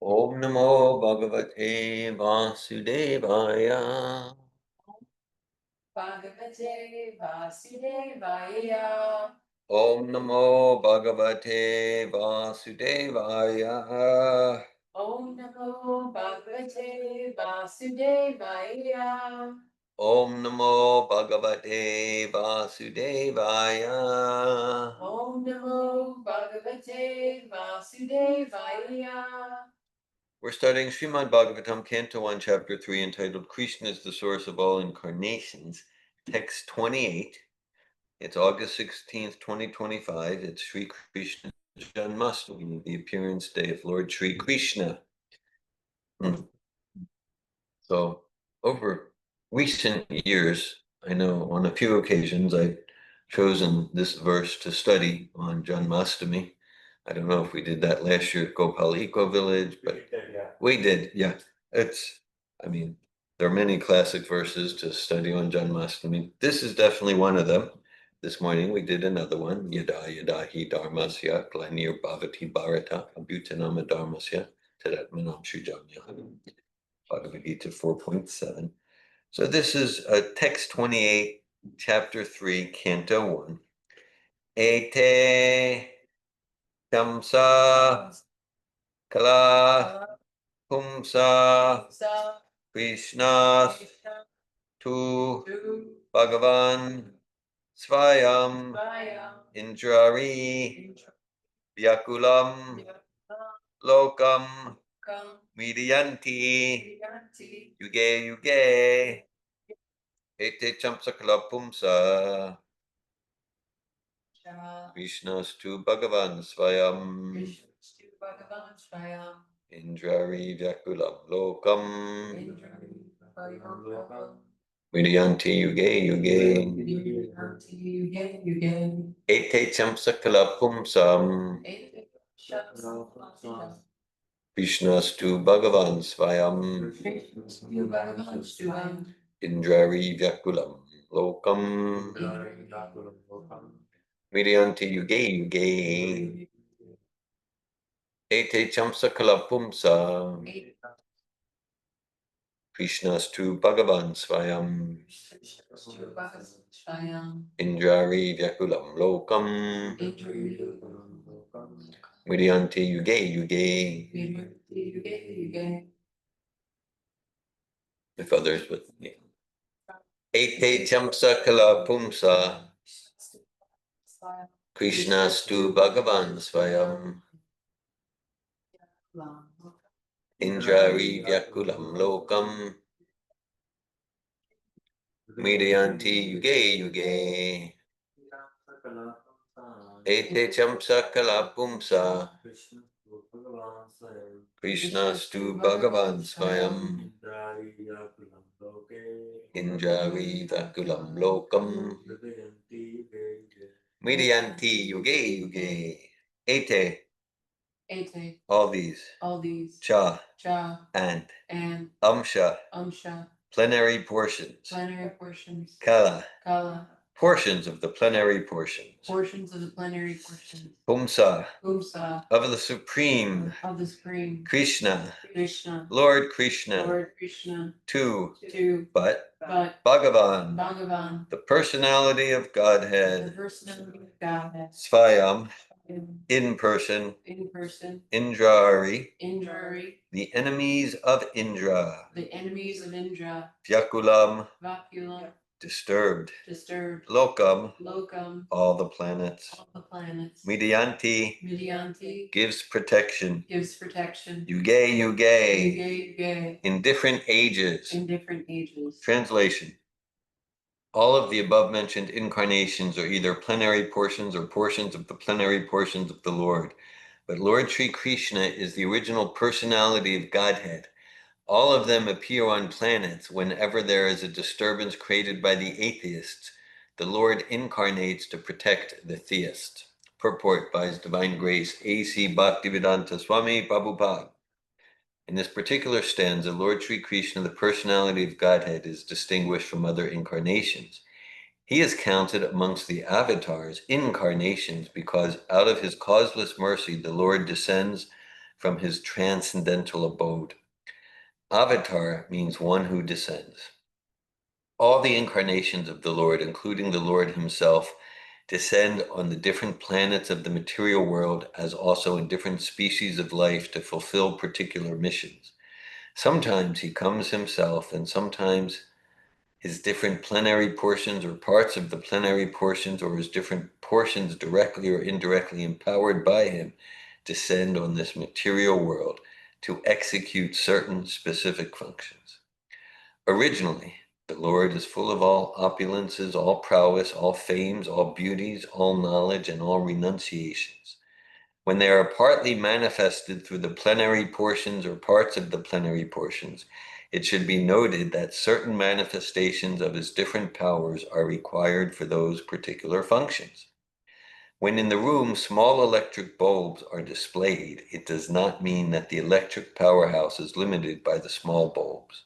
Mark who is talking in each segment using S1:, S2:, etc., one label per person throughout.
S1: Om Namo Bhagavate Vasudevaya.
S2: Bhagavate Vasudevaya.
S1: Om Namo Bhagavate Vasudevaya.
S2: Om Namo Bhagavate Vasudevaya.
S1: Om Namo Bhagavate Vasudevaya.
S2: Om Namo Bhagavate Vasudevaya.
S1: We're studying Srimad Bhagavatam, Canto 1, Chapter 3, entitled Krishna is the Source of All Incarnations, Text 28. It's August 16th, 2025. It's Sri Krishna Janmastami, the appearance day of Lord Sri Krishna. So, over recent years, I know on a few occasions I've chosen this verse to study on Janmastami. I don't know if we did that last year at Gopal Eco Village, but we did, yeah. There are many classic verses to study on Janmastami. This is definitely one of them. This morning we did another one. Yada yada hi dharmasya glanir bhavati bharata abhutanama dharmasya tadatmanam shujamya. Bhagavad Gita 4.7. So this is text 28, chapter 3, canto 1. Ete Tamsa Kala Pumsa Krishna Tu Bhagavan Svayam Indrari Vyakulam Lokam Vidyanti Yuge Yuge Ete Chamsakala Pumsa Krishnastu Bhagavan Svayam Indrari Vyakulam Lokam Vidyanti Yuge Yuge Ete Chamsakala Pumsam Krishnastu Bhagavan Svayam Indrari Vyakulam Lokam Vidyanti Yuge Yuge Ete Chamsakala Pumsa Krishnastu Bhagavan Svayam Indrari Vyakulam Lokam Vidyanti Yuge Yuge. If others would, yeah. Ete Chamsakala Pumsa Krishnastu Bhagavan Svayam Indrari Vyakulam Lokam Vidyanti Yuge Yuge Ete Chamsakala Pumsa Krishnastu Bhagavan Svayam Indrari Vyakulam Lokam Vidyanti Yuge Yuge. Ete, all these. Cha, and Amsha, plenary portions. Kala, portions of the plenary portions. Pumsa, of the Supreme. Krishna, Lord Krishna. Two, but Bhagavan, the personality of Godhead. Svayam, in person. Indrari, the enemies of Indra. Vyakulam, disturbed. Lokam, all the planets. Vidyanti, gives protection. Yuge Yuge, in different ages. Translation. All of the above-mentioned incarnations are either plenary portions or portions of the plenary portions of the Lord. But Lord Sri Krishna is the original personality of Godhead. All of them appear on planets whenever there is a disturbance created by the atheists. The Lord incarnates to protect the theists. Purport by His Divine Grace, A.C. Bhaktivedanta Swami Prabhupada. In this particular stanza, Lord Sri Krishna, the personality of Godhead, is distinguished from other incarnations. He is counted amongst the avatars, incarnations, because out of his causeless mercy, the Lord descends from his transcendental abode. Avatar means one who descends. All the incarnations of the Lord, including the Lord himself, descend on the different planets of the material world as also in different species of life to fulfill particular missions. Sometimes he comes himself, and sometimes his different plenary portions or parts of the plenary portions or his different portions directly or indirectly empowered by him descend on this material world to execute certain specific functions. Originally, the Lord is full of all opulences, all prowess, all fames, all beauties, all knowledge, and all renunciations. When they are partly manifested through the plenary portions or parts of the plenary portions, it should be noted that certain manifestations of his different powers are required for those particular functions. When in the room small electric bulbs are displayed, it does not mean that the electric powerhouse is limited by the small bulbs.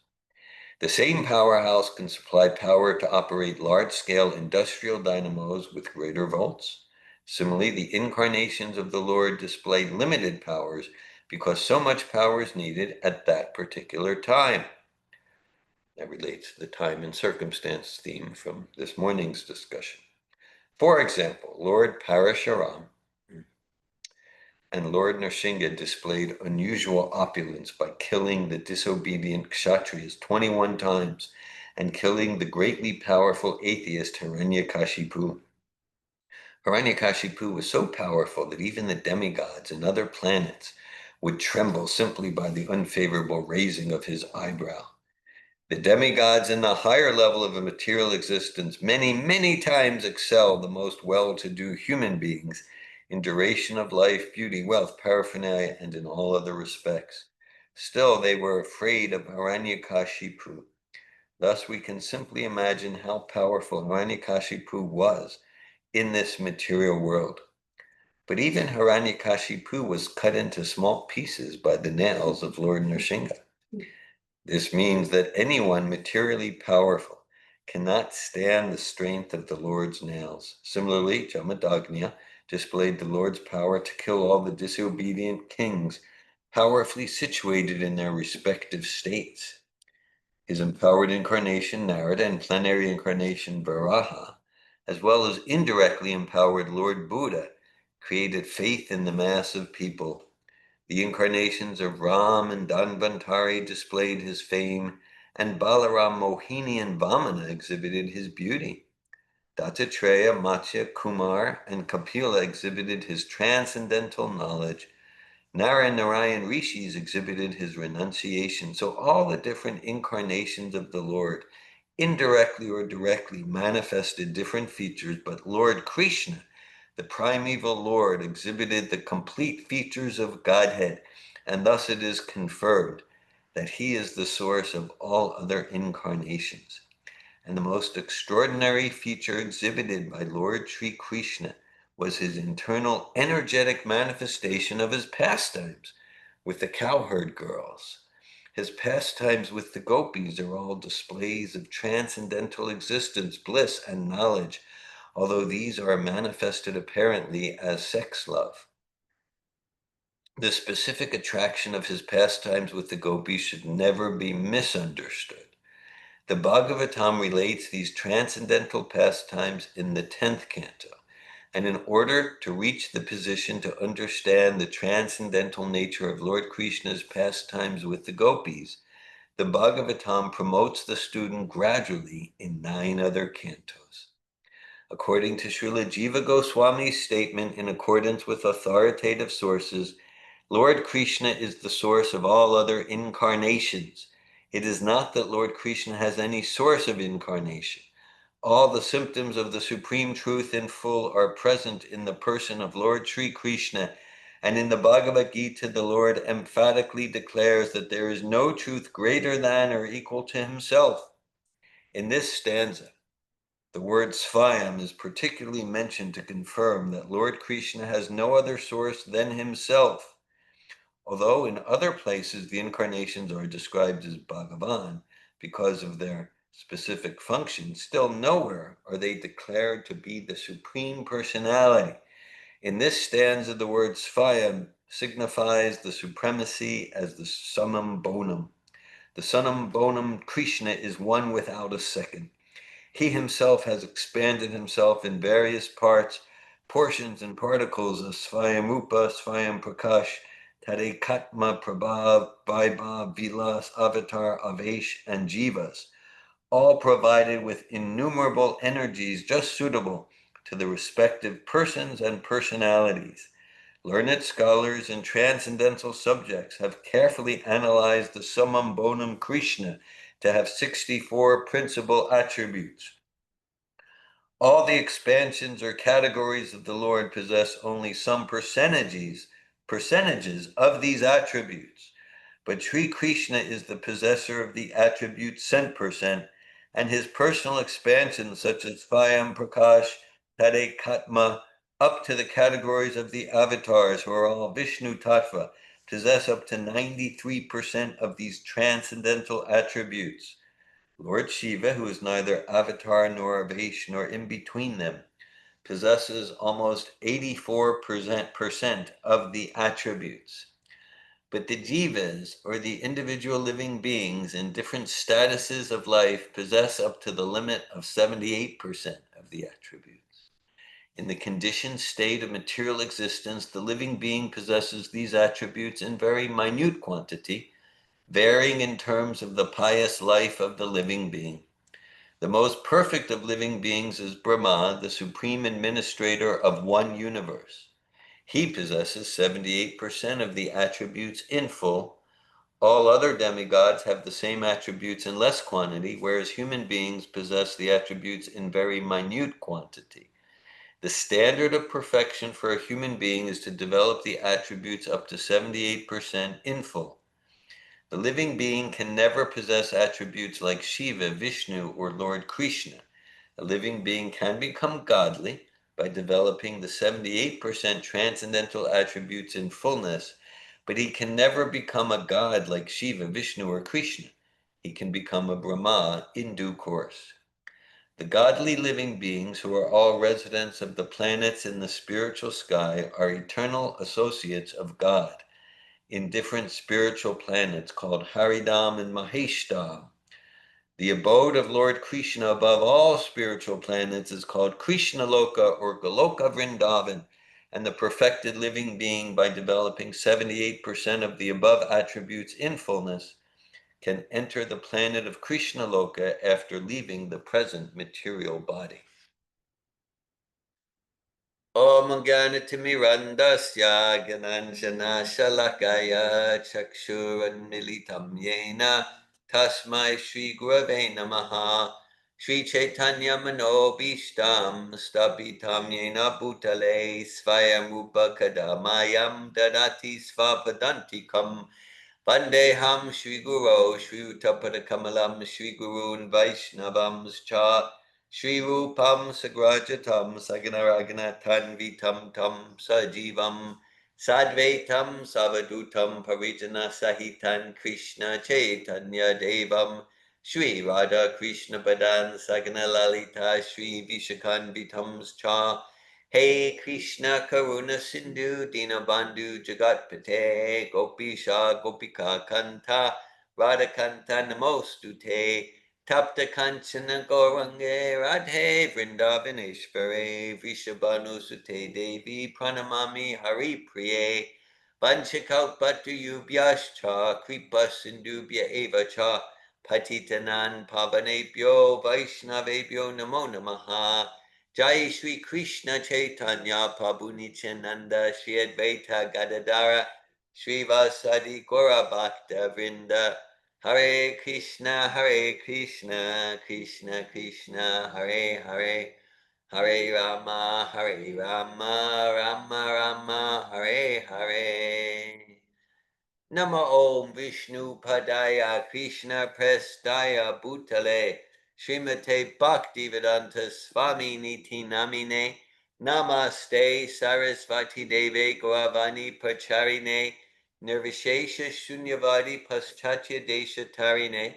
S1: The same powerhouse can supply power to operate large-scale industrial dynamos with greater volts. Similarly, the incarnations of the Lord display limited powers because so much power is needed at that particular time. That relates to the time and circumstance theme from this morning's discussion. For example, Lord Parashuram and Lord Nrsimha displayed unusual opulence by killing the disobedient Kshatriyas 21 times and killing the greatly powerful atheist Hiranyakashipu. Hiranyakashipu was so powerful that even the demigods and other planets would tremble simply by the unfavorable raising of his eyebrow. The demigods in the higher level of a material existence many, many times excel the most well-to-do human beings in duration of life, beauty, wealth, paraphernalia, and in all other respects. Still, they were afraid of Hiranyakashipu. Thus, we can simply imagine how powerful Hiranyakashipu was in this material world. But even Hiranyakashipu was cut into small pieces by the nails of Lord Nrsimha. This means that anyone materially powerful cannot stand the strength of the Lord's nails. Similarly, Jamadagnya displayed the Lord's power to kill all the disobedient kings, powerfully situated in their respective states. His empowered incarnation, Narada, and plenary incarnation, Varaha, as well as indirectly empowered Lord Buddha, created faith in the mass of people. The incarnations of Ram and Dhanvantari displayed his fame, and Balaram, Mohini, and Vamana exhibited his beauty. Dattatreya, Matsya, Kumar, and Kapila exhibited his transcendental knowledge. Nara and Narayan Rishis exhibited his renunciation. So all the different incarnations of the Lord, indirectly or directly, manifested different features, but Lord Krishna, the primeval Lord, exhibited the complete features of Godhead, and thus it is confirmed that he is the source of all other incarnations. And the most extraordinary feature exhibited by Lord Sri Krishna was his internal energetic manifestation of his pastimes with the cowherd girls. His pastimes with the gopis are all displays of transcendental existence, bliss, and knowledge, although these are manifested apparently as sex love. The specific attraction of his pastimes with the gopis should never be misunderstood. The Bhagavatam relates these transcendental pastimes in the 10th canto, and in order to reach the position to understand the transcendental nature of Lord Krishna's pastimes with the gopis, the Bhagavatam promotes the student gradually in 9 other cantos. According to Srila Jiva Goswami's statement, in accordance with authoritative sources, Lord Krishna is the source of all other incarnations. It is not that Lord Krishna has any source of incarnation. All the symptoms of the Supreme Truth in full are present in the person of Lord Sri Krishna, and in the Bhagavad Gita, the Lord emphatically declares that there is no truth greater than or equal to himself. In this stanza, the word Svayam is particularly mentioned to confirm that Lord Krishna has no other source than himself. Although in other places the incarnations are described as Bhagavan because of their specific functions, still nowhere are they declared to be the Supreme Personality. In this stanza, the word Svayam signifies the supremacy as the summum bonum. The summum bonum Krishna is one without a second. He himself has expanded himself in various parts, portions and particles of Svayam Rupa, Svayam Prakash, Tadekatma, Prabhav, Vaibhav, Vilas, Avatar, Avesh, and Jivas, all provided with innumerable energies just suitable to the respective persons and personalities. Learned scholars in transcendental subjects have carefully analyzed the summum bonum Krishna to have 64 principal attributes. All the expansions or categories of the Lord possess only some percentages of these attributes. But Sri Krishna is the possessor of the attribute cent%, and his personal expansions such as Svayam Prakash, Tadekatma, up to the categories of the avatars who are all Vishnu Tattva, possess up to 93% of these transcendental attributes. Lord Shiva, who is neither avatar nor Avesh nor in between them, possesses almost 84% of the attributes. But the jivas, or the individual living beings in different statuses of life, possess up to the limit of 78% of the attributes. In the conditioned state of material existence, the living being possesses these attributes in very minute quantity, varying in terms of the pious life of the living being. The most perfect of living beings is Brahma, the supreme administrator of one universe. He possesses 78% of the attributes in full. All other demigods have the same attributes in less quantity, whereas human beings possess the attributes in very minute quantity. The standard of perfection for a human being is to develop the attributes up to 78% in full. The living being can never possess attributes like Shiva, Vishnu, or Lord Krishna. A living being can become godly by developing the 78% transcendental attributes in fullness, but he can never become a god like Shiva, Vishnu, or Krishna. He can become a Brahma in due course. The godly living beings, who are all residents of the planets in the spiritual sky, are eternal associates of God in different spiritual planets called Haridam and Maheshtam. The abode of Lord Krishna above all spiritual planets is called Krishna Loka or Goloka Vrindavan, and the perfected living being, by developing 78% of the above attributes in fullness, can enter the planet of Krishna Loka after leaving the present material body. Om Jnanatimirandasya Gyananjana Shalakaya Chakshurunmilitam Yena Tasmai Shri Gurave Namaha Shri Chaitanya Manobishtam Stapitam Yena Bhutale Svayam Rupa Kadamayam Dadati Svapadantikam Vandeham Shri Guru Shri Utapada Kamalam Shri Gurun Vaishnavam Cha Shri Rupam Sagrajatam Saganaraganatam Vitam Tam Sajivam Sadvaitam Savadutam Parijana Sahitan Krishna Chaitanya Devam Shri Radha Krishna Padan Sagana Lalita Shri Vishakan Vitam Cha Hey Krishna Karuna Sindhu Dinabandhu Jagatpate Gopisha Gopika Kanta Radha Kanta Namostute Tapta Kanchana Gorange Radhe Vrindavaneshvare Vishabhanu Sute Devi Pranamami Hari Priye Vanchakalpatu Yubhyascha Kripa Sindhubhya Eva Cha Patitanan Pavanebhyo Vaishnavebhyo Namo Namaha Jai Shri Krishna Chaitanya Prabhu Nityananda Shri Advaita Gadadara Shri Vasadi Gaura Bhakta Vrinda Hare Krishna, Krishna Krishna, Hare Hare, Hare Rama, Rama Rama, Hare Hare. Nama Om Vishnu Padaya Krishna Prestaya Bhutale Srimate Bhaktivedanta Swami Niti Namine Namaste Sarasvati Deve Gauravani Pacharine Nirvishesha Shunyavadi Paschatya Desha Tarine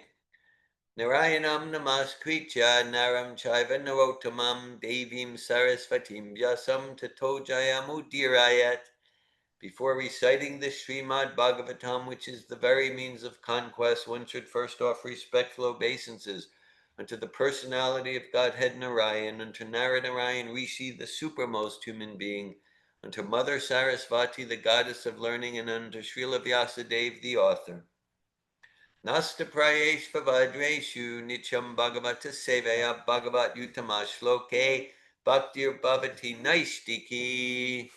S1: Narayanam Namaskritya Naram Chaiva Narotamam Devim Sarasvatim Vyasam Tato Jayamudirayat Before reciting the Srimad Bhagavatam, which is the very means of conquest, one should first offer respectful obeisances unto the personality of Godhead Narayan, unto Narayan Rishi, the supermost human being, unto Mother Sarasvati, the goddess of learning, and unto Srila Vyasadeva, the author. Nasta prayesh pavadreshu nityam bhagavata sevaya bhagavat utama shloke bhaktir bhavati naistiki.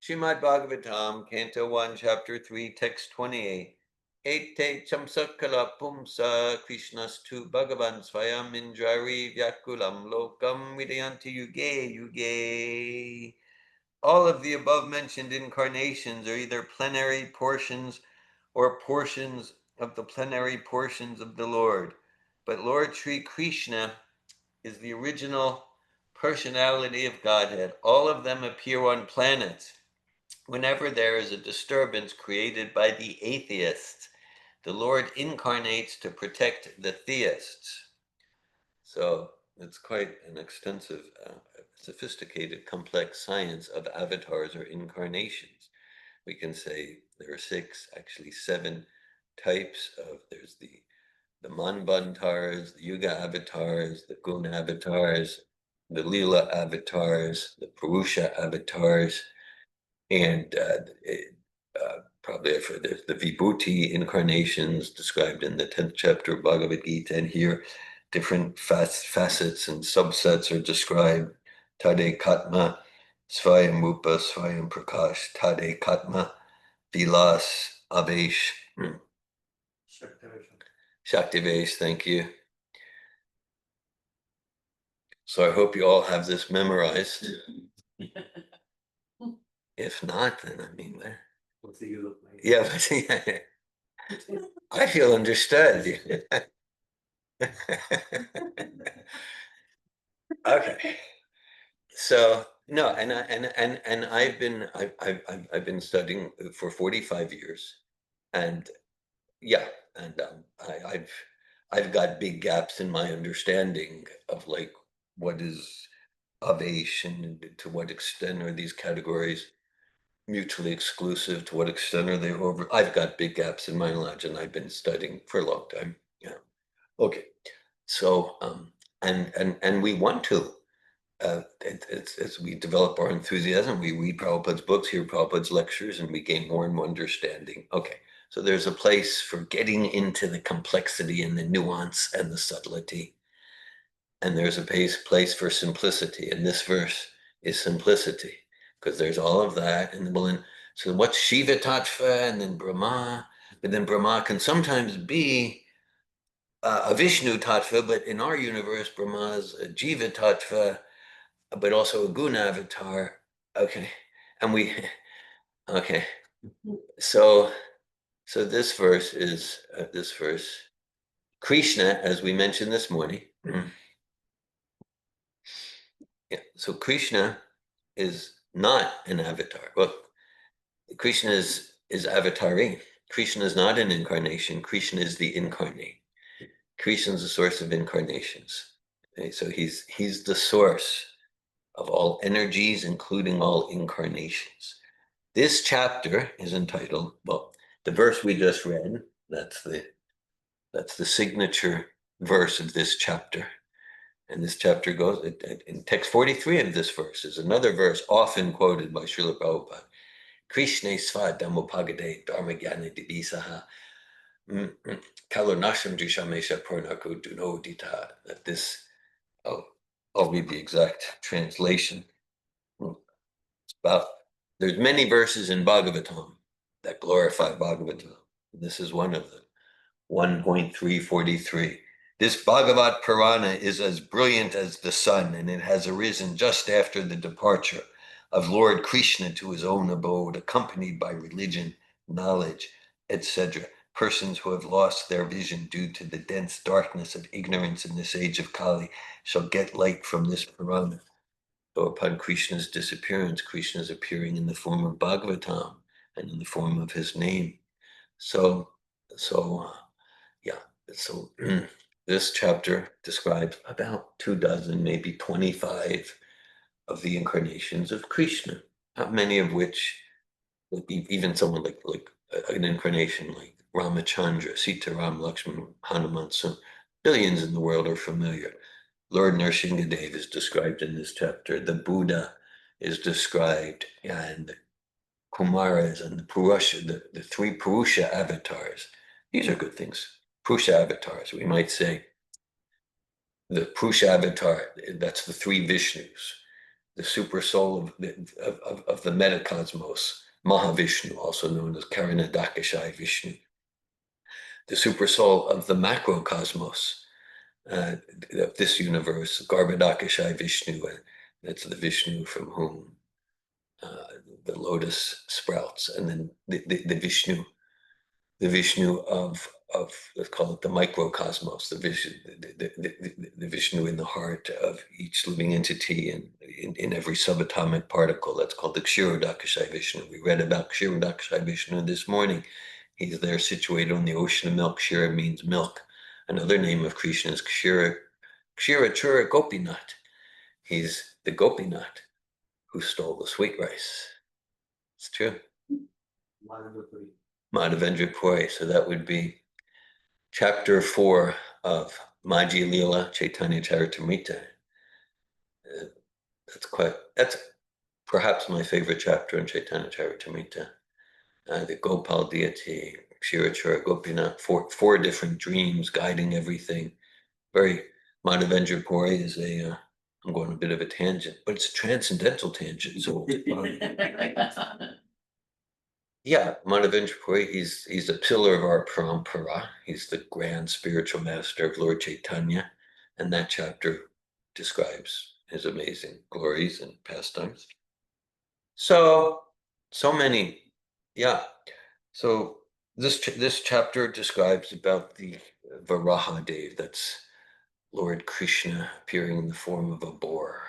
S1: Srimad Bhagavatam, Canto 1, Chapter 3, Text 28. Ete chamsakala pumsa Krishnastu Bhagavan Svayam Indrari Vyakulam Lokam Vidayanti Yuge Yuge. All of the above mentioned incarnations are either plenary portions or portions of the plenary portions of the Lord. But Lord Sri Krishna is the original personality of Godhead. All of them appear on planets. Whenever there is a disturbance created by the atheists, the Lord incarnates to protect the theists. So it's quite an extensive, sophisticated, complex science of avatars or incarnations. We can say there are 6, actually 7 types of, there's the Manvantars, the Yuga avatars, the Guna avatars, the Lila avatars, the Purusha avatars, and probably there's the Vibhuti incarnations described in the 10th chapter of Bhagavad Gita, and here different facets and subsets are described. Tade Katma, Svayam Rupa, Svayam Prakash, Tade Katma, Vilas, Avesh, Shaktivesh, thank you. So I hope you all have this memorized. If not, then I mean, yeah, but yeah. I feel understood. Okay. So no, and I've been studying for 45 years, and yeah, and I've got big gaps in my understanding of like what is ovation and to what extent are these categories mutually exclusive, to what extent are they over. I've got big gaps in my knowledge, and I've been studying for a long time. Yeah. Okay. So and we want to. As we develop our enthusiasm, we read Prabhupada's books, hear Prabhupada's lectures, and we gain more and more understanding. Okay, so there's a place for getting into the complexity and the nuance and the subtlety. And there's a place for simplicity. And this verse is simplicity, because there's all of that. And well, so what's Shiva Tattva and then Brahma? But then Brahma can sometimes be a Vishnu Tattva, but in our universe, Brahma is a Jiva Tattva, but also a Guna avatar. Okay. And okay. So this verse is, Krishna, as we mentioned this morning. Yeah. So Krishna is not an avatar. Well, Krishna is avatari. Krishna is not an incarnation. Krishna is the incarnate. Krishna is the source of incarnations. Okay? So he's the source of all energies, including all incarnations. This chapter is entitled, well, the verse we just read, that's the signature verse of this chapter. And this chapter goes, in text 43 of this verse is another verse often quoted by Srila Prabhupada. Krishna sva dhammopagade dharmagyana divisaha kalonasham drishamesha purnako dunodita. That this, I'll read the exact translation. It's about, there's many verses in Bhagavatam that glorify Bhagavatam. This is one of them. 1.343. This Bhagavat Purana is as brilliant as the sun, and it has arisen just after the departure of Lord Krishna to his own abode, accompanied by religion, knowledge, etc. Persons who have lost their vision due to the dense darkness of ignorance in this age of Kali shall get light from this Purana. So upon Krishna's disappearance, Krishna is appearing in the form of Bhagavatam and in the form of his name. So this chapter describes about 24, maybe 25 of the incarnations of Krishna, not many of which even someone like an incarnation like Ramachandra, Sita Ram, Lakshman, Hanuman, so billions in the world are familiar. Lord Nrsingadev is described in this chapter. The Buddha is described, and the Kumaras and the Purusha, the three Purusha avatars. These are good things. Purusha avatars, we might say. The Purusha avatar, that's the three Vishnus, the super soul of the metacosmos, Mahavishnu, also known as Karanadakashai Vishnu, the super soul of the macrocosmos, of this universe, Garbhodakashai Vishnu, that's the Vishnu from whom the lotus sprouts, and then the Vishnu of let's call it the microcosmos, the Vishnu in the heart of each living entity and in every subatomic particle. That's called the Kshirodakashai Vishnu. We read about Kshirodakashai Vishnu this morning. He's there situated on the ocean of milk. Kshira means milk. Another name of Krishna is Kshira Chura Gopinath. He's the Gopinath who stole the sweet rice. It's true. Madhavendra Puri. So that would be chapter 4 of Madhya Lila Chaitanya Charitamrita. That's perhaps my favorite chapter in Chaitanya Charitamrita. The Gopal deity, Kshirachara Gopinath, four different dreams guiding everything. Very Madhavendra Puri is I'm going a bit of a tangent, but it's a transcendental tangent. So yeah, Madhavendra Puri, he's a pillar of our parampara. He's the grand spiritual master of Lord Chaitanya. And that chapter describes his amazing glories and pastimes. So many, yeah. So this chapter describes about the Varaha Dev, that's Lord Krishna appearing in the form of a boar.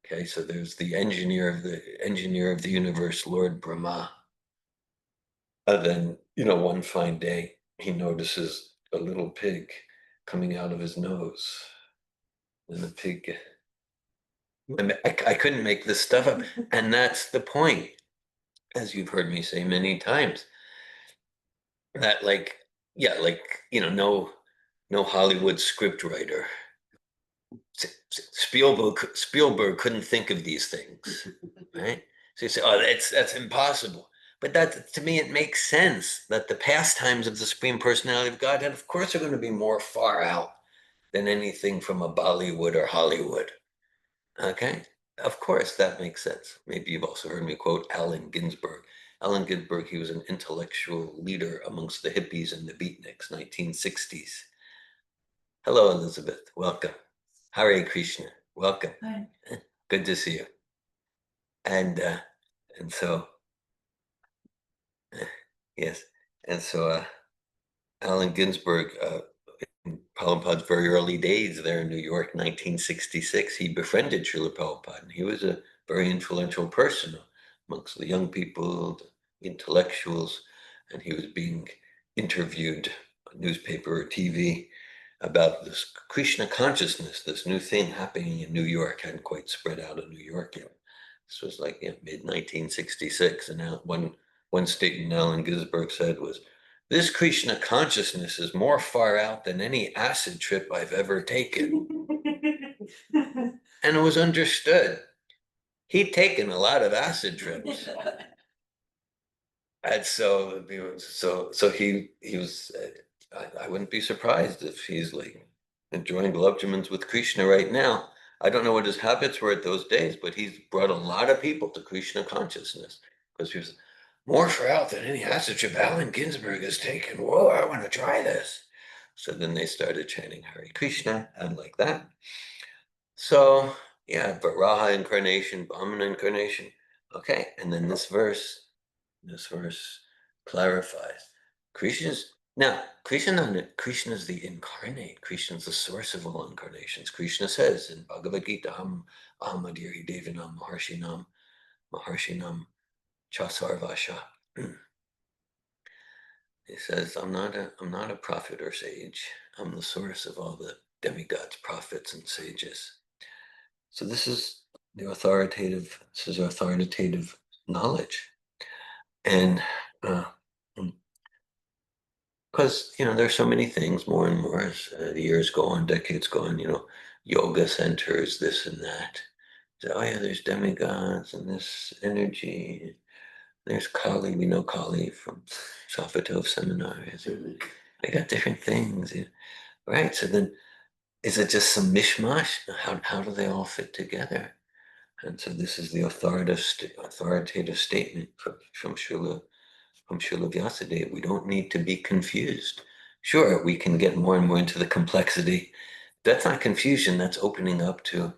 S1: Okay, so there's the engineer of the universe, Lord Brahma. And then, one fine day, he notices a little pig coming out of his nose. And the pig, I couldn't make this stuff up. And that's the point, as you've heard me say many times, that no Hollywood scriptwriter. Spielberg couldn't think of these things, right? So you say, oh, that's impossible. But that, to me, it makes sense that the pastimes of the Supreme Personality of Godhead, of course, are going to be more far out than anything from a Bollywood or Hollywood. Okay? Of course, that makes sense. Maybe you've also heard me quote Allen Ginsberg. Allen Ginsberg, he was an intellectual leader amongst the hippies and the beatniks, 1960s. Hello, Elizabeth. Welcome. Hare Krishna. Welcome.
S2: Hi.
S1: Good to see you. And so, yes. And so Allen Ginsberg, in Prabhupada's very early days there in New York, 1966, he befriended Srila Prabhupada. And he was a very influential person amongst the young people, the intellectuals, and he was being interviewed on newspaper or TV about this Krishna consciousness, this new thing happening in New York, hadn't quite spread out of New York yet. This was like mid 1966, and now one statement Allen Ginsberg said was, "This Krishna consciousness is more far out than any acid trip I've ever taken." And it was understood. He'd taken a lot of acid trips. And so he was. I wouldn't be surprised if he's like enjoying Gulabjamans with Krishna right now. I don't know what his habits were at those days, but he's brought a lot of people to Krishna consciousness because he was more far out than any acid trip Allen Ginsberg has taken. Whoa, I want to try this. So then they started chanting Hare Krishna and like that. So yeah, Varaha incarnation, Brahman incarnation. Okay, and then this verse clarifies Krishna's Krishna is the incarnate. Krishna is the source of all incarnations. Krishna says in Bhagavad Gita, Ahmadiri Devinam Maharshinam Chasarvasha. He says, I'm not a prophet or sage. I'm the source of all the demigods, prophets, and sages. So this is authoritative knowledge. And because, there's so many things more and more as the years go on, decades go on, yoga centers, this and that. So, oh yeah, there's demigods and this energy. There's Kali, we know Kali from Sofatov seminars. They got different things, right? So then, is it just some mishmash? How do they all fit together? And so this is the authoritative statement from Srila Vyasadeva. We don't need to be confused. Sure, we can get more and more into the complexity. That's not confusion. That's opening up to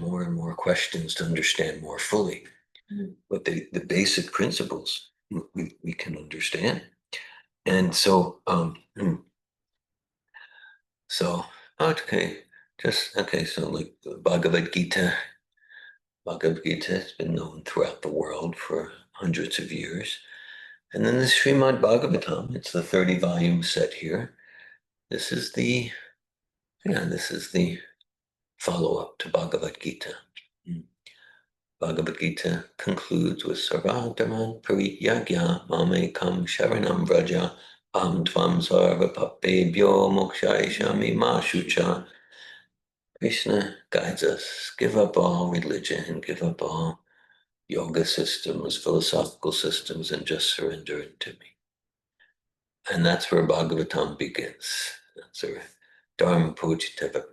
S1: more and more questions to understand more fully. But the basic principles we can understand. And so so okay, so like Bhagavad Gita has been known throughout the world for hundreds of years. And then the Srimad Bhagavatam, it's the 30-volume set here. This is the follow-up to Bhagavad Gita. Bhagavad Gita concludes with Sarvadharman Parityagya Mamekam Sharanam Vraja Tvam Sarva Papebhyo Mokshayishami Ma Shucha. Krishna guides us, give up all religion, give up all yoga systems, philosophical systems, and just surrender it to me. And that's where Bhagavatam begins. That's where Dharma Pujita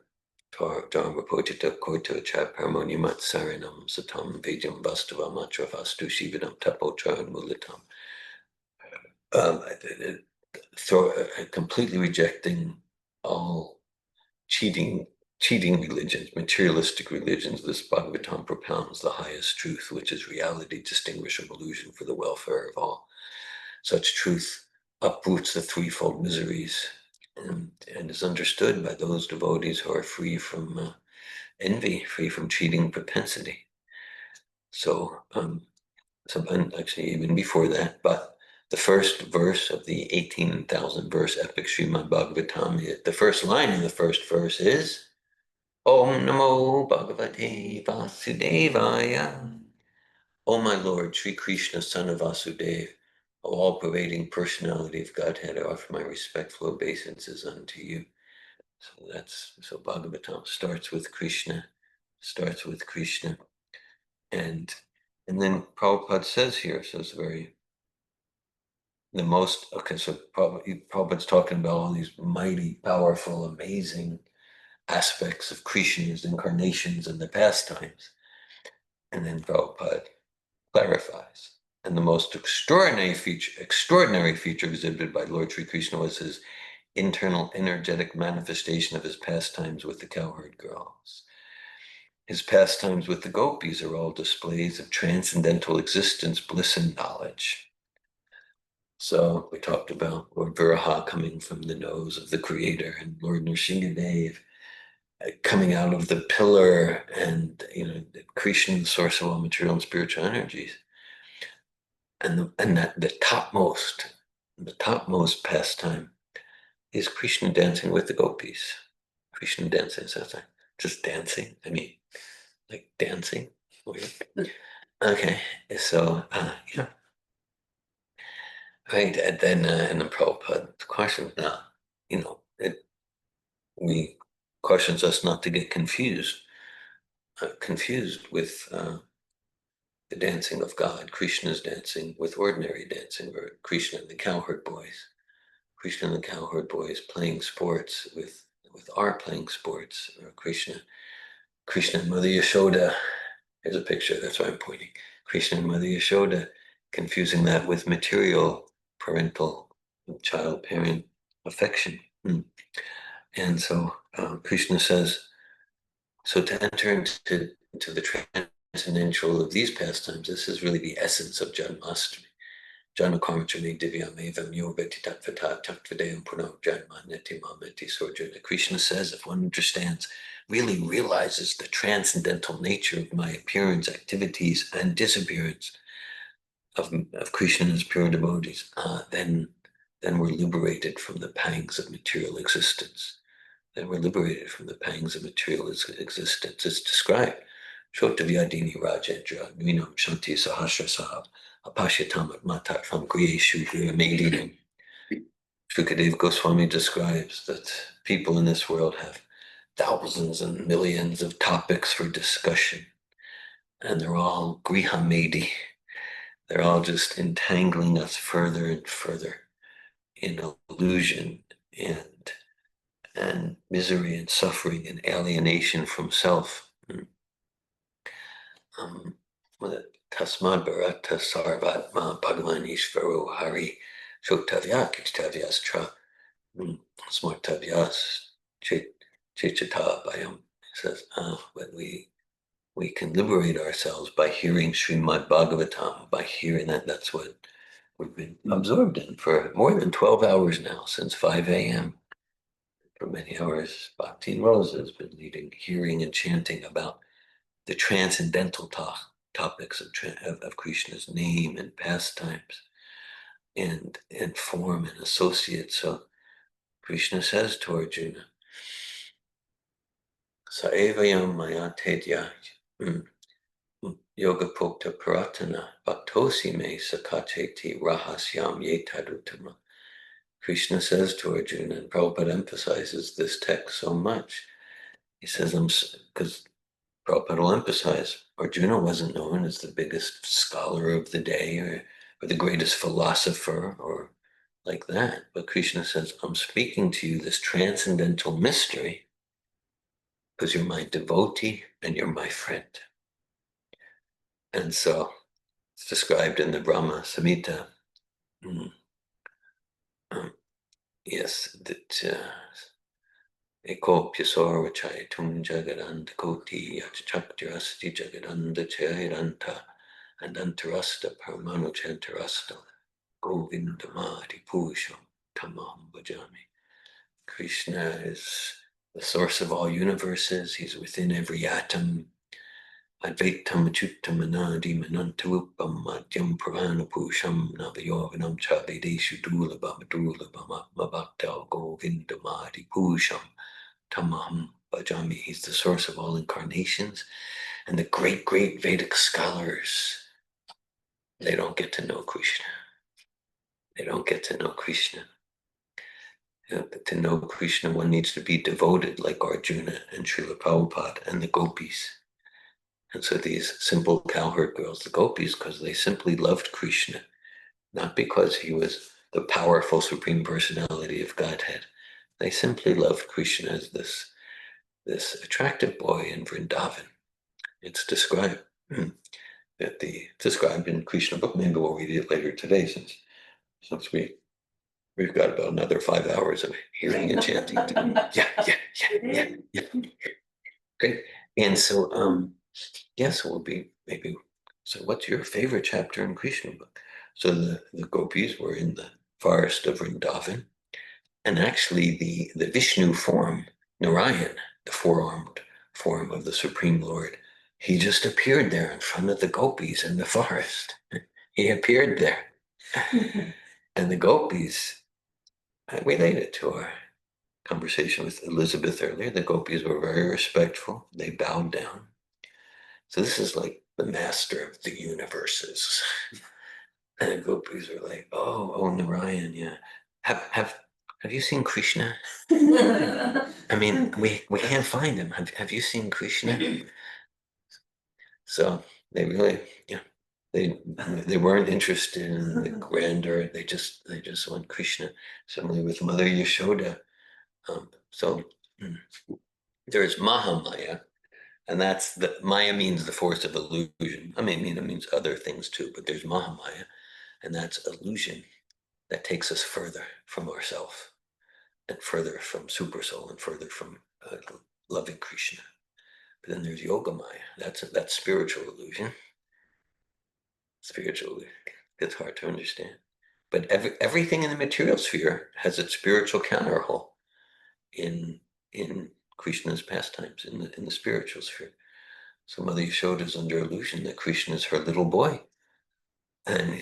S1: Koto Chaparmonimat Saranam Satam Vijam Vastava Matra Vastu Shivanam Tapocharan Mulitam. Completely rejecting all cheating religions, materialistic religions. This Bhagavatam propounds the highest truth, which is reality, distinguished from illusion for the welfare of all. Such truth uproots the threefold miseries and is understood by those devotees who are free from envy, free from cheating propensity. So, and actually even before that, but the first verse of the 18,000 verse epic Srimad Bhagavatam, the first line in the first verse is Om Namo Bhagavate Vasudevaya. O my Lord, Sri Krishna, son of Vasudeva, O all-pervading personality of Godhead, I offer my respectful obeisances unto you. So Bhagavatam starts with Krishna, and then Prabhupada says here, so it's Prabhupada's talking about all these mighty, powerful, amazing aspects of Krishna's incarnations and the pastimes. And then Prabhupada clarifies. And the most extraordinary feature exhibited by Lord Sri Krishna was his internal energetic manifestation of his pastimes with the cowherd girls. His pastimes with the gopis are all displays of transcendental existence, bliss, and knowledge. So we talked about Lord Viraha coming from the nose of the creator and Lord Nrsingadev coming out of the pillar, and Krishna, the source of all material and spiritual energies. And the topmost pastime is Krishna dancing with the gopis. Krishna dancing, so it's like just dancing. I mean, like dancing. Okay, so right, and then Prabhupada questions we cautions us not to get confused with the dancing of God. Krishna's dancing with ordinary dancing, or Krishna and the cowherd boys. Krishna and the cowherd boys playing sports with our playing sports, or Krishna and Mother Yashoda. Here's a picture, that's why I'm pointing. Krishna and Mother Yashoda, confusing that with material parental child-parent affection. And so Krishna says, so to enter into the transcendental of these pastimes, this is really the essence of Janmastami. Janakarmachani divyam evam yorveti tatvata taktvadeyam puno janma neti mameti sojana. Krishna says, if one understands, really realizes the transcendental nature of my appearance, activities, and disappearance of Krishna and his pure devotees, then we're liberated from the pangs of material existence. Then we're liberated from the pangs of material existence. It's described. Shotavyadini Rajendra, Vinam Shanti Sahasra Sahab, Apashitamat Matat from Griyeshu Melinam. Shukadev Goswami describes that people in this world have thousands and millions of topics for discussion, and they're all grihamedi. They're all just entangling us further and further in illusion and misery and suffering and alienation from self. Tasmad Bharata Sarvatma Bhagavan Ishvaro Hari Shoktavyakishtavyastra Smartavyas Chichita Bayam. He says, but we can liberate ourselves by hearing Srimad Bhagavatam, by hearing that. That's what we've been absorbed in for more than 12 hours now, since 5 a.m. For many hours, Bhakti Rose has been leading, hearing and chanting about the transcendental topics of Krishna's name and pastimes and form and associates. So Krishna says to Arjuna, Saevayam maya tedya yoga pokta paratana bhaktosi me sakacheti rahasyam yetadutama. Krishna says to Arjuna, and Prabhupada emphasizes this text so much. He says, because Prabhupada will emphasize, Arjuna wasn't known as the biggest scholar of the day or the greatest philosopher or like that. But Krishna says, I'm speaking to you this transcendental mystery because you're my devotee and you're my friend. And so it's described in the Brahma Samhita. Yes, that Ekopya Sorvachai Tum Jagadanta Koti Yachaktirasti Jagadanda Chairanta and Antarasta Paramano Chantarasta Govinda Madi Pusham Tamam Bhajami. Krishna is the source of all universes. He's within every atom. Advaitam Achutamanadi Manantarupam Madhyam Purana Pusham Navayoganam Chabedeshu Dulabam Dulabam Atmabhakta Govinda Madi Pusham Tamaham Bhajami. He's the source of all incarnations. And the great, great Vedic scholars, they don't get to know Krishna. They don't get to know Krishna. To know Krishna, one needs to be devoted like Arjuna and Srila Prabhupada and the gopis. And so these simple cowherd girls, the gopis, because they simply loved Krishna, not because he was the powerful Supreme Personality of Godhead. They simply loved Krishna as this attractive boy in Vrindavan. It's described described in Krishna book. Maybe we'll read it later today, since we've got about another 5 hours of hearing and chanting. Yeah. Great. And so, yes, we'll be maybe. So, what's your favorite chapter in Krishna book? So the gopis were in the forest of Vrindavan, and actually the Vishnu form, Narayan, the four-armed form of the Supreme Lord, he just appeared there in front of the gopis in the forest. He appeared there. And the gopis, I related to our conversation with Elizabeth earlier, the gopis were very respectful. They bowed down. So this is like the master of the universes. And the gopis are like, oh, Narayan, yeah. Have you seen Krishna? I mean, we can't find him. Have you seen Krishna? So they really, they weren't interested in the grandeur. They just want Krishna. Similarly with Mother Yashoda. There's Mahamaya, and that's Maya means the force of illusion. I mean, it means other things too, but there's Mahamaya, and that's illusion that takes us further from ourself and further from Supersoul and further from loving Krishna. But then there's Yogamaya. That's spiritual illusion. Spiritually, it's hard to understand. But everything in the material sphere has its spiritual counterhole in Krishna's pastimes in the spiritual sphere. So Mother Yashoda is under illusion that Krishna is her little boy, and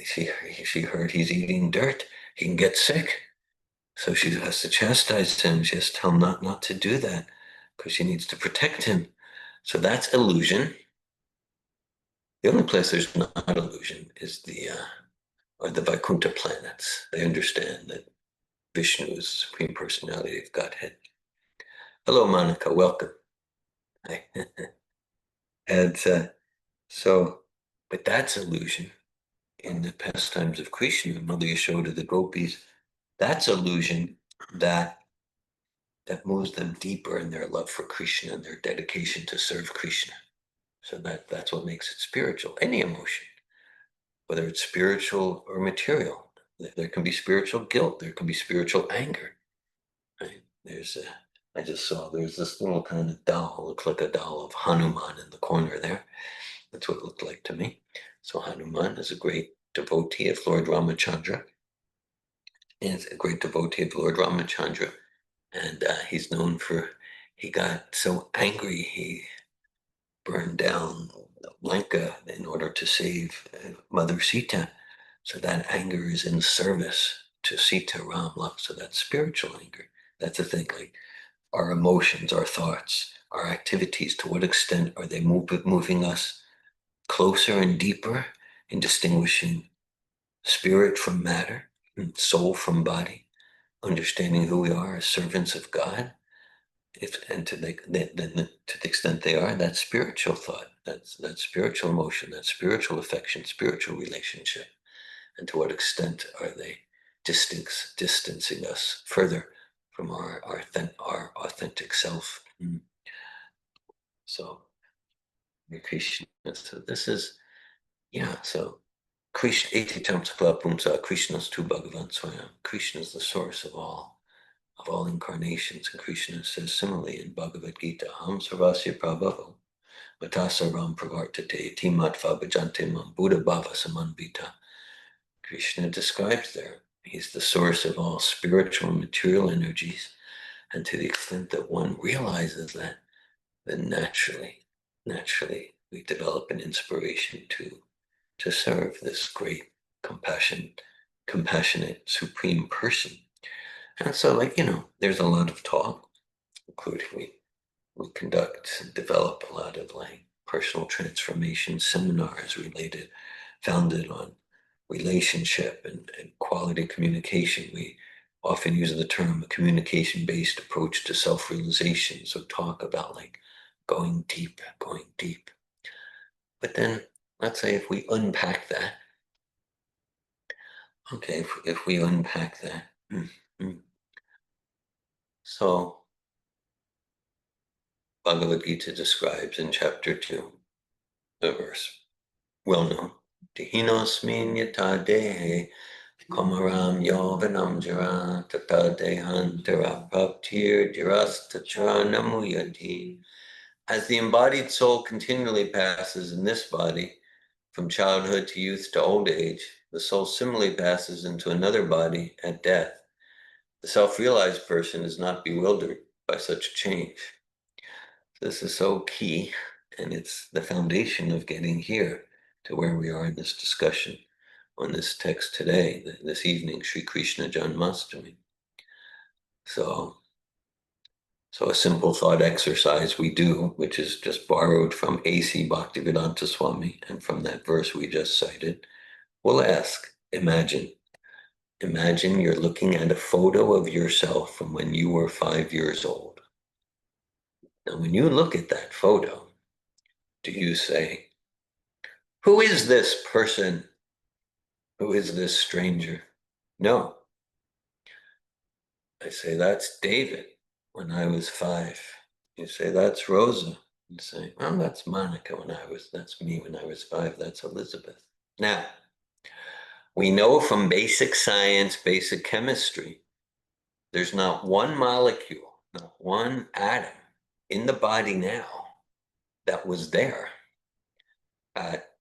S1: she heard he's eating dirt. He can get sick, so she has to chastise him. She has to tell him not to do that because she needs to protect him. So that's illusion. The only place there's not illusion is the Vaikuntha planets. They understand that Vishnu is the Supreme Personality of Godhead. Hello, Monica. Welcome. Hi. And but that's illusion. In the pastimes of Krishna, Mother Yashoda, the gopis, that's illusion that moves them deeper in their love for Krishna and their dedication to serve Krishna. So that's what makes it spiritual. Any emotion, whether it's spiritual or material, there can be spiritual guilt, there can be spiritual anger. Right? I just saw there's this little kind of doll, looks like a doll of Hanuman in the corner there. That's what it looked like to me. So Hanuman is a great devotee of Lord Ramachandra. He's a great devotee of Lord Ramachandra. And he's known for, he got so angry, he burned down Lanka in order to save Mother Sita. So that anger is in service to Sita Ram. So that's spiritual anger. That's the thing, like our emotions, our thoughts, our activities, to what extent are they moving us closer and deeper in distinguishing spirit from matter, soul from body, understanding who we are as servants of God. To the extent they are, that's spiritual thought, that's spiritual emotion, that's spiritual affection, spiritual relationship. And to what extent are they distancing us further from our authentic self? So, Krishna. So this is, so Krishna, Iti Tamsakla Pumsa, Krishna's tu Bhagavan Swayam. Krishna is the source of all incarnations. And Krishna says similarly in Bhagavad Gita, Ham Sarvasya Prabhavo, Matasaram Pravartate, Timatva Bhajante Mam, Buddha Bhava Samanvita. Krishna describes there, he's the source of all spiritual and material energies. And to the extent that one realizes that, then naturally, we develop an inspiration to serve this great compassionate supreme person. And so, there's a lot of talk, including we conduct and develop a lot of personal transformation seminars founded on relationship and quality communication. We often use the term a communication-based approach to self-realization. So talk about going deep. But then let's say if we unpack that, okay, if we unpack that, so Bhagavad Gita describes in chapter 2, the verse well known, Dehinosmin yata dehe Kamaram yovanam jara tata dehantara praptir dirastachara namuyati. As the embodied soul continually passes in this body, from childhood to youth to old age, the soul similarly passes into another body at death. The self-realized person is not bewildered by such change. This is so key, and it's the foundation of getting here to where we are in this discussion on this text today, this evening, Sri Krsna Janmastami. So a simple thought exercise we do, which is just borrowed from A.C. Bhaktivedanta Swami, and from that verse we just cited, we'll ask, imagine you're looking at a photo of yourself from when you were 5 years old. Now, when you look at that photo, do you say, who is this person? Who is this stranger? No. I say, that's David when I was 5. You say, that's Rosa. You say, well, that's Monica that's me when I was 5. That's Elizabeth. Now, we know from basic science, basic chemistry, there's not one molecule, not one atom in the body now that was there at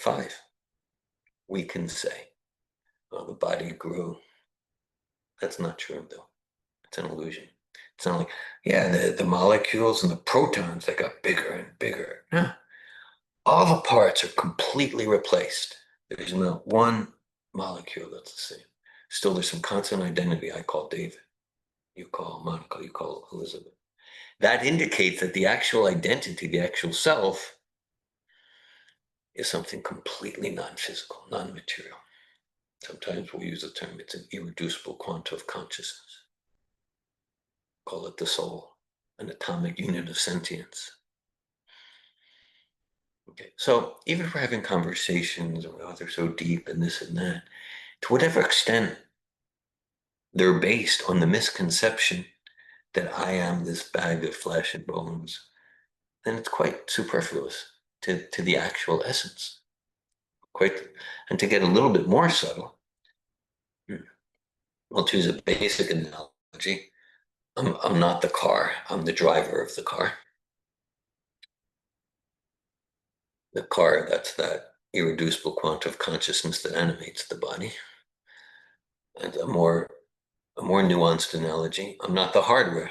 S1: 5. We can say, well, the body grew. That's not true, though. It's an illusion. It's not like, the molecules and the protons, they got bigger and bigger. No. All the parts are completely replaced. There's not one molecule that's the same. Still, there's some constant identity. I call David. You call Monica. You call Elizabeth. that indicates that the actual identity, the actual self, is something completely non-physical, non-material. Sometimes we'll use the term, it's an irreducible quanta of consciousness. Call it the soul, an atomic unit of sentience. Okay, so even if we're having conversations, oh, they're so deep and this and that, to whatever extent they're based on the misconception that I am this bag of flesh and bones, then it's quite superfluous to the actual essence. And to get a little bit more subtle, I'll choose a basic analogy. I'm not the car, I'm the driver of the car. The car, that's that irreducible quanta of consciousness that animates the body. And a more nuanced analogy, I'm not the hardware,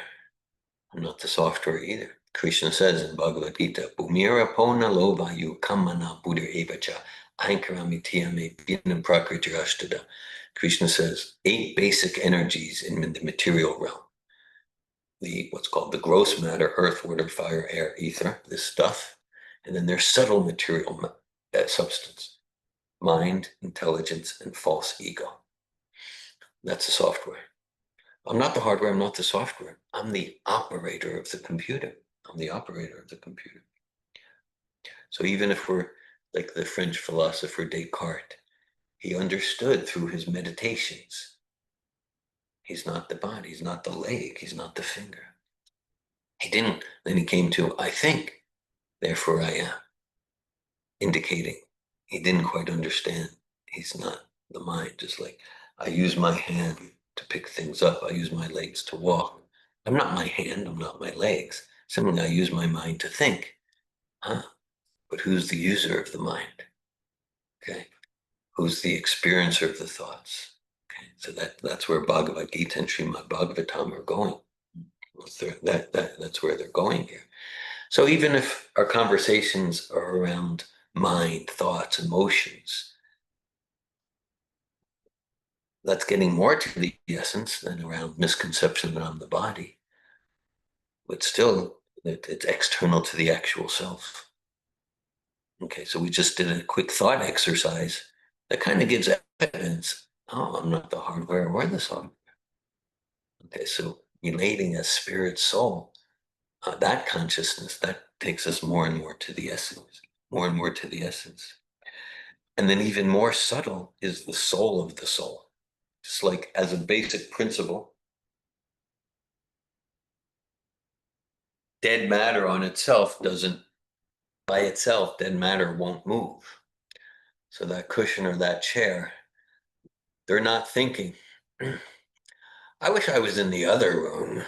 S1: I'm not the software either. Krishna says in Bhagavad Gita, Bhumira pona lovayu kamana buddha evacha ankarami tiyame vinam prakriti ashtada. Krishna says 8 basic energies in the material realm. What's called the gross matter, earth, water, fire, air, ether, this stuff. And then there's subtle material substance, mind, intelligence, and false ego. That's the software. I'm not the hardware, I'm not the software. I'm the operator of the computer. I'm the operator of the computer. So even if we're like the French philosopher Descartes, he understood through his meditations, he's not the body, he's not the leg, he's not the finger. He didn't, then he came to, I think, therefore I am, indicating he didn't quite understand. He's not the mind, just like I use my hand to pick things up, I use my legs to walk. I'm not my hand, I'm not my legs. Similarly, I use my mind to think. But who's the user of the mind? Okay. Who's the experiencer of the thoughts? Okay. So that's where Bhagavad Gita and Srimad Bhagavatam are going. That's where they're going here. So even if our conversations are around mind, thoughts, emotions, that's getting more to the essence than around misconception around the body. But still, it's external to the actual self. Okay, so we just did a quick thought exercise that kind of gives evidence. Oh, I'm not the hardware or the software. Okay, so relating as spirit, soul, that consciousness, that takes us more and more to the essence, more and more to the essence. And then even more subtle is the soul of the soul. Just like as a basic principle, dead matter on itself doesn't, by itself, dead matter won't move. So that cushion or that chair, they're not thinking, I wish I was in the other room.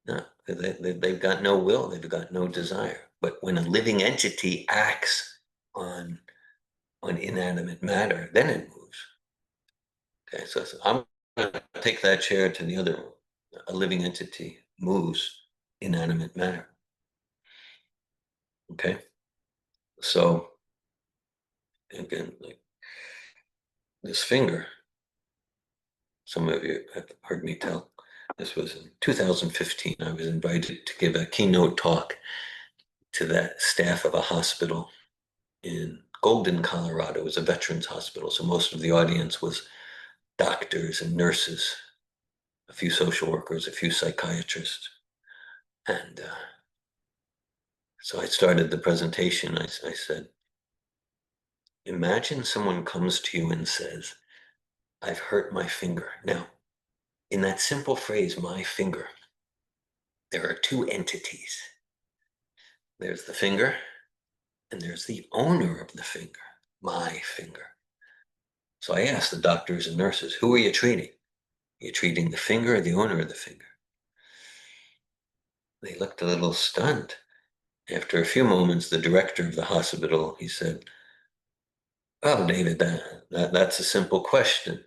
S1: No, they've got no will, they've got no desire. But when a living entity acts on inanimate matter, then it moves. Okay, so I'm going to take that chair to the other room. A living entity moves inanimate matter. Okay, so again, like this finger, some of you have heard me tell, this was in 2015. I was invited to give a keynote talk to that staff of a hospital in Golden, Colorado. It was a veterans hospital, so most of the audience was doctors and nurses, a few social workers, a few psychiatrists. And so I started the presentation. I said, imagine someone comes to you and says, I've hurt my finger. Now, in that simple phrase, my finger, there are 2 entities. There's the finger, and there's the owner of the finger, my finger. So I asked the doctors and nurses, who are you treating? Are you treating the finger or the owner of the finger? They looked a little stunned. After a few moments, the director of the hospital, he said, well, David, that's a simple question.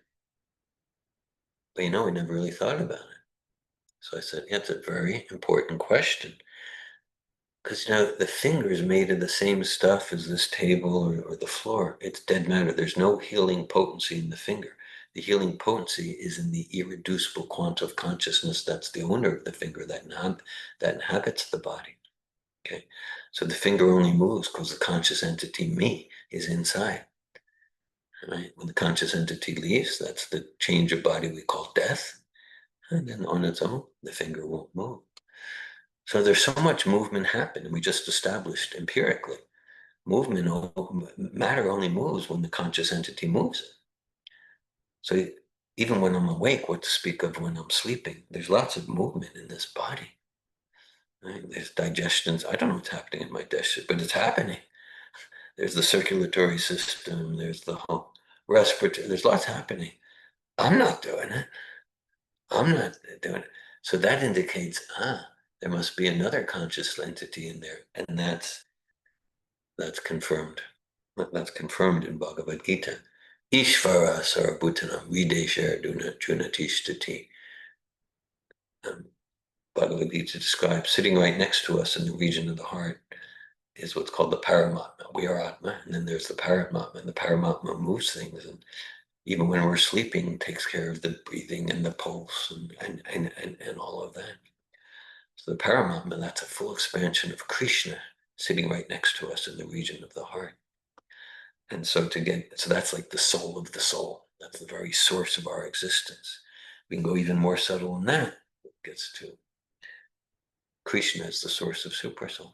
S1: But we never really thought about it. So I said, yeah, it's a very important question. Because, the finger is made of the same stuff as this table or the floor. It's dead matter. There's no healing potency in the finger. The healing potency is in the irreducible quantum of consciousness that's the owner of the finger, that inhabits the body. Okay, so the finger only moves because the conscious entity me is inside. Right? When the conscious entity leaves, that's the change of body we call death. And then on its own, the finger won't move. So there's so much movement happening. We just established empirically. Matter only moves when the conscious entity moves it. So even when I'm awake, what to speak of when I'm sleeping, there's lots of movement in this body. Right? There's digestions. I don't know what's happening in my digestion, but it's happening. There's the circulatory system. There's the whole respiratory. There's lots happening. I'm not doing it. I'm not doing it. So that indicates, there must be another conscious entity in there. And that's confirmed. That's confirmed in Bhagavad Gita. Ishvara sarabhutanam videshar junatishtati. Bhagavad Gita describes sitting right next to us in the region of the heart is what's called the Paramatma. We are Atma, and then there's the Paramatma, and the Paramatma moves things, and even when we're sleeping, takes care of the breathing and the pulse and all of that. So the Paramatma, that's a full expansion of Krishna sitting right next to us in the region of the heart. And so that's like the soul of the soul. That's the very source of our existence. We can go even more subtle than that. It gets to Krishna as the source of Supersoul.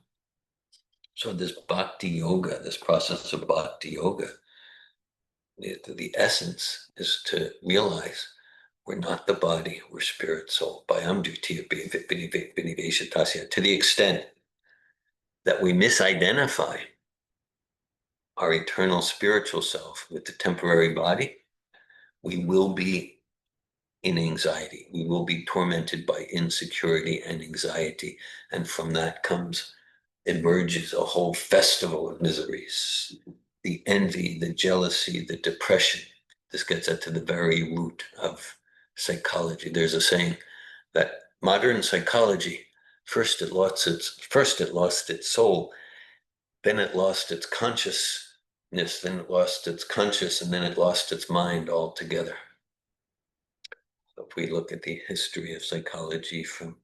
S1: So this bhakti yoga, this process of bhakti yoga, the essence is to realize we're not the body, we're spirit soul. To the extent that we misidentify our eternal spiritual self with the temporary body, we will be in anxiety. We will be tormented by insecurity and anxiety. And from that emerges a whole festival of miseries. The envy, the jealousy, the depression. This gets at to the very root of psychology. There's a saying that modern psychology, first it lost its soul, then it lost its consciousness, then it lost its conscious, and then it lost its mind altogether. If we look at the history of psychology from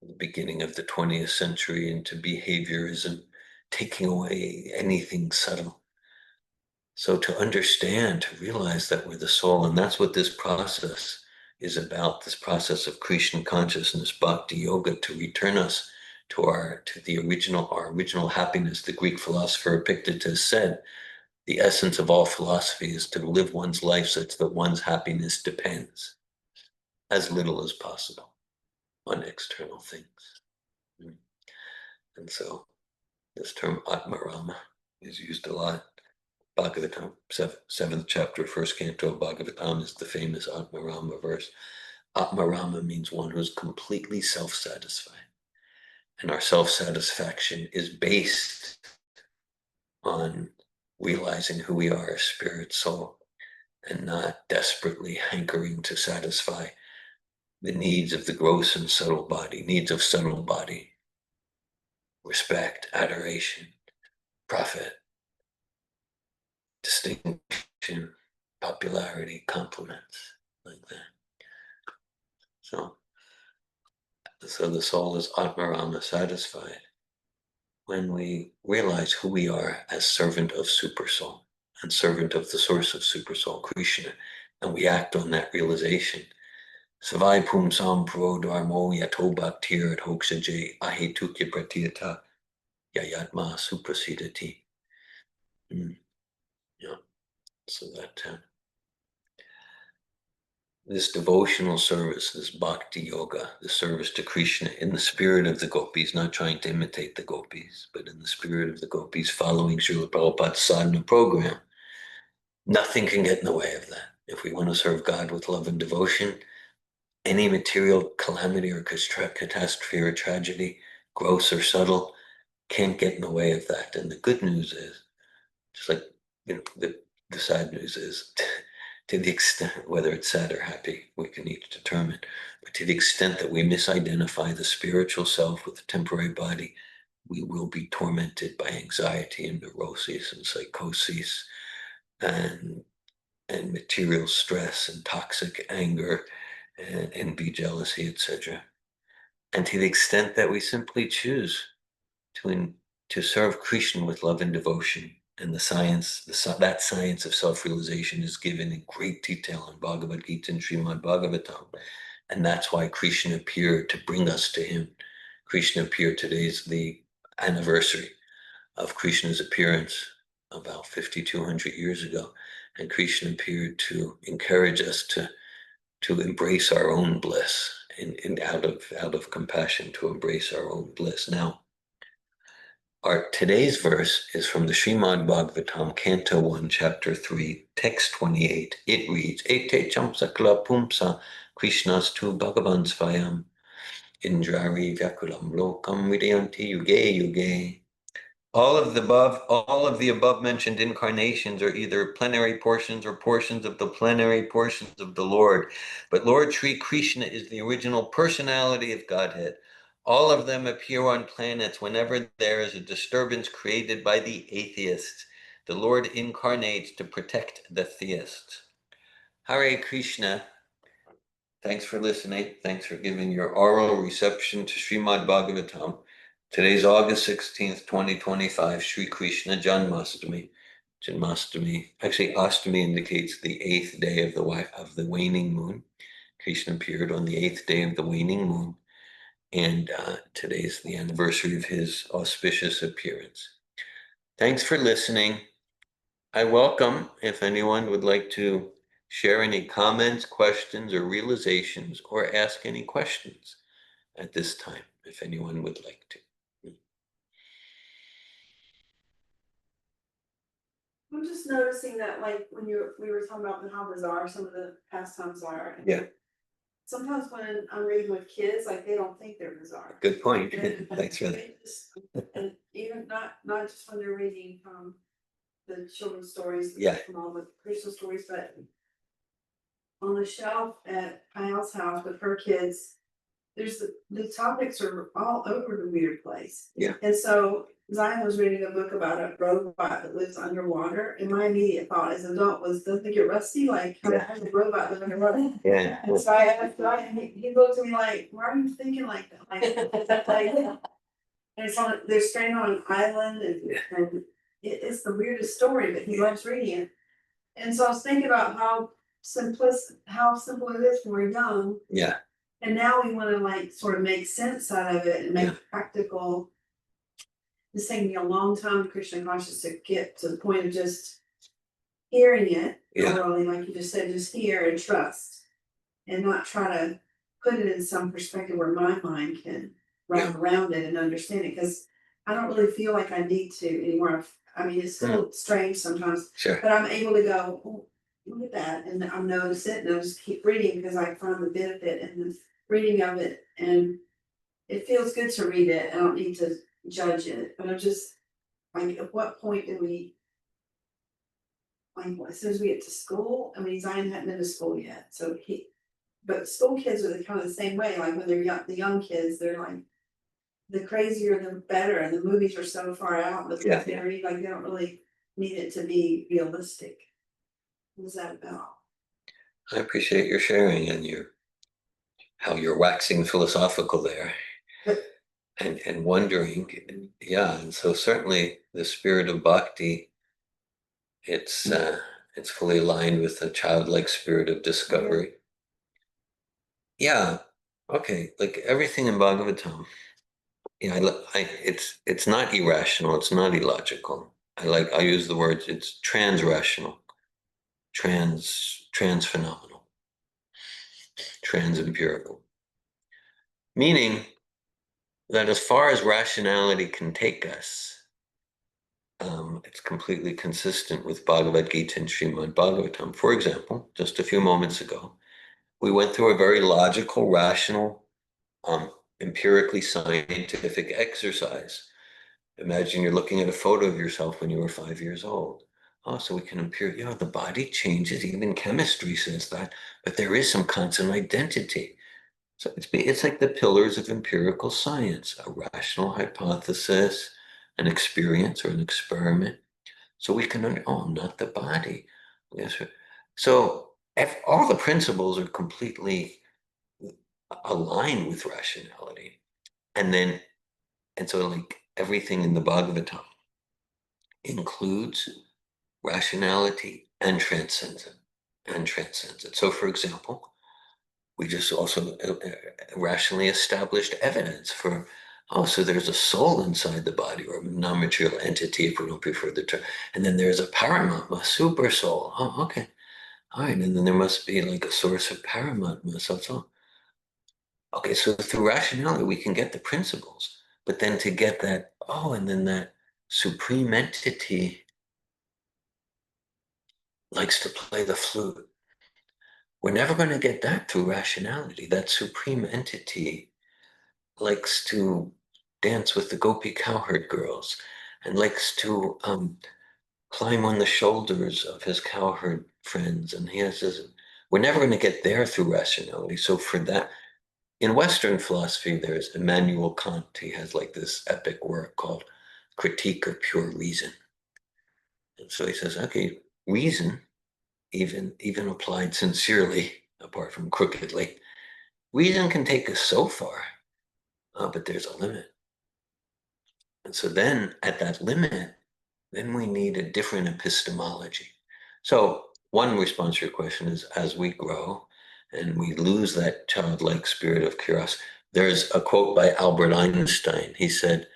S1: the beginning of the 20th century into behaviorism, taking away anything subtle. So to understand, to realize that we're the soul, and that's what this process is about, this process of Krishna consciousness, bhakti yoga, to return us to our original happiness. The Greek philosopher Epictetus said, the essence of all philosophy is to live one's life such that one's happiness depends as little as possible on external things. And so this term Atmarama is used a lot. Bhagavatam, 7th chapter, 1st canto of Bhagavatam is the famous Atmarama verse. Atmarama means one who's completely self-satisfied. And our self-satisfaction is based on realizing who we are as spirit soul and not desperately hankering to satisfy the needs of the gross and subtle body, needs of subtle body, respect, adoration, profit, distinction, popularity, compliments, like that. So the soul is Atmarama, satisfied, when we realize who we are as servant of Supersoul and servant of the source of Supersoul, Krishna, and we act on that realization. Savai pumsam prodharmo yato bhaktir hokshaje ahetukya pratyata yayatma suprasidati. Yeah, so that this devotional service, this bhakti yoga, the service to Krishna in the spirit of the gopis, not trying to imitate the gopis, but in the spirit of the gopis, following Srila Prabhupada's sadhana program, nothing can get in the way of that. If we want to serve God with love and devotion, any material calamity or catastrophe or tragedy, gross or subtle, can't get in the way of that. And the good news is, just like the sad news is, to the extent, whether it's sad or happy, we can each determine, but to the extent that we misidentify the spiritual self with the temporary body, we will be tormented by anxiety and neuroses and psychoses and and material stress and toxic anger and envy, jealousy, etc. And to the extent that we simply choose to serve Krishna with love and devotion, and the science, that science of self-realization is given in great detail in Bhagavad Gita and Srimad Bhagavatam. And that's why Krishna appeared, to bring us to him. Krishna appeared, today's the anniversary of Krishna's appearance about 5,200 years ago. And Krishna appeared to encourage us to embrace our own bliss, and out of compassion, to embrace our own bliss. Now, our today's verse is from the Srimad Bhagavatam, Canto 1, Chapter 3, Text 28. It reads, Ete chamsakla pumsa Krishnastu Bhagavan Svayam Indrari Vyakulam Lokam Vidyanti Yuge Yuge. All of the above mentioned incarnations are either plenary portions or portions of the plenary portions of the Lord. But Lord Sri Krishna is the original personality of Godhead. All of them appear on planets whenever there is a disturbance created by the atheists. The Lord incarnates to protect the theists. Hare Krishna. Thanks for listening. Thanks for giving your oral reception to Srimad Bhagavatam. Today's August 16th, 2025, Sri Krishna Janmastami. Janmastami, actually, Astami indicates the 8th day of the waning moon. Krishna appeared on the 8th day of the waning moon, and today's the anniversary of his auspicious appearance. Thanks for listening. I welcome if anyone would like to share any comments, questions, or realizations, or ask any questions at this time, if anyone would like to.
S3: I'm just noticing that, like, when we were talking about how bizarre some of the pastimes are. And
S1: Yeah.
S3: sometimes when I'm reading with kids, like, they don't think they're bizarre.
S1: Good point. Thanks for that.
S3: They just, and even not just when they're reading the children's stories,
S1: Yeah.
S3: from all the Krishna stories, but on the shelf at Kyle's house with her kids, there's the topics are all over the weird place.
S1: Yeah.
S3: And so Zion was reading a book about a robot that lives underwater, and my immediate thought as an adult was, doesn't it get rusty? Like, how does a robot live underwater?
S1: Yeah.
S3: And so I asked Zion, he looked at me like, why are you thinking like that? Like, and it's on, they're stranded on an island, and it's the weirdest story, but he loves reading it. And so I was thinking about how simple it is when we're young.
S1: Yeah.
S3: And now we want to, like, sort of make sense out of it and make it practical. It's taken me a long time, Krishna conscious, to get to the point of just hearing it orally, like you just said, just hear and trust, and not try to put it in some perspective where my mind can wrap around it and understand it. Because I don't really feel like I need to anymore. I mean, it's still strange sometimes, but I'm able to go, oh, look at that, and I'll notice it, and I'll just keep reading because I find the benefit in the reading of it, and it feels good to read it. I don't need to judge it, but I'm just like, at what point do we, like, as soon as we get to school? I mean, Zion hadn't been to school yet, so but school kids are kind of the same way. Like when they're young, the young kids, they're like, the crazier the better, and the movies are so far out. But they read, like, they don't really need it to be realistic. What is that about?
S1: I appreciate your sharing and how you're waxing philosophical there and wondering. Yeah. And so certainly the spirit of bhakti, it's fully aligned with the childlike spirit of discovery. Yeah. Okay. Like everything in Bhagavatam. Yeah. It's not irrational. It's not illogical. I use the words, it's trans-rational, trans-phenomenal, trans-empirical. Meaning that as far as rationality can take us, it's completely consistent with Bhagavad Gita and Srimad Bhagavatam. For example, just a few moments ago, we went through a very logical, rational, empirically scientific exercise. Imagine you're looking at a photo of yourself when you were 5 years old. Oh, so we can the body changes, even chemistry says that, but there is some constant identity. So it's like the pillars of empirical science, a rational hypothesis, an experience or an experiment. So we can, not the body. Yes, So if all the principles are completely aligned with rationality, and so like everything in the Bhagavatam includes rationality and transcends it. So for example, we just also rationally established evidence for, oh, so there's a soul inside the body, or a non-material entity, if we don't prefer the term. And then there's a Paramatma, super soul. Oh, okay. All right. And then there must be like a source of Paramatma. So it's all. Okay, so through rationality, we can get the principles. But then to get that, oh, and then that supreme entity likes to play the flute. We're never going to get that through rationality. That supreme entity likes to dance with the gopi cowherd girls and likes to climb on the shoulders of his cowherd friends. And he has this, we're never going to get there through rationality. So for that, in Western philosophy, there's Immanuel Kant. He has like this epic work called Critique of Pure Reason. And so he says, okay, reason, even applied sincerely, apart from crookedly, reason can take us so far, but there's a limit. And so then at that limit, then we need a different epistemology. So one response to your question is, as we grow and we lose that childlike spirit of curiosity, there's a quote by Albert Einstein. He said,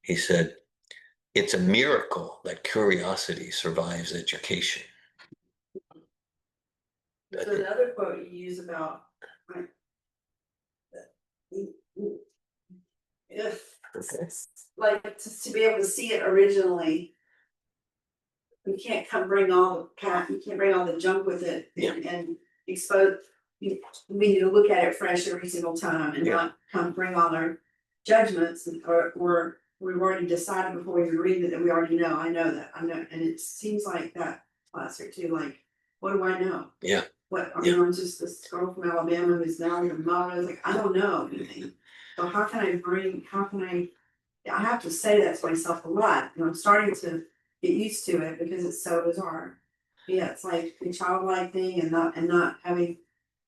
S1: it's a miracle that curiosity survives education.
S3: There's another quote you use about like to be able to see it originally. You can't bring all the junk with it and expose. We need to look at it fresh every single time and not come bring all our judgments or we've already decided before we even read it that we already know. I know that. I know, and it seems like that last year too. Like, what do I know?
S1: Yeah.
S3: What I mean, I'm just this girl from Alabama who's now your mom. I was like, I don't know anything. So how can I have to say that to myself a lot. I'm starting to get used to it because it's so bizarre. Yeah, it's like a childlike thing and not having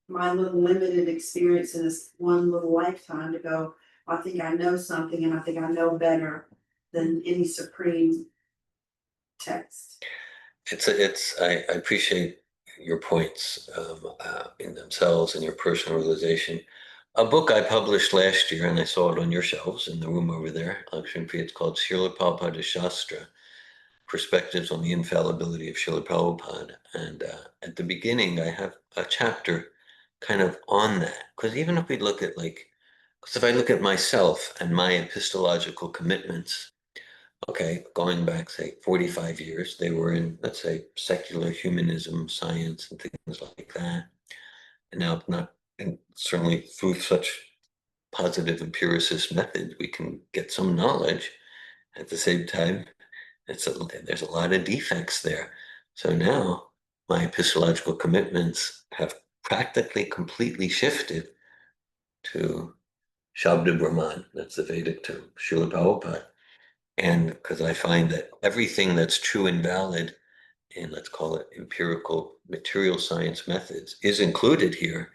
S3: my little limited experience in this one little lifetime to go, I think I know something and I think I know better than any supreme text.
S1: I appreciate your points in themselves and your personal realization. A book I published last year, and I saw it on your shelves in the room over there, Lakshmi Priya, it's called Srila Prabhupada Shastra, Perspectives on the Infallibility of Srila Prabhupada. And at the beginning, I have a chapter kind of on that. Because even if we look at because if I look at myself and my epistological commitments, okay, going back, say, 45 years, they were in, let's say, secular humanism, science, and things like that. And now, and certainly through such positive empiricist methods, we can get some knowledge. At the same time, there's a lot of defects there. So now my epistemological commitments have practically completely shifted to Shabda Brahman, that's the Vedic term, Srila Prabhupada. And because I find that everything that's true and valid in, let's call it, empirical material science methods is included here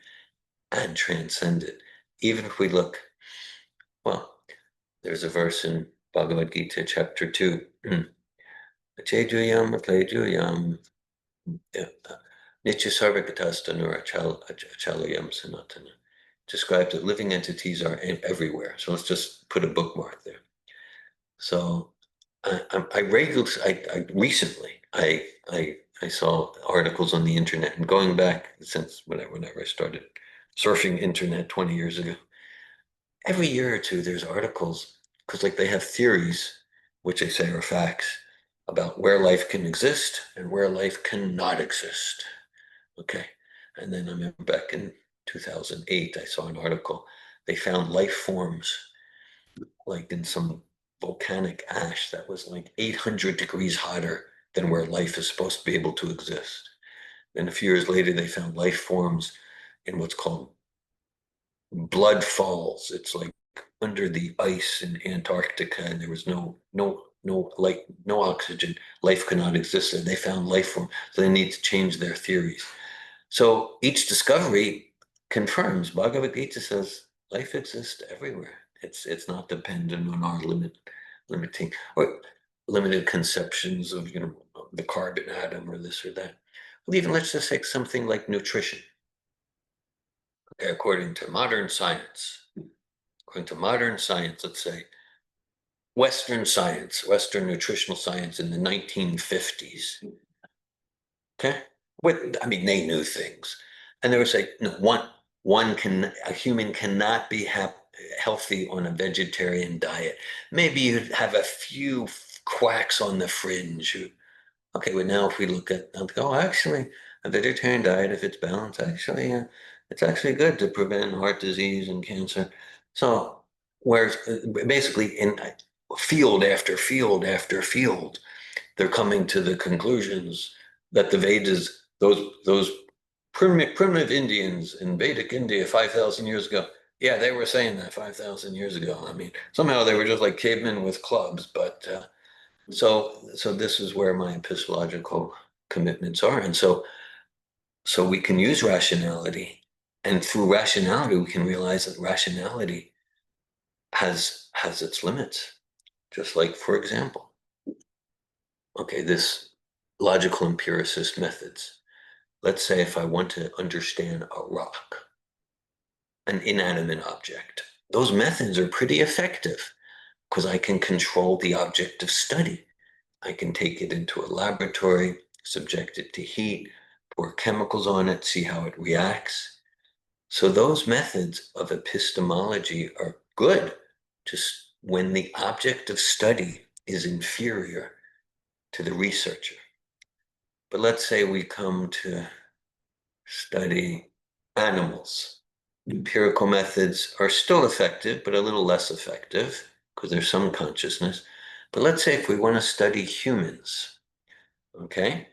S1: and transcended. Even if we look, well, there's a verse in Bhagavad Gita, chapter 2. Achejuyam, Aklejuyam, Nitya Sarvagatastanur Achalayam Sanatana. Describes that living entities are everywhere. So let's just put a bookmark there. So I recently saw articles on the internet, and going back since whenever I started surfing internet 20 years ago, every year or two there's articles, because like they have theories, which they say are facts, about where life can exist and where life cannot exist. Okay. And then I remember back in 2008, I saw an article. They found life forms like in some volcanic ash that was like 800 degrees hotter than where life is supposed to be able to exist. Then a few years later, they found life forms in what's called blood falls. It's like under the ice in Antarctica, and there was no oxygen. Life could not exist there. They found life form, so they need to change their theories. So each discovery confirms. Bhagavad Gita says life exists everywhere. It's not dependent on our limiting or limited conceptions of the carbon atom or this or that. Well, even let's just take something like nutrition. Okay, according to modern science, let's say Western nutritional science in the 1950s. Okay, they knew things, and they would say, no, a human cannot be healthy on a vegetarian diet. Maybe you'd have a few quacks on the fringe. Okay, well now if we look at, actually, a vegetarian diet, if it's balanced, it's actually good to prevent heart disease and cancer. So, whereas basically in field after field after field, they're coming to the conclusions that the Vedas, those primitive Indians in Vedic India 5,000 years ago, yeah, they were saying that 5,000 years ago. I mean, somehow they were just like cavemen with clubs, but so this is where my epistemological commitments are, and so we can use rationality, and through rationality we can realize that rationality has its limits. Just like, for example, okay, this logical empiricist methods. Let's say if I want to understand a rock, an inanimate object, those methods are pretty effective because I can control the object of study. I can take it into a laboratory, subject it to heat, pour chemicals on it, see how it reacts. So those methods of epistemology are good just when the object of study is inferior to the researcher. But let's say we come to study animals. Empirical methods are still effective, but a little less effective because there's some consciousness. But let's say if we want to study humans, okay?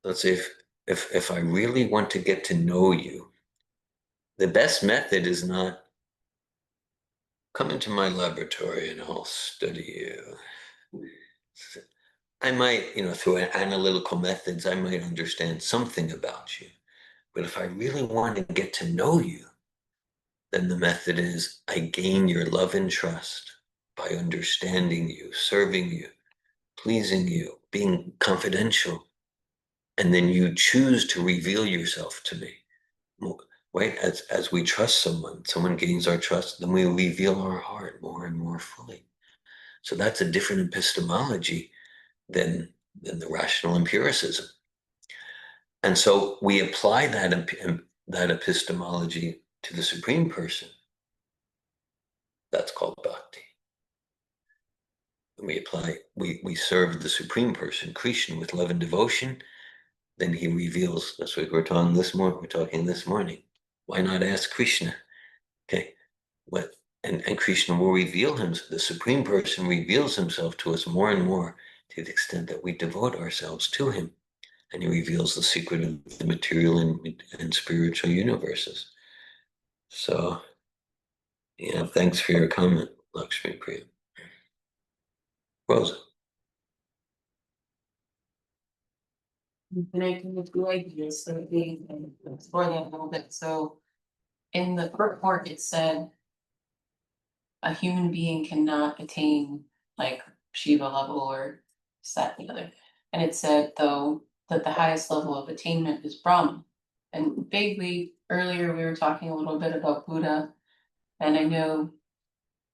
S1: Let's say if I really want to get to know you, the best method is not come into my laboratory and I'll study you. I might, through analytical methods, I might understand something about you. But if I really want to get to know you, then the method is I gain your love and trust by understanding you, serving you, pleasing you, being confidential. And then you choose to reveal yourself to me. Right? As we trust someone gains our trust, then we reveal our heart more and more fully. So that's a different epistemology than the rational empiricism. And so we apply that epistemology to the Supreme Person. That's called bhakti. We serve the Supreme Person, Krishna, with love and devotion. Then he reveals, that's what we're talking this morning. Why not ask Krishna? Okay, and Krishna will reveal himself, the Supreme Person reveals himself to us more and more to the extent that we devote ourselves to him. And he reveals the secret of the material and spiritual universes. So, thanks for your comment, Lakshmi Priya. Rosa.
S2: Connecting with the ideas, so explore that a little bit. So in the report, it said a human being cannot attain like Shiva level or that the other. And it said though that the highest level of attainment is Brahma. And vaguely earlier we were talking a little bit about Buddha, and I know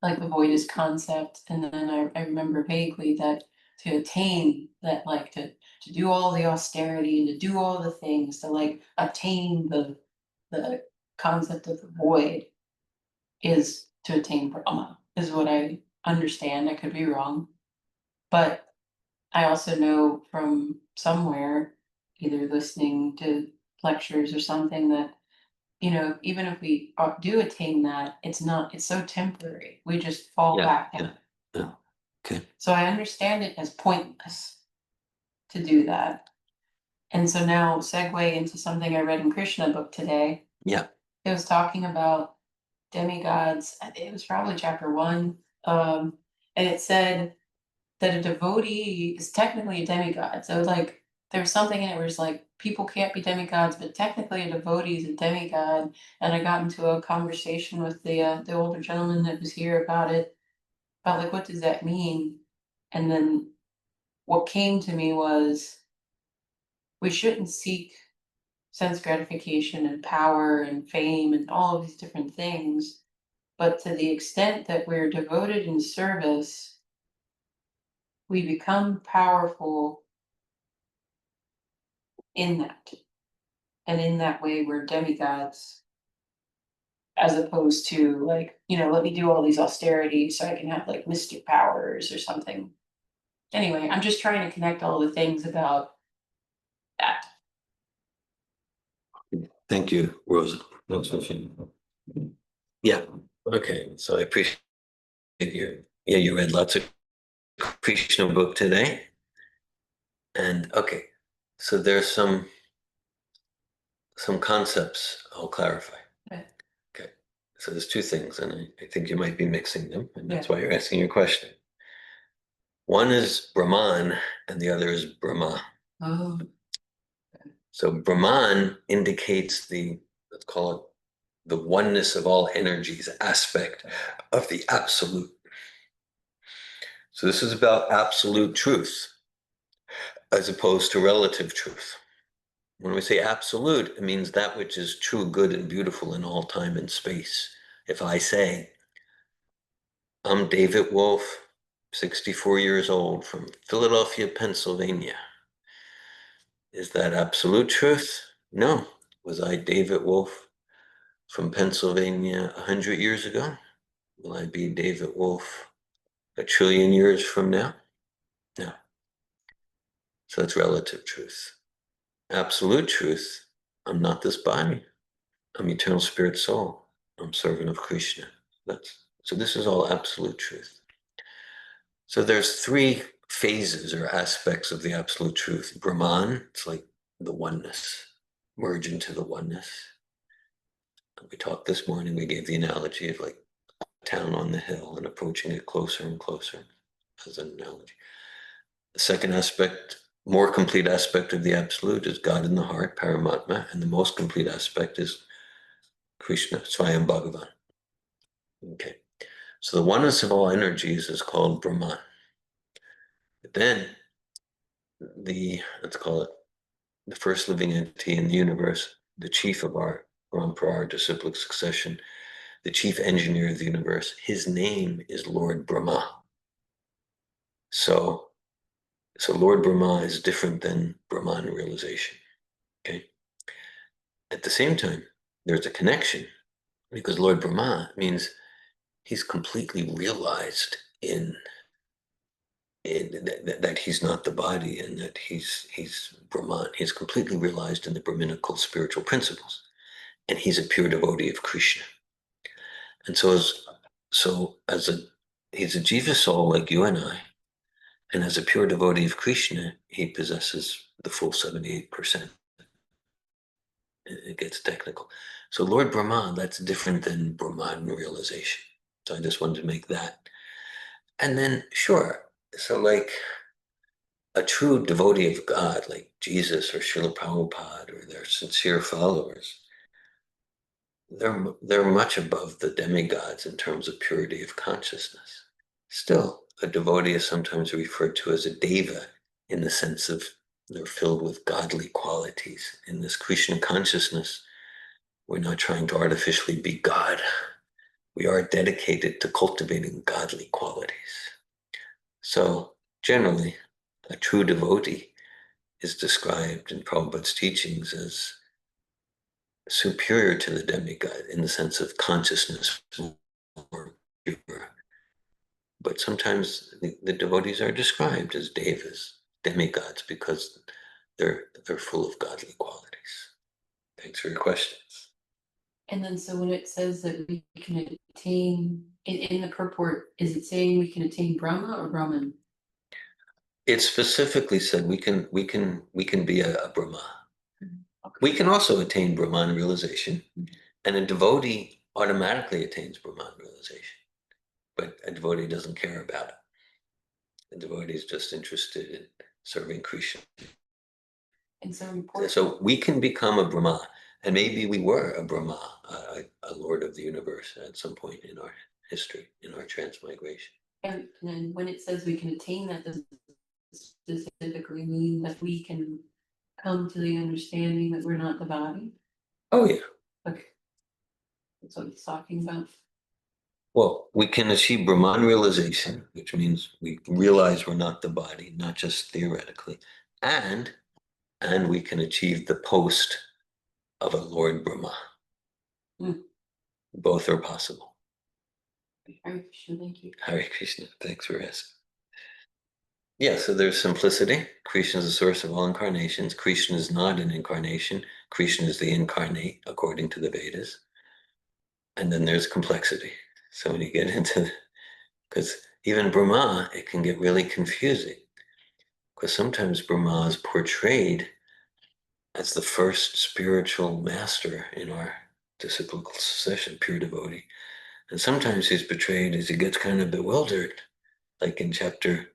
S2: like the void is concept, and then I remember vaguely that to attain that, like to do all the austerity and to do all the things to like attain the concept of the void is to attain Brahma, is what I understand. I could be wrong. But I also know from somewhere, either listening to lectures or something, that even if we do attain that, it's so temporary. We just fall back down.
S1: Yeah. Okay.
S2: So I understand it as pointless to do that. And so now segue into something I read in Krishna book today.
S1: Yeah.
S2: It was talking about demigods. It was probably chapter 1. And it said that a devotee is technically a demigod. So like there's something in it where it's like people can't be demigods, but technically a devotee is a demigod. And I got into a conversation with the older gentleman that was here about it, about like what does that mean? And then what came to me was we shouldn't seek sense gratification and power and fame and all of these different things. But to the extent that we're devoted in service, we become powerful in that. And in that way, we're demigods, as opposed to like, let me do all these austerities so I can have like mystic powers or something. Anyway, I'm just trying to connect all the things about that.
S1: Thank you, Rosa. That's what yeah. Okay. So I appreciate you read lots of Krishna book today. And okay, so there's some concepts I'll clarify.
S2: Right.
S1: Okay. So there's two things, and I think you might be mixing them, and that's
S2: Yeah.
S1: why you're asking your question. One is Brahman and the other is Brahma.
S2: Oh.
S1: So Brahman indicates let's call it the oneness of all energies aspect of the absolute. So this is about absolute truth as opposed to relative truth. When we say absolute, it means that which is true, good, and beautiful in all time and space. If I say, I'm David Wolf, 64 years old, from Philadelphia, Pennsylvania, is that absolute truth? No. Was I David Wolf from Pennsylvania 100 years ago? Will I be David Wolf a trillion years from now? No. So that's relative truth. Absolute truth, I'm not this body. I'm eternal spirit soul. I'm servant of Krishna. So this is all absolute truth. So there's three phases or aspects of the absolute truth. Brahman, it's like the oneness, merge into the oneness. We talked this morning, we gave the analogy of like a town on the hill and approaching it closer and closer as an analogy. The second aspect, more complete aspect of the absolute is God in the heart, Paramatma, and the most complete aspect is Krishna, Swayam Bhagavan. Okay, so the oneness of all energies is called Brahman. But then let's call it the first living entity in the universe, the chief of our Parampara disciplic succession, the chief engineer of the universe, his name is Lord Brahma. So Lord Brahma is different than Brahman realization. Okay. At the same time, there's a connection because Lord Brahma means he's completely realized in that he's not the body and that he's Brahman. He's completely realized in the Brahminical spiritual principles, and he's a pure devotee of Krishna. And he's a jiva soul like you and I, and as a pure devotee of Krishna, he possesses the full 78%. It gets technical. So Lord Brahman, that's different than Brahman realization. So I just wanted to make that. And then, sure, so like a true devotee of God, like Jesus or Srila Prabhupada or their sincere followers, they're much above the demigods in terms of purity of consciousness. Still, a devotee is sometimes referred to as a deva in the sense of they're filled with godly qualities. In this Krishna consciousness, we're not trying to artificially be God. We are dedicated to cultivating godly qualities. So generally, a true devotee is described in Prabhupada's teachings as superior to the demigod in the sense of consciousness more pure. But sometimes the devotees are described as devas, demigods, because they're full of godly qualities. Thanks for your questions.
S2: And then so when it says that we can attain in the purport, is it saying we can attain Brahma or Brahman?
S1: It specifically said we can be a Brahma.
S2: Okay.
S1: We can also attain Brahman realization, and a devotee automatically attains Brahman realization. But a devotee doesn't care about it. The devotee is just interested in serving Krishna
S2: And so important.
S1: So we can become a Brahma, and maybe we were a Brahma, a lord of the universe at some point in our history, in our transmigration.
S2: And when it says we can attain that, does it specifically mean that we can come to the understanding that we're not the body?
S1: Oh yeah.
S2: Okay. That's what it's talking about.
S1: Well, we can achieve Brahman realization, which means we realize we're not the body, not just theoretically, and we can achieve the post of a Lord Brahma.
S2: Mm.
S1: Both are possible.
S2: Hare Krishna, thank you.
S1: Hare Krishna, thanks for asking. Yeah, so there's simplicity. Krishna is the source of all incarnations. Krishna is not an incarnation. Krishna is the incarnate, according to the Vedas. And then there's complexity. So when you get into, because even Brahma, it can get really confusing. Because sometimes Brahma is portrayed as the first spiritual master in our disciplical succession, pure devotee. And sometimes he's portrayed as he gets kind of bewildered, like in chapters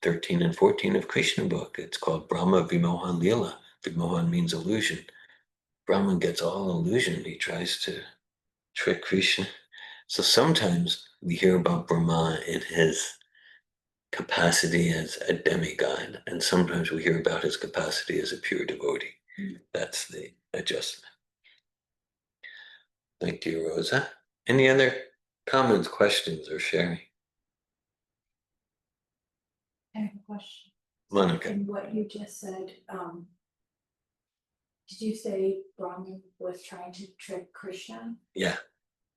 S1: 13 and 14 of Krishna book. It's called Brahma Vimohan Lila. Vimohan means illusion. Brahma gets all illusion. He tries to trick Krishna. So sometimes we hear about Brahma in his capacity as a demigod, and sometimes we hear about his capacity as a pure devotee. That's the adjustment. Thank you, Rosa. Any other comments, questions, or sharing?
S4: I have a question.
S1: Monica.
S4: And what you just said, did you say Brahman was trying to trick Krishna?
S1: Yeah.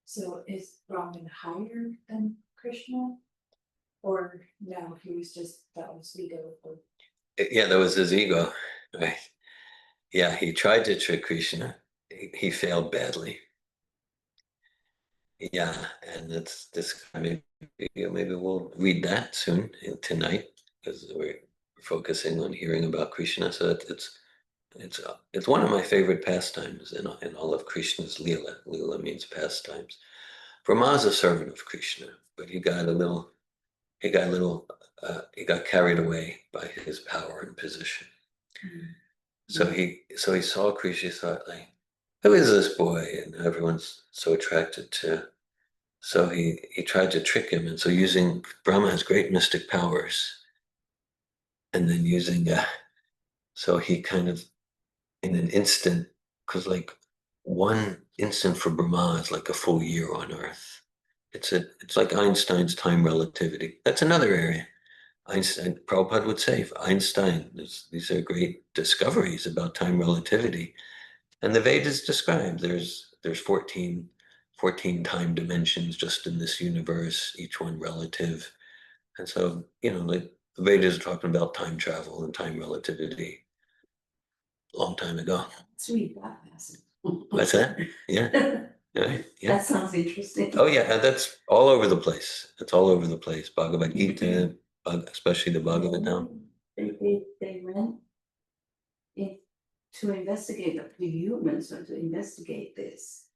S4: So is Brahman higher than Krishna? Or no, he was just, that was ego?
S1: Yeah, that was his ego. Right. Yeah, he tried to trick Krishna. He failed badly. Yeah, and it's this. Maybe we'll read that soon tonight, because we're focusing on hearing about Krishna. So it's one of my favorite pastimes in all of Krishna's Leela. Leela means pastimes. Brahma is a servant of Krishna, but he got carried away by his power and position. Mm-hmm. So he saw Krishna, he thought, like, who is this boy? And everyone's so attracted to. So he tried to trick him. And so Brahma has great mystic powers. And then so he kind of, in an instant, because like one instant for Brahma is like a full year on Earth. It's like Einstein's time relativity. That's another area. Einstein, Prabhupada would say, Einstein, these are great discoveries about time relativity. And the Vedas describe there's 14 time dimensions just in this universe, each one relative. And so, like the Vedas are talking about time travel and time relativity a long time ago.
S4: Let's read that passage.
S1: What's that? Yeah. Right. Yeah.
S4: That sounds interesting.
S1: Oh yeah, and that's all over the place. It's all over the place. Bhagavad Gita, especially the Bhagavatam.
S4: They went in to investigate the humans or to investigate this,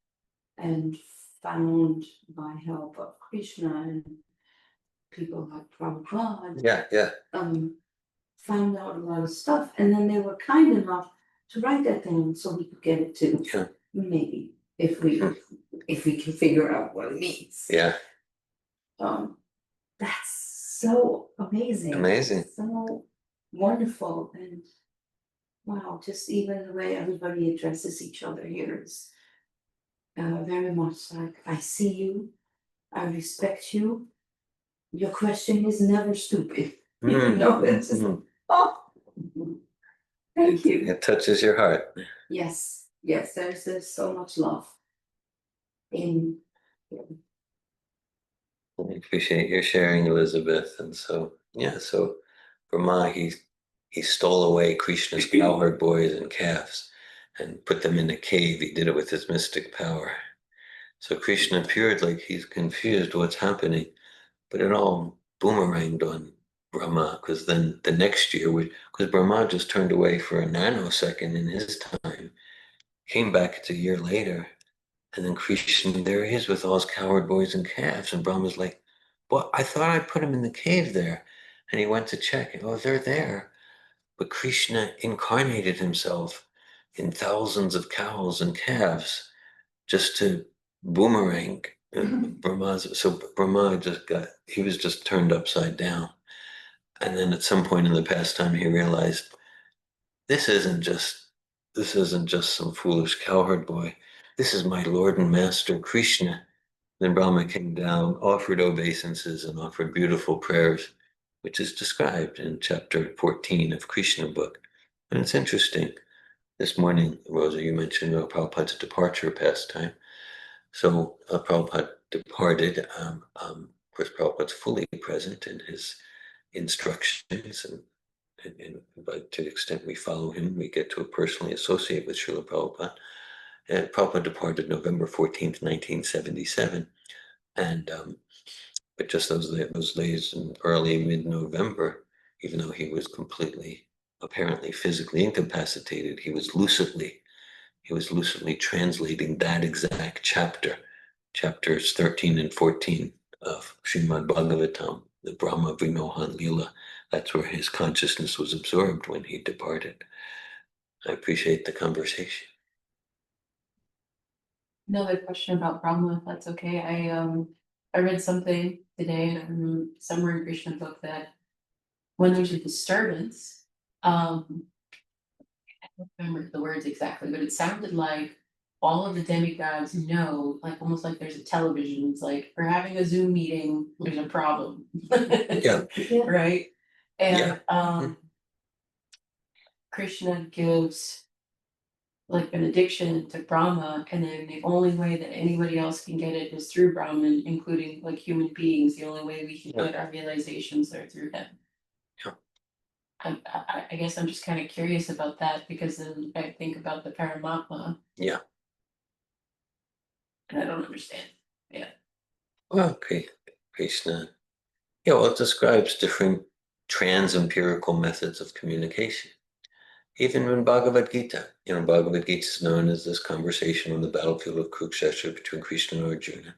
S4: and found by help of Krishna and people like Prabhupada.
S1: Yeah.
S4: Found out a lot of stuff, and then they were kind enough to write that down so we could get it too.
S1: Yeah.
S4: Maybe if we can figure out what it means.
S1: Yeah.
S4: That's so amazing.
S1: Amazing.
S4: So wonderful, and wow, just even the way everybody addresses each other here is very much like, I see you, I respect you. Your question is never stupid. It's just, oh, thank you.
S1: It touches your heart.
S4: Yes, there's so much love in.
S1: I appreciate your sharing, Elizabeth. And so, so Brahma, he stole away Krishna's cowherd boys and calves and put them in a cave. He did it with his mystic power. So Krishna appeared like he's confused what's happening, but it all boomeranged on Brahma, because then the next year, because Brahma just turned away for a nanosecond in his time, came back, it's a year later, and then Krishna, there he is with all his cowherd boys and calves, and Brahma's like, well, I thought I put him in the cave there. And he went to check, and they're there. but Krishna incarnated himself in thousands of cows and calves just to boomerang Brahma's. So Brahma he was just turned upside down. And then at some point in the pastime, he realized this isn't just some foolish cowherd boy. This is my Lord and Master Krishna. Then Brahma came down, offered obeisances, and offered beautiful prayers, which is described in chapter 14 of Krishna book. And it's interesting. This morning, Rosa, you mentioned Prabhupada's departure pastime. So Prabhupada departed. Of course, Prabhupada's fully present in his instructions, but to the extent we follow him, we get to personally associate with Srila Prabhupada. And Prabhupada departed November 14th, 1977. And but just those days in early mid-November, even though he was completely, apparently physically incapacitated, he was lucidly translating that exact chapters 13 and 14 of Srimad Bhagavatam, the Brahma Vimohan Lila. That's where his consciousness was absorbed when he departed. I appreciate the conversation.
S2: Another question about Brahma, if that's okay. I read something today, and I remember somewhere in Krishna book that when there's a disturbance, I don't remember the words exactly, but it sounded like all of the demigods know, like almost like there's a television. It's like we're having a Zoom meeting, there's a problem.
S1: Yeah.
S2: Right. And
S1: Yeah.
S2: Krishna gives like an addiction to Brahma, and then the only way that anybody else can get it is through Brahman, including like human beings. The only way we can get our realizations are through him.
S1: Yeah.
S2: I guess I'm just kind of curious about that, because then I think about the Paramatma.
S1: Yeah.
S2: And I don't understand. Yeah.
S1: Well, okay. Krishna. Yeah, well, it describes different trans-empirical methods of communication. Even in Bhagavad Gita, Bhagavad Gita is known as this conversation on the battlefield of Kurukshetra between Krishna and Arjuna.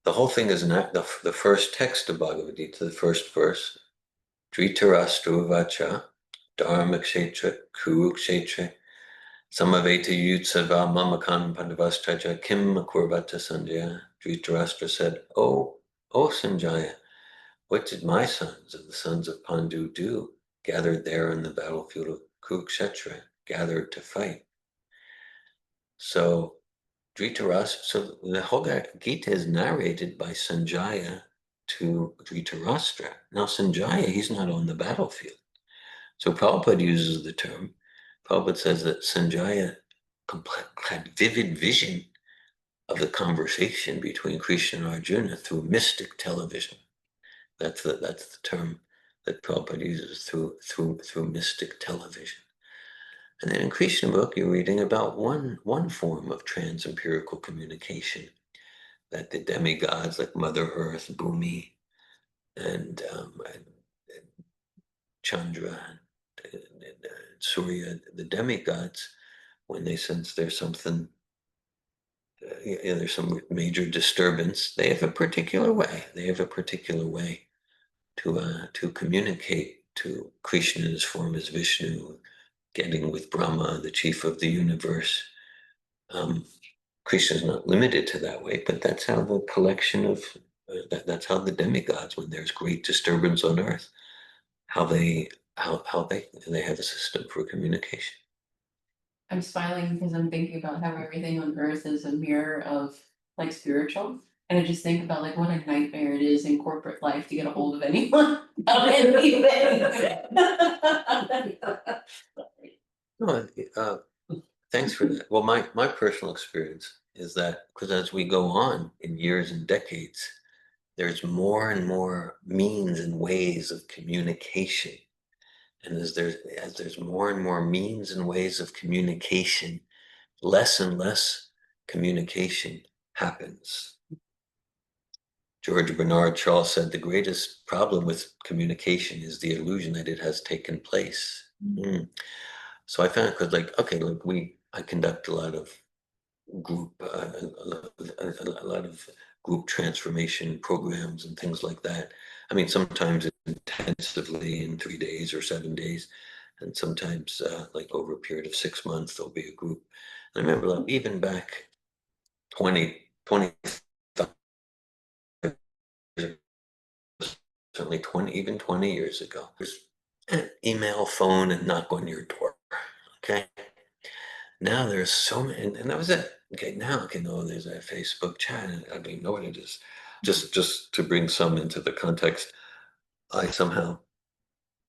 S1: The whole thing is not the first text of Bhagavad Gita, the first verse. Dhritarashtra vacha, dharmakshetra, kurukshetra, samaveta yutsava mamakan pandavastraja kim akurvata Sanjaya. Dhritarashtra said, Oh Sanjaya, what did my sons and the sons of Pandu do, gathered there in the battlefield of Kurukshetra, gathered to fight? So Dhritarashtra, so the whole Gita is narrated by Sanjaya to Dhritarashtra. Now Sanjaya, he's not on the battlefield. So Prabhupada uses the term. Prabhupada says that Sanjaya had vivid vision of the conversation between Krishna and Arjuna through mystic television. That's the term that Prabhupada uses, through mystic television. And then in Krishna book, you're reading about one form of trans-empirical communication that the demigods like Mother Earth, Bhumi, and Chandra, and Surya, the demigods, when they sense there's something, there's some major disturbance, they have a particular way. To communicate to Krishna in his form as Vishnu, getting with Brahma, the chief of the universe. Krishna is not limited to that way, but that's how the collection of that's how the demigods, when there's great disturbance on earth, how they have a system for communication.
S2: I'm smiling because I'm thinking about how everything on earth is a mirror of like spiritual. And I just think about like what a nightmare it is in corporate life to get a hold of anyone. Of anything.
S1: No, thanks for that. Well, my personal experience is that because as we go on in years and decades, there's more and more means and ways of communication. And as there's more and more means and ways of communication, less and less communication happens. George Bernard Shaw said the greatest problem with communication is the illusion that it has taken place. So I found, because I conduct a lot of group, a lot of group transformation programs and things like that. I mean, sometimes intensively in 3 days or 7 days, And sometimes like over a period of 6 months, there'll be a group. And I remember even back 20, certainly 20, even 20 years ago, there's email, phone, and knock on your door. Okay. Now there's so many, and that was it. Okay, now okay, no, there's a Facebook chat, and I don't even know what it is. Just to bring some into the context, I somehow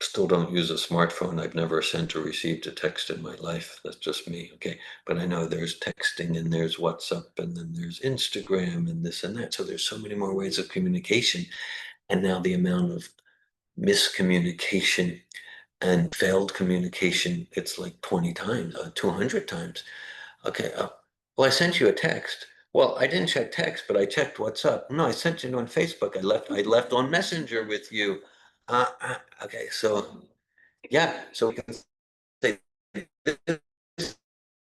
S1: still don't use a smartphone. I've never sent or received a text in my life. That's just me, okay? But I know there's texting and there's WhatsApp and then there's Instagram and this and that. So there's so many more ways of communication. And now the amount of miscommunication and failed communication, it's like 20 times, 200 times. Okay, well, I sent you a text. Well, I didn't check text, but I checked WhatsApp. No, I sent it on Facebook. I left on Messenger with you. Okay, so yeah, so we can say this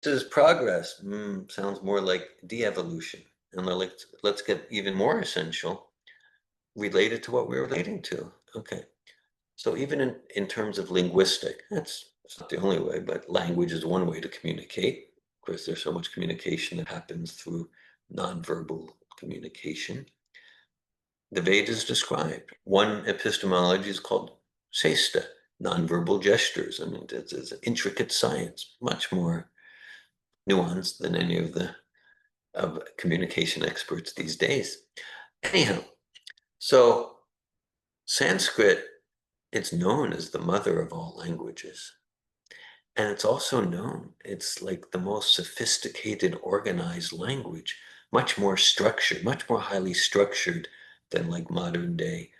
S1: is progress. Sounds more like de-evolution. And let's get even more essential, related to what we're relating to. Okay, so even in terms of linguistic, it's not the only way, but language is one way to communicate. Of course, there's so much communication that happens through nonverbal communication. The Vedas described one epistemology is called sesta, nonverbal gestures. I mean, it's an intricate science, much more nuanced than any of the communication experts these days. Anyhow, so Sanskrit, it's known as the mother of all languages. And it's also known, it's like the most sophisticated, organized language, much more structured, much more highly structured than like modern day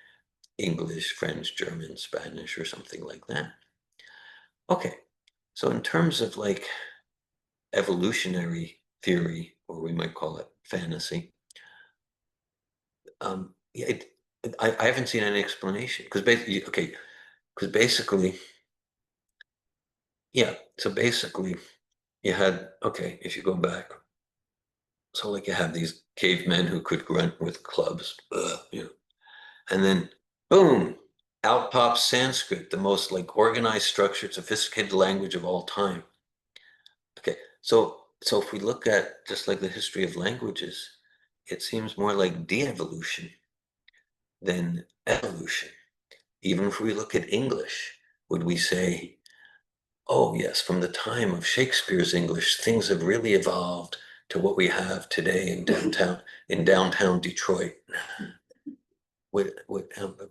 S1: English, French, German, Spanish, or something like that. Okay, so in terms of like evolutionary theory, or we might call it fantasy, yeah, I haven't seen any explanation because basically, okay, because basically, yeah, so basically you had, okay, if you go back, so like you have these cavemen who could grunt with clubs, and then boom, out pops Sanskrit, the most like organized, structured, sophisticated language of all time. Okay, so if we look at just like the history of languages, it seems more like de-evolution than evolution. Even if we look at English, would we say, oh yes, from the time of Shakespeare's English, things have really evolved to what we have today in downtown Detroit?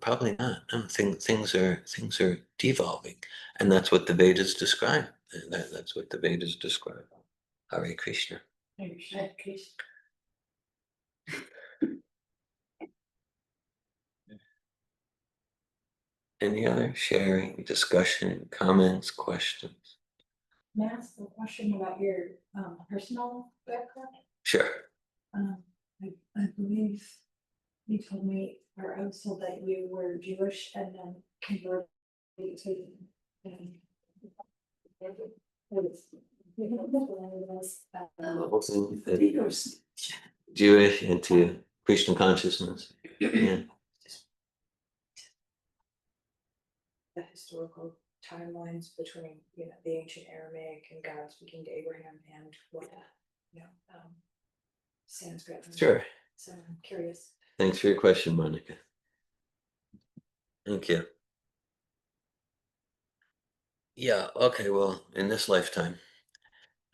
S1: Probably not. No, things are devolving, and that's what the Vedas describe. That's what the Vedas describe. Hare Krishna. Any other sharing, discussion, comments, questions?
S5: May I ask a question about your personal background?
S1: Sure.
S5: I believe you told me, or I was told that you were Jewish and then converted to.
S1: Jewish into Christian consciousness. Yeah.
S5: The historical timelines between, the ancient Aramaic and God speaking to Abraham and what, Sanskrit.
S1: Sure.
S5: So I'm curious.
S1: Thanks for your question, Monica. Thank you. Yeah, okay, well, in this lifetime,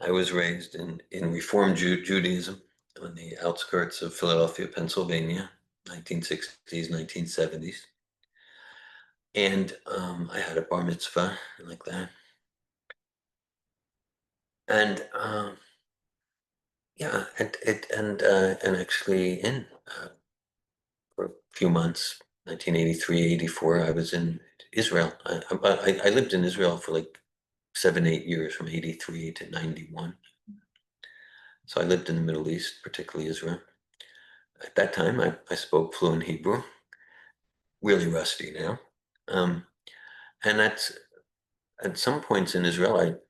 S1: I was raised in Reformed Judaism on the outskirts of Philadelphia, Pennsylvania, 1960s, 1970s. And I had a bar mitzvah like that. And yeah, and actually for a few months, 1983, 84, I was in Israel. I lived in Israel for like 7-8 years, from 83 to 91. So I lived in the Middle East, particularly Israel. At that time, I spoke fluent Hebrew, really rusty now. And at some points in Israel,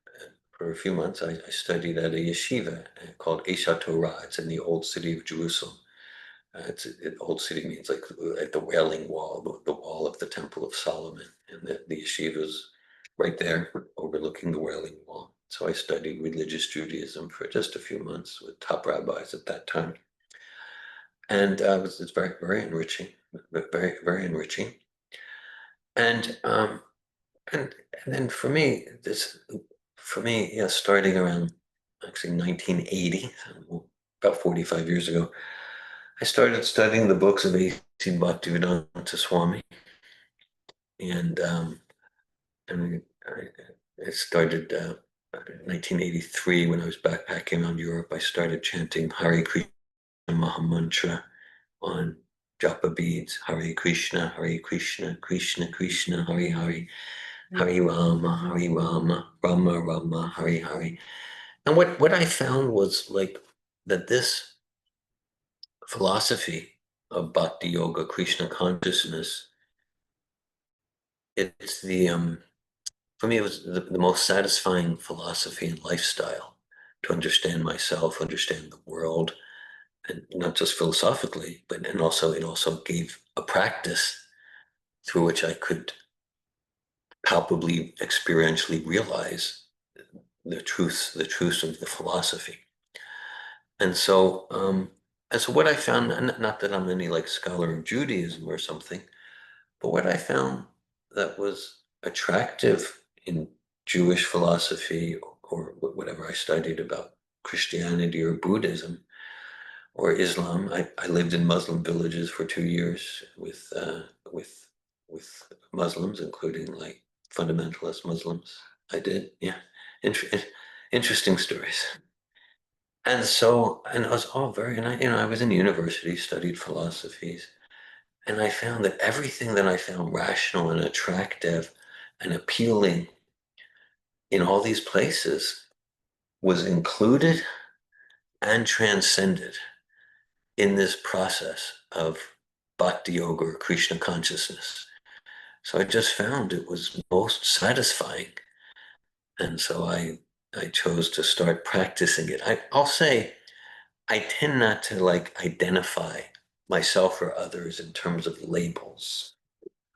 S1: for a few months, I studied at a yeshiva called Esha Torah. It's in the old city of Jerusalem. Old city means like the Wailing Wall, the wall of the Temple of Solomon. And the yeshiva's right there overlooking the Wailing Wall. So I studied religious Judaism for just a few months with top rabbis at that time. And it's very, very enriching, very, very enriching. And then for me, starting around actually 1980, about 45 years ago, I started studying the books of A.C. Bhaktivedanta Swami. And I started in 1983 when I was backpacking around Europe. I started chanting Hare Krishna Mahamantra on japa beads. Hare Krishna, Krishna Krishna, Hare Hare, Hare Rama, Rama Rama, Hare Hare. And what I found was like that this philosophy of Bhakti Yoga, Krishna consciousness, it's for me, it was the most satisfying philosophy and lifestyle to understand myself, understand the world, and not just philosophically, but it also gave a practice through which I could palpably, experientially realize the truths of the philosophy. And so, what I found, not that I'm any like scholar of Judaism or something, but what I found that was attractive in Jewish philosophy or whatever I studied about Christianity or Buddhism or Islam. I lived in Muslim villages for 2 years with Muslims, including like fundamentalist Muslims. I did, yeah. Interesting stories. And so, and it was all very, and I was in university, studied philosophies, and I found that everything that I found rational and attractive and appealing in all these places was included and transcended in this process of Bhakti Yoga or Krishna consciousness. So I just found it was most satisfying. And so I chose to start practicing it. I'll say I tend not to like identify myself or others in terms of labels.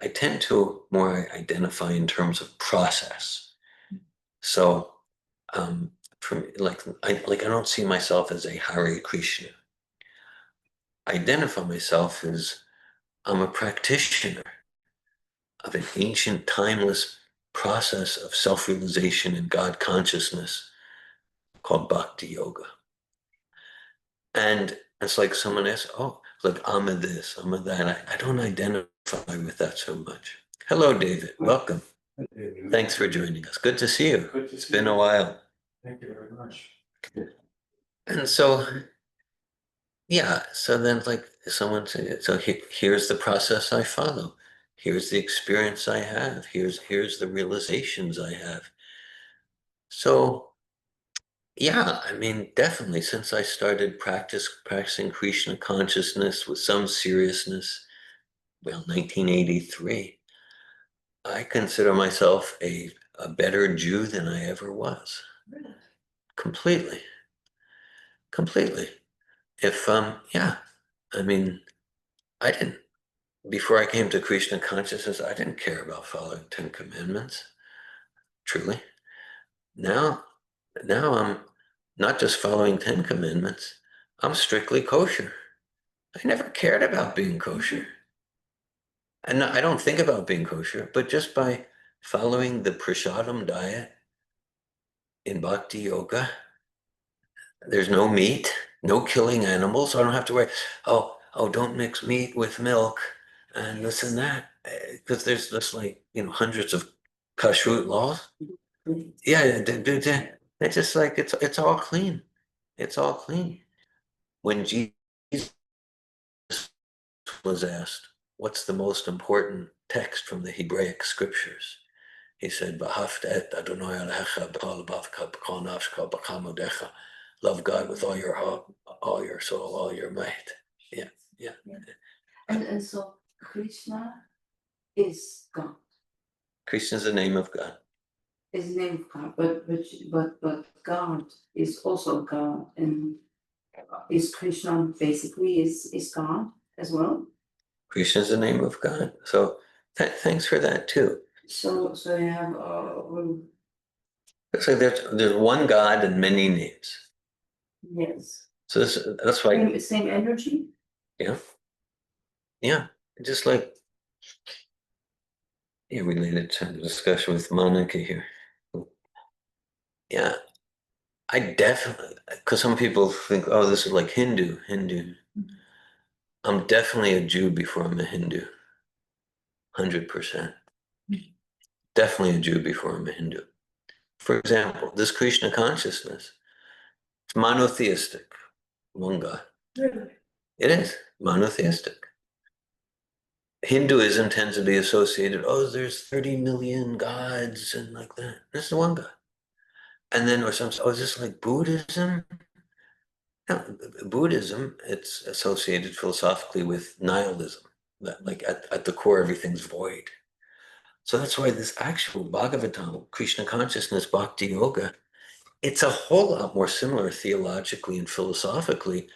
S1: I tend to more identify in terms of process. So, from I don't see myself as a Hare Krishna. I identify myself as I'm a practitioner of an ancient, timeless process of self-realization and God consciousness called Bhakti Yoga. And it's like someone asks, oh, like I'm a this, I'm a that. I don't identify with that so much. Hello, David. Welcome. Thanks for joining us. Good to see you. It's been a while.
S6: Thank you very much.
S1: And so, yeah, so then like someone said, so here's the process I follow. Here's the experience I have. Here's the realizations I have. So, yeah, I mean, definitely since I started practicing Krishna consciousness with some seriousness, well, 1983, I consider myself a better Jew than I ever was. Completely. If, yeah, I mean, I didn't, before I came to Krishna consciousness, I didn't care about following 10 commandments, truly. Now I'm not just following 10 commandments, I'm strictly kosher. I never cared about being kosher. And I don't think about being kosher, but just by following the prasadam diet in Bhakti Yoga, there's no meat, no killing animals. So I don't have to worry, oh, don't mix meat with milk and this and that. Because there's just like, hundreds of kashrut laws. Yeah, they're just like, it's all clean. It's all clean. When Jesus was asked, what's the most important text from the Hebraic scriptures? He said, "V'ahavta et Adonai Elohecha b'kol livavka b'kol nafshka b'kol modecha." Love God with all your heart, all your soul, all your might. Yeah.
S4: And so Krishna is God.
S1: Krishna is the name of God.
S4: Is the name of God, but God is also God, and is Krishna basically is God as well?
S1: Krishna is the name of God. So thanks for that too.
S4: So you have,
S1: So there's one God and many names.
S4: yes,
S1: So that's why,
S4: same energy?
S1: yeah. Yeah, just like, yeah, related to the discussion with Monica here. Yeah, I definitely, because some people think, oh, this is like Hindu. I'm definitely a Jew before I'm a Hindu. 100%. Definitely a Jew before I'm a Hindu. For example, this Krishna consciousness, it's monotheistic, one God.
S5: Really?
S1: It is monotheistic. Hinduism tends to be associated, oh, there's 30 million gods and like that. This is one God. And then, or some, oh, is this like Buddhism? No, Buddhism, it's associated philosophically with nihilism, that like at the core, everything's void. So that's why this actual Bhagavatam, Krishna consciousness, Bhakti Yoga, it's a whole lot more similar theologically and philosophically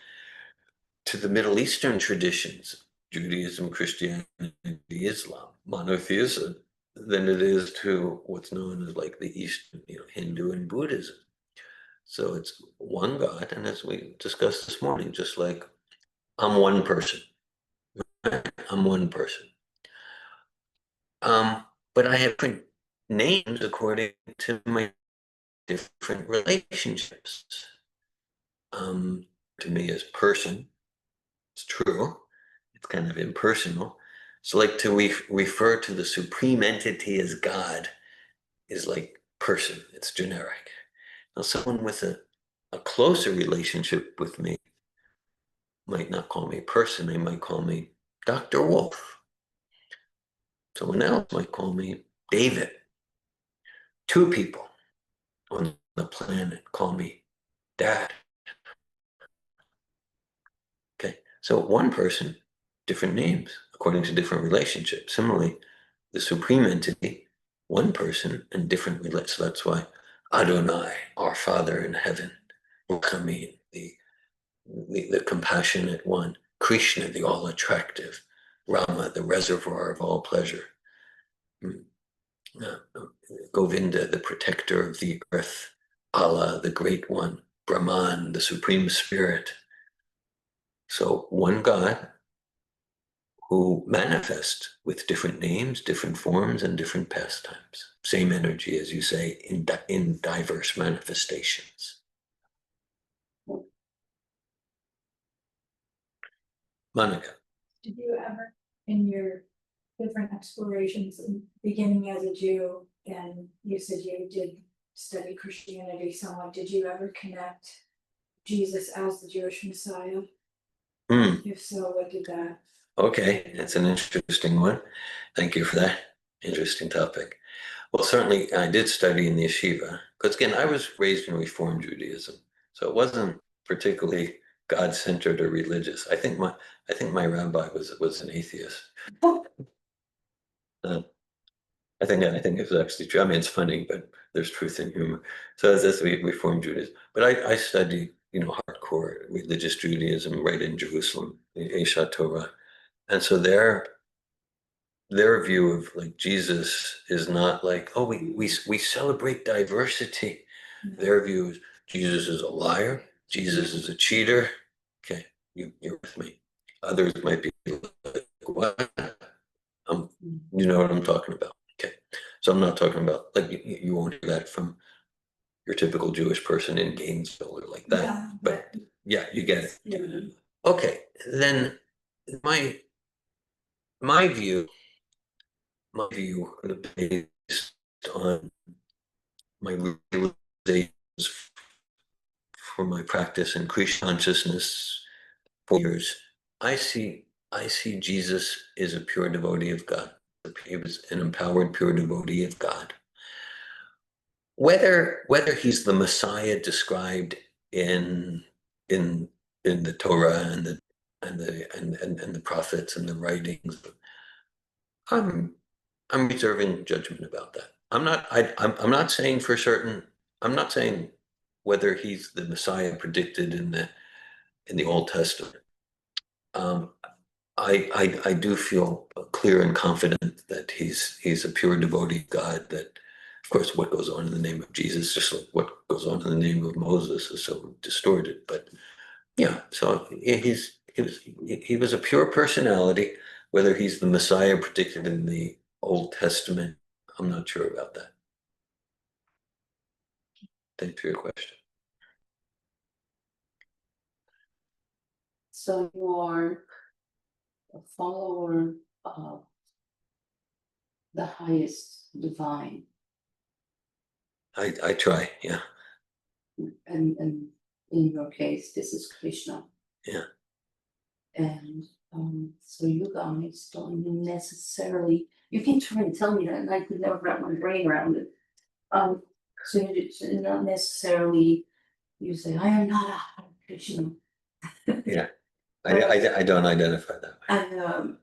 S1: to the Middle Eastern traditions, Judaism, Christianity, Islam, monotheism, than it is to what's known as like the Eastern, Hindu and Buddhism. So it's one God, and as we discussed this morning, just like I'm one person, right? I'm one person. But I have different names according to my different relationships. To me as person, it's true. It's kind of impersonal. So like to refer to the supreme entity as God is like person, it's generic. Now someone with a closer relationship with me might not call me person, they might call me Dr. Wolf. Someone else might call me David. Two people on the planet call me Dad. Okay, so one person, different names according to different relationships. Similarly, the supreme entity, one person and different relationships. So that's why Adonai, our Father in heaven, Rachamin, the compassionate one, Krishna, the all attractive, Rama, the reservoir of all pleasure, Govinda, the protector of the earth, Allah, the great one, Brahman, the supreme spirit. So one God who manifests with different names, different forms, and different pastimes. Same energy, as you say, in diverse manifestations. Monica.
S5: Did you ever, in your different explorations, beginning as a Jew, and you said you did study Christianity somewhat, did you ever connect Jesus as the Jewish Messiah? If so, what did that?
S1: Okay, that's an interesting one. Thank you for that. Interesting topic. Well, certainly I did study in the yeshiva, because again, I was raised in Reform Judaism, so it wasn't particularly God-centered or religious. I think my rabbi was an atheist. I think it's actually true. I mean, it's funny, but there's truth in humor. So that's Reform Judaism. But I studied, hardcore religious Judaism right in Jerusalem, the Eshat Torah, and so their view of like Jesus is not like, oh, we celebrate diversity. Their view is Jesus is a liar, Jesus is a cheater. Okay, you're with me. Others might be like, what? You know what I'm talking about. Okay, so I'm not talking about like you won't hear that from your typical Jewish person in Gainesville or like that.
S5: Yeah.
S1: But yeah, you get it. Yeah. Okay, then my view based on my realizations for my practice in Krishna consciousness for years. I see Jesus is a pure devotee of God. He was an empowered pure devotee of God. Whether he's the Messiah described in the Torah and the prophets and the writings, I'm reserving judgment about that. I'm not saying for certain. I'm not saying whether he's the Messiah predicted in the Old Testament. I do feel clear and confident that he's a pure devotee of God, that of course what goes on in the name of Jesus, just like what goes on in the name of Moses, is so distorted. But yeah, so he was a pure personality. Whether he's the Messiah predicted in the Old Testament, I'm not sure about that. Thanks for your question.
S4: So you are a follower of the highest divine,
S1: I try, yeah.
S4: and in your case, this is Krishna.
S1: Yeah.
S4: And so you guys don't necessarily, you can try and tell me that, and I could never wrap my brain around it. So it's not necessarily, you say, I am not a Hare Krishna.
S1: Yeah. I don't identify that way.
S4: And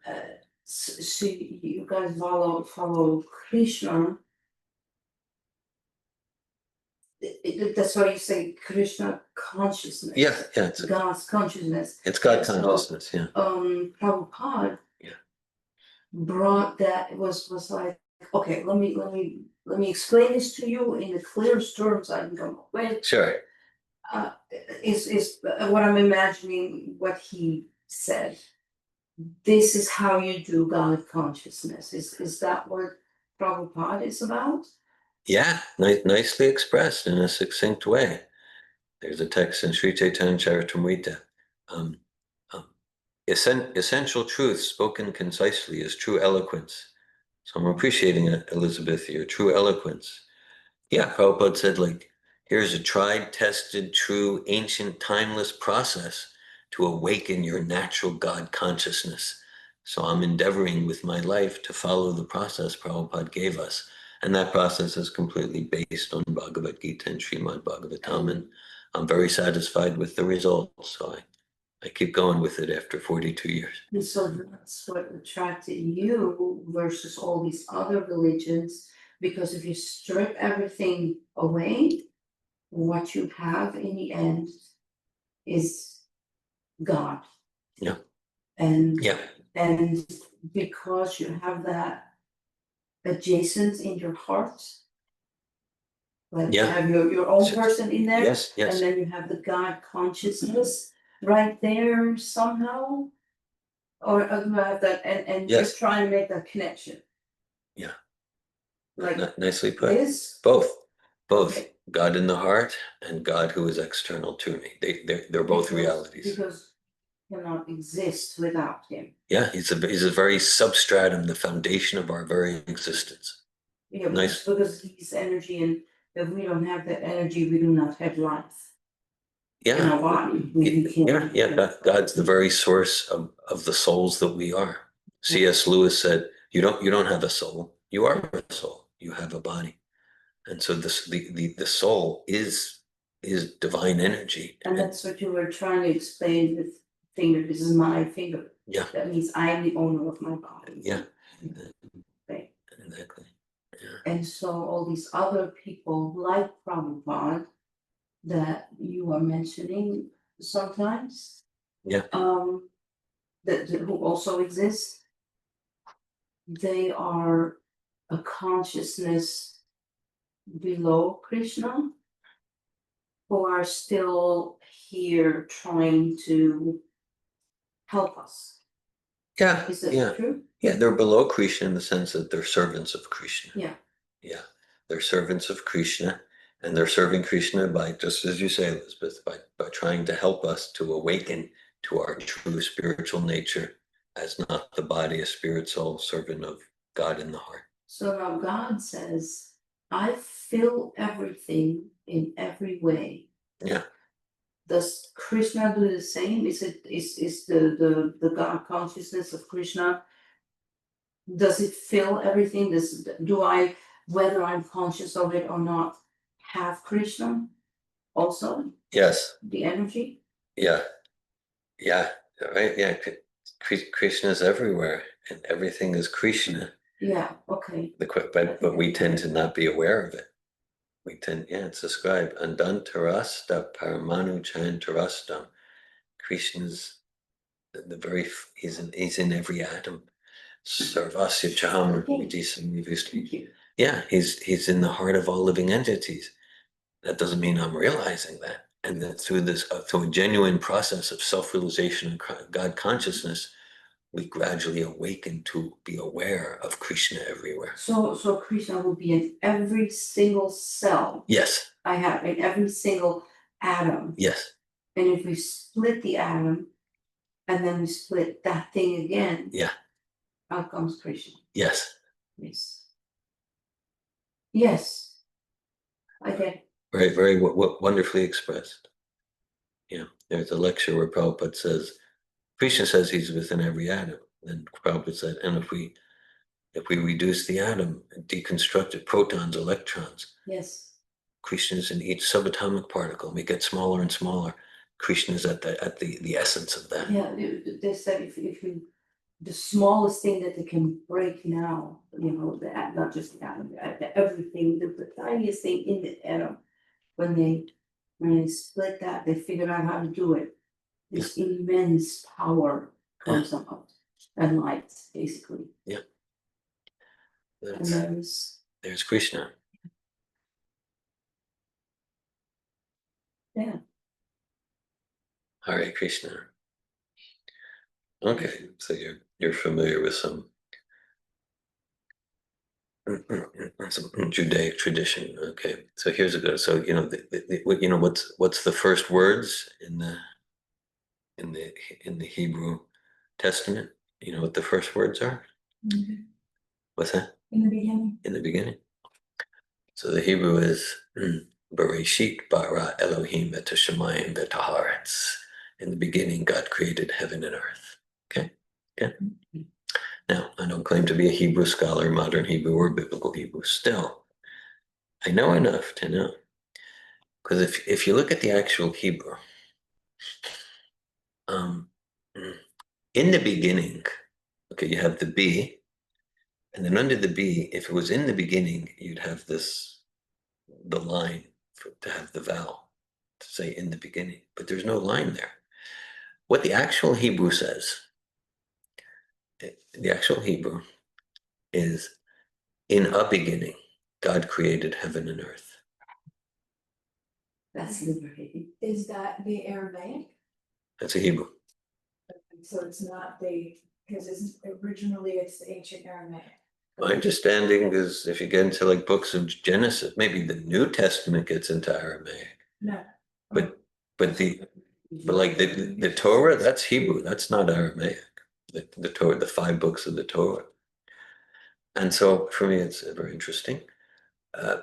S4: so you guys follow Krishna. That's why you say Krishna consciousness.
S1: Yeah, it's
S4: God's consciousness.
S1: it's God
S4: And so,
S1: consciousness, yeah.
S4: Prabhupada brought that, was like, okay, let me explain this to you in the clearest terms I can come up with.
S1: Sure.
S4: Is what I'm imagining what he said. This is how you do God consciousness. Is that what Prabhupada is about?
S1: Yeah, nicely expressed in a succinct way. There's a text in Sri Chaitanya Charitamrita. Essential truth spoken concisely is true eloquence. So I'm appreciating it, Elizabeth, your true eloquence. Yeah, Prabhupada said, like, here's a tried, tested, true, ancient, timeless process to awaken your natural God consciousness. So I'm endeavoring with my life to follow the process Prabhupada gave us. And that process is completely based on Bhagavad Gita and Srimad Bhagavatam. And I'm very satisfied with the results. So I keep going with it after 42 years.
S4: And so that's what attracted you versus all these other religions, because if you strip everything away, what you have in the end is God.
S1: Yeah.
S4: And
S1: Yeah.
S4: and because you have that adjacent in your heart, like you have your own person in there.
S1: Yes,
S4: and then you have the God consciousness right there somehow, or you have that, and you're
S1: Yes.
S4: trying to make that connection.
S1: Yeah.
S4: Like
S1: Nicely put.
S4: this.
S1: Both.
S4: Okay.
S1: God in the heart and God who is external to me. They're both realities.
S4: Because cannot exist without him.
S1: Yeah, he's a very substratum, the foundation of our very existence.
S4: Yeah,
S1: Nice.
S4: because he's energy, and if we don't have that energy, we do not have life. In
S1: Yeah.
S4: our body. We can't.
S1: God's the very source of the souls that we are. C.S. Lewis said, you don't have a soul. You are a soul. You have a body. And so the soul is divine energy.
S4: And that's what you were trying to explain with finger. This is my finger.
S1: Yeah.
S4: That means I'm the owner of my body.
S1: Yeah.
S4: Okay.
S1: Exactly. Yeah.
S4: And so all these other people like Prabhupada that you are mentioning sometimes.
S1: Yeah.
S4: That who also exist. They are a consciousness below Krishna, who are still here trying to help us.
S1: Yeah.
S4: Is that true?
S1: Yeah, they're below Krishna in the sense that they're servants of Krishna.
S4: Yeah.
S1: Yeah. They're servants of Krishna, and they're serving Krishna by, just as you say, Elizabeth, by trying to help us to awaken to our true spiritual nature as not the body, a spirit, soul, servant of God in the heart.
S4: So now God says, I fill everything in every way.
S1: Yeah.
S4: Does Krishna do the same? Is the God consciousness of Krishna, does it fill everything? Do I, whether I'm conscious of it or not, have Krishna also?
S1: Yes.
S4: The energy?
S1: Yeah. Yeah. Right. Yeah. Krishna is everywhere, and everything is Krishna.
S4: Yeah. Okay.
S1: But we tend to not be aware of it. We tend, it's described, Andantarasta Paramanu Chantarastam. Krishna's he's in every atom. Sarvasya Chaham
S4: Thank you.
S1: Yeah, he's in the heart of all living entities. That doesn't mean I'm realizing that. And that through this, through a genuine process of self-realization and God consciousness, we gradually awaken to be aware of Krishna everywhere.
S4: So Krishna will be in every single cell
S1: Yes,
S4: I have, in every single atom.
S1: yes,
S4: And if we split the atom and then we split that thing again,
S1: yeah,
S4: out comes Krishna.
S1: yes.
S4: Yes. Yes. I get it.
S1: Very wonderfully expressed. Yeah, there's a lecture where Prabhupada says, Krishna says he's within every atom. And Prabhupada said, and if we reduce the atom and deconstruct it, protons, electrons,
S4: Yes.
S1: Krishna is in each subatomic particle. And we get smaller and smaller. Krishna is at the essence of that.
S4: Yeah, they said if you, the smallest thing that they can break now, not just the atom, everything, the tiniest thing in the atom, when they split that, they figured out how to do it. This immense power comes out and light, basically.
S1: Yeah.
S4: And
S1: There's Krishna.
S4: yeah.
S1: Hare Krishna. Okay, so you're familiar with some Judaic tradition. Okay, so here's a good. So what's the first words in the Hebrew Testament? You know what the first words are?
S5: Mhm.
S1: What's that?
S5: In the beginning.
S1: In the beginning. So the Hebrew is Bereshit bara Elohim et hashamayim v'et haaretz. In the beginning, God created heaven and earth. Okay. Yeah. Now, I don't claim to be a Hebrew scholar, modern Hebrew or biblical Hebrew. Still, I know enough to know. Because if you look at the actual Hebrew, in the beginning, okay, you have the B, and then under the B, if it was in the beginning, you'd have the line to have the vowel, to say in the beginning, but there's no line there. What the actual Hebrew says, the actual Hebrew is, in a beginning, God created heaven and earth.
S4: That's liberating.
S5: Is that the Aramaic?
S1: That's a Hebrew.
S5: So it's not because originally it's the ancient Aramaic.
S1: My understanding is if you get into like books of Genesis, maybe the New Testament gets into Aramaic.
S5: No.
S1: But like the Torah, that's Hebrew. That's not Aramaic. The Torah, the 5 books of the Torah. And so for me, it's very interesting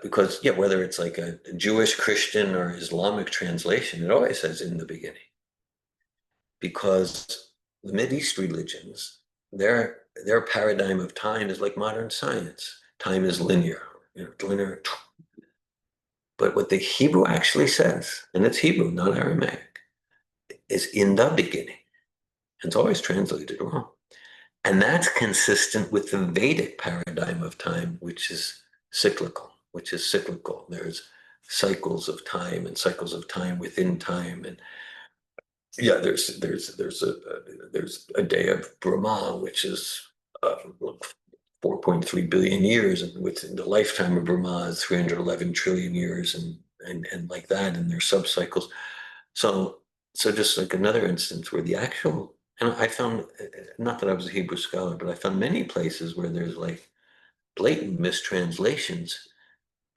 S1: because whether it's like a Jewish, Christian, or Islamic translation, it always says in the beginning. Because the Mideast religions, their paradigm of time is like modern science. Time is linear, linear. But what the Hebrew actually says, and it's Hebrew, not Aramaic, is in the beginning. It's always translated wrong. And that's consistent with the Vedic paradigm of time, which is cyclical. There's cycles of time and cycles of time within time. And there's a day of Brahma, which is 4.3 billion years, and within the lifetime of Brahma is 311 trillion years, and like that, and there's subcycles. So just like another instance where the actual, and I found, not that I was a Hebrew scholar, but I found many places where there's like blatant mistranslations.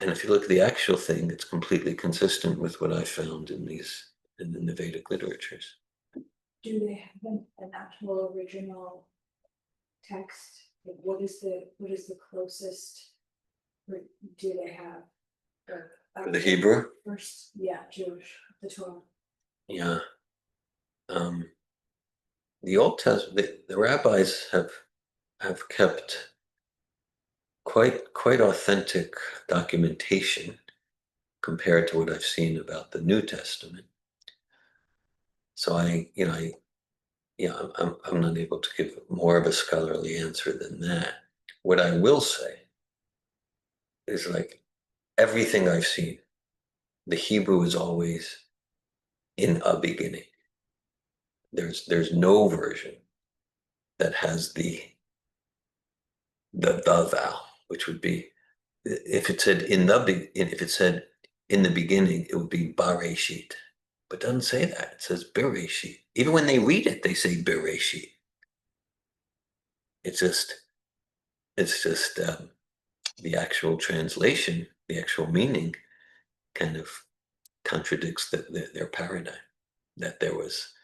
S1: And if you look at the actual thing, it's completely consistent with what I found in the Vedic literatures.
S5: Do they have an actual original text? Like what is the closest? Or do they have?
S1: For the Hebrew?
S5: First, Jewish, the Torah.
S1: Yeah. The Old Testament, the rabbis have kept quite authentic documentation compared to what I've seen about the New Testament. So I'm not able to give more of a scholarly answer than that. What I will say is like everything I've seen, the Hebrew is always in a beginning. There's no version that has the the vowel, which would be, if it said if it said in the beginning, it would be Bareshit. But it doesn't say that. It says Bereshit. Even when they read it, they say Bereshit. It's just the actual translation, the actual meaning, kind of contradicts their paradigm. That there was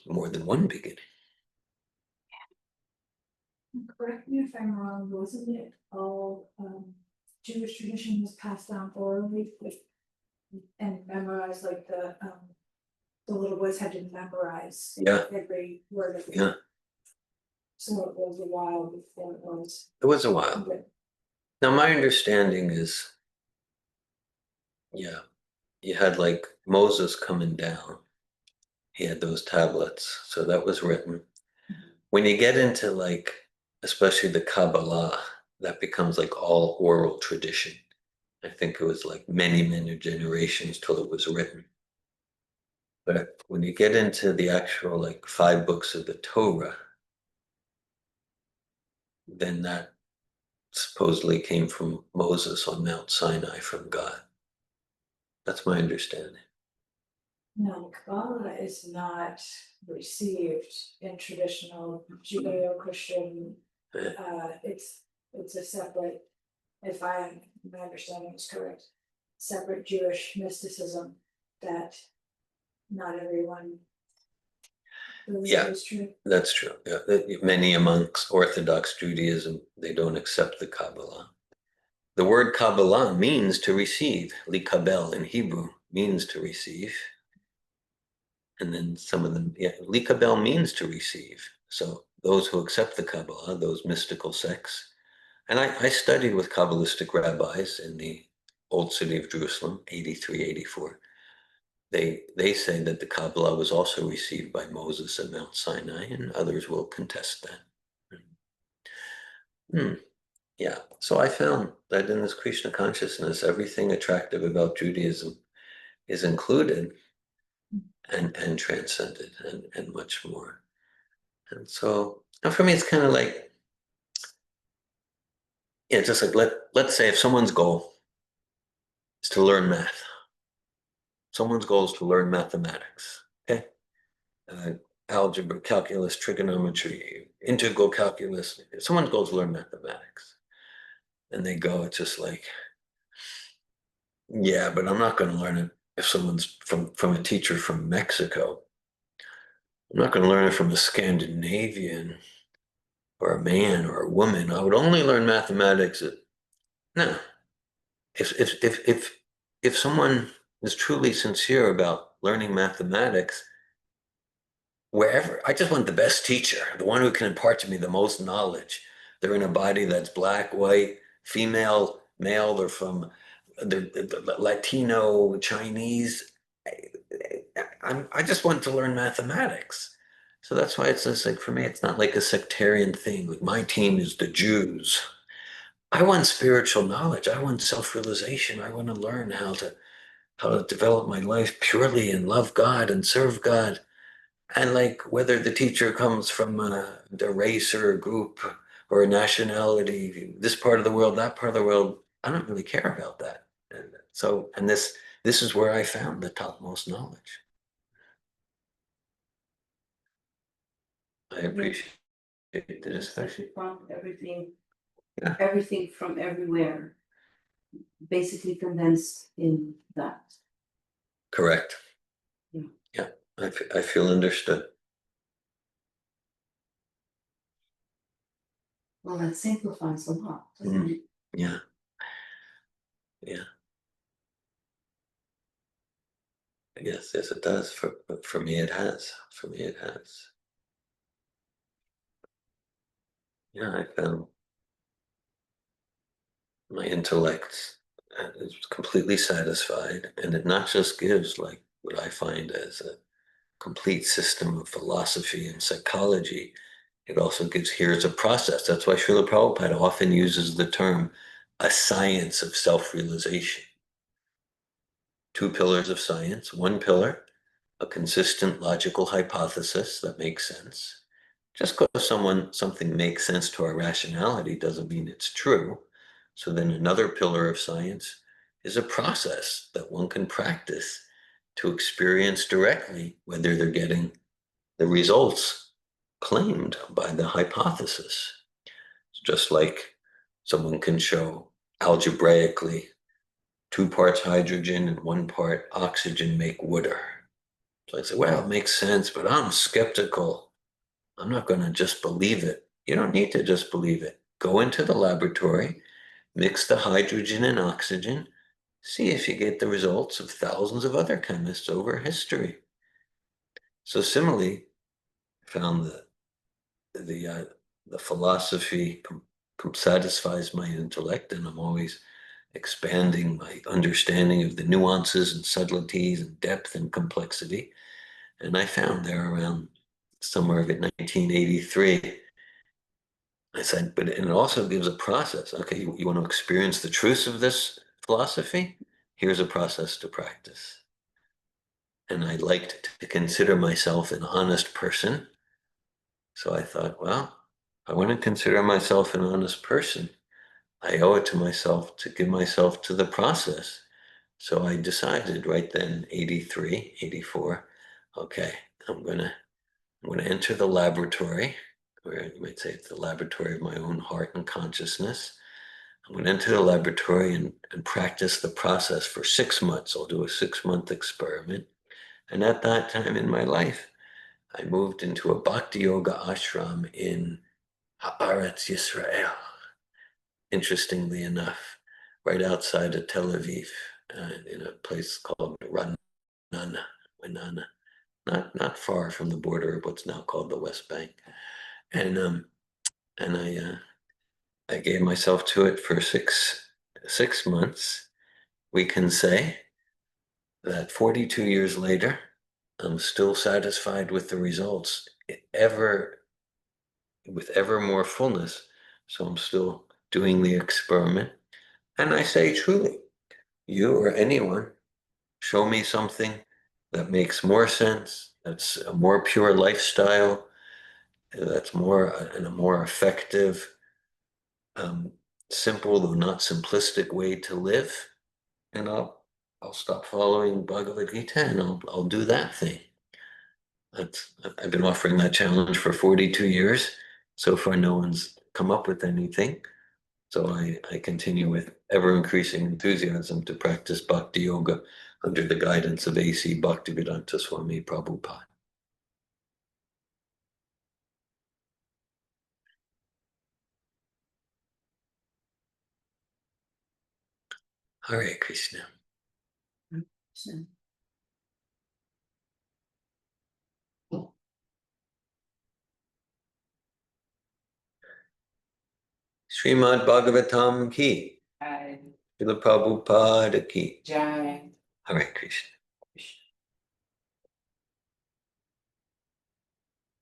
S1: more than one beginning.
S5: Correct me if I'm wrong, wasn't it all, Jewish tradition was passed down orally, like, and memorized, like the little boys had to memorize.
S1: Yeah.
S5: Every word of it.
S1: Yeah,
S5: So it was a while before it was.
S1: it was a while.
S5: But
S1: Now, my understanding is, yeah, you had like Moses coming down. He had those tablets, so that was written. When you get into like, especially the Kabbalah, that becomes like all oral tradition. I think it was like many, many generations till it was written. But when you get into the actual like 5 books of the Torah, then that supposedly came from Moses on Mount Sinai from God. That's my understanding.
S5: no, Kabbalah is not received in traditional Judeo-Christian, it's a separate, if my understanding is correct, separate Jewish mysticism that not everyone believes
S1: Yeah.
S5: is true.
S1: That's true. Yeah. Many amongst Orthodox Judaism, they don't accept the Kabbalah. The word Kabbalah means to receive. Likabel in Hebrew means to receive. And then some of them, yeah, Likabel means to receive. So those who accept the Kabbalah, those mystical sects, and I studied with Kabbalistic rabbis in the old city of Jerusalem, 83, 84. They say that the Kabbalah was also received by Moses at Mount Sinai, and others will contest that. Yeah, so I found that in this Krishna consciousness, everything attractive about Judaism is included and transcended and much more. And so, now for me, it's kind of like, yeah, just like let's say if someone's goal is to learn math, someone's goal is to learn mathematics, okay? Algebra, calculus, trigonometry, integral calculus. Someone's goal is to learn mathematics. And they go, it's just like, yeah, but I'm not going to learn it if someone's from a teacher from Mexico. I'm not going to learn it from a Scandinavian or a man or a woman. I would only learn mathematics no. If someone is truly sincere about learning mathematics, wherever, I just want the best teacher, the one who can impart to me the most knowledge. They're in a body that's black, white, female, male, they're Latino, Chinese. I just want to learn mathematics. So that's why it's just like, for me, it's not like a sectarian thing. Like my team is the Jews. I want spiritual knowledge. I want self-realization. I want to learn how to develop my life purely and love God and serve God. And like whether the teacher comes from the race or a group or a nationality, this part of the world, that part of the world, I don't really care about that. And so, and this is where I found the topmost knowledge. I appreciate the discussion.
S4: From everything,
S1: Yeah.
S4: everything from everywhere, basically condensed in that.
S1: Correct.
S4: Yeah.
S1: Yeah, I feel understood.
S4: Well, that simplifies a lot, doesn't it?
S1: Yeah. Yeah. Yes, it does. For me, it has. For me, it has. Yeah, I found my intellect is completely satisfied, and it not just gives like what I find as a complete system of philosophy and psychology. It also gives, here's a process. That's why Srila Prabhupada often uses the term a science of self-realization. 2 pillars of science. One pillar, a consistent logical hypothesis that makes sense. Just because something makes sense to our rationality doesn't mean it's true. So then another pillar of science is a process that one can practice to experience directly whether they're getting the results claimed by the hypothesis. It's just like someone can show algebraically 2 parts hydrogen and 1 part oxygen make water. So I say, well, it makes sense, but I'm skeptical. I'm not going to just believe it. You don't need to just believe it. Go into the laboratory, mix the hydrogen and oxygen, see if you get the results of thousands of other chemists over history. So similarly, I found that the philosophy satisfies my intellect, and I'm always expanding my understanding of the nuances and subtleties and depth and complexity. And I found there around somewhere in 1983, I said, but it also gives a process. Okay, you want to experience the truths of this philosophy? Here's a process to practice. And I liked to consider myself an honest person. So I thought, well, I want to consider myself an honest person. I owe it to myself to give myself to the process. So I decided right then, 83, 84, okay, I'm gonna enter the laboratory, or you might say it's the laboratory of my own heart and consciousness. I'm gonna enter the laboratory and practice the process for 6 months. I'll do a 6-month experiment. And at that time in my life, I moved into a Bhakti Yoga ashram in Haaretz Yisrael, interestingly enough, right outside of Tel Aviv, in a place called Ranana, not far from the border of what's now called the West Bank. And I gave myself to it for six months. We can say that 42 years later, I'm still satisfied with the results, with ever more fullness. So I'm still doing the experiment. And I say truly, you or anyone, show me something that makes more sense, that's a more pure lifestyle, that's more and a more effective, simple though not simplistic way to live, and I'll stop following Bhagavad Gita and I'll do that thing. I've been offering that challenge for 42 years. So far, no one's come up with anything. So I continue with ever increasing enthusiasm to practice Bhakti Yoga under the guidance of A.C. Bhaktivedanta Swami Prabhupada. Hare Krishna. Srimad Bhagavatam ki.
S2: Jai.
S1: Srila Prabhupada ki.
S2: Jai.
S1: Hare Krishna.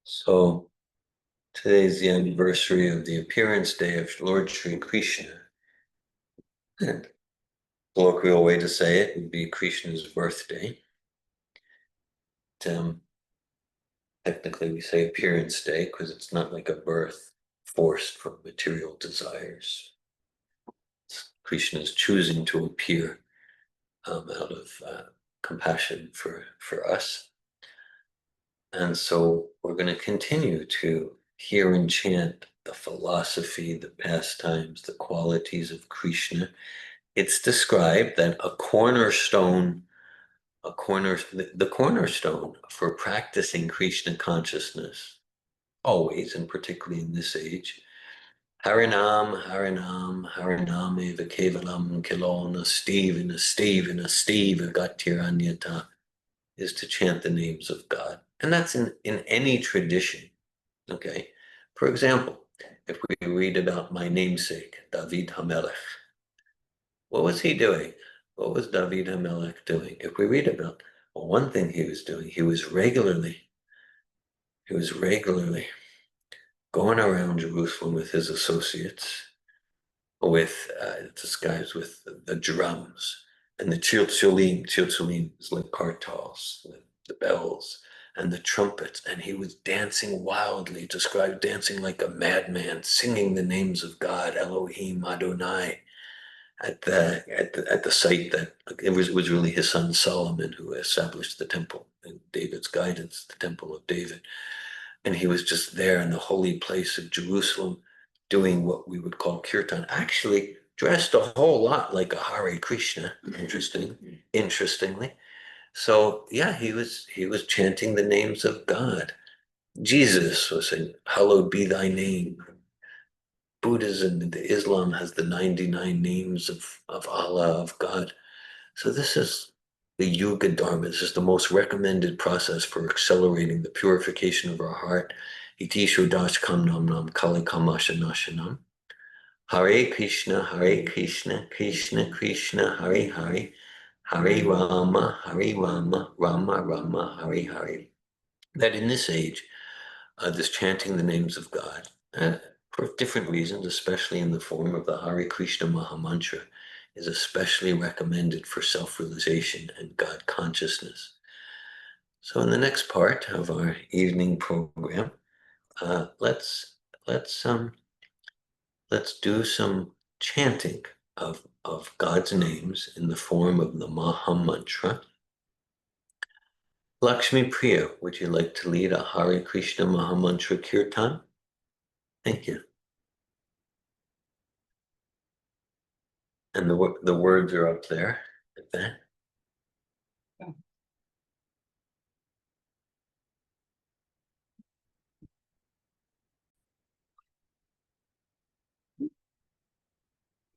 S1: So today's the anniversary of the appearance day of Lord Sri Krishna. And colloquial way to say it would be Krishna's birthday. Technically we say appearance day because it's not like a birth forced from material desires. Krishna's choosing to appear out of compassion for us. And so we're going to continue to hear and chant the philosophy, the pastimes, the qualities of Krishna. It's described that the cornerstone for practicing Krishna consciousness, always and particularly in this age, Harinam, Harinam, Harinam eva kevalam kilona Stevena Stevena Steva Gatiranyata, is to chant the names of God. And that's in any tradition, okay? For example, if we read about my namesake, David HaMelech, what was he doing? What was David HaMelech doing? If we read about, well, one thing he was doing, he was regularly going around Jerusalem with his associates, with this guys with the drums and the chiltzulim is like kartals, the bells, and the trumpets, and he was dancing wildly, described dancing like a madman, singing the names of God, Elohim, Adonai, at the site that it was really his son Solomon who established the temple in David's guidance, the temple of David. And he was just there in the holy place of Jerusalem doing what we would call kirtan, actually dressed a whole lot like a Hare Krishna, interestingly. So yeah, he was chanting the names of God. Jesus was saying, hallowed be thy name. Buddhism and Islam has the 99 names of Allah, of God. So this is the Yuga Dharma. This is the most recommended process for accelerating the purification of our heart. Iti Shodash Kam Nam Nam Kali Kamashanashanam. Hare Krishna, Krishna Krishna, Hare Hare. Hare Rama, Rama Rama, Hare Hare. That in this age, this chanting the names of God, for different reasons, especially in the form of the Hare Krishna Maha Mantra, is especially recommended for self-realization and God consciousness. So in the next part of our evening program, let's do some chanting of God's names in the form of the Maha Mantra. Lakshmi Priya, would you like to lead a Hare Krishna Maha Mantra Kirtan? Thank you. And the words are up there at that.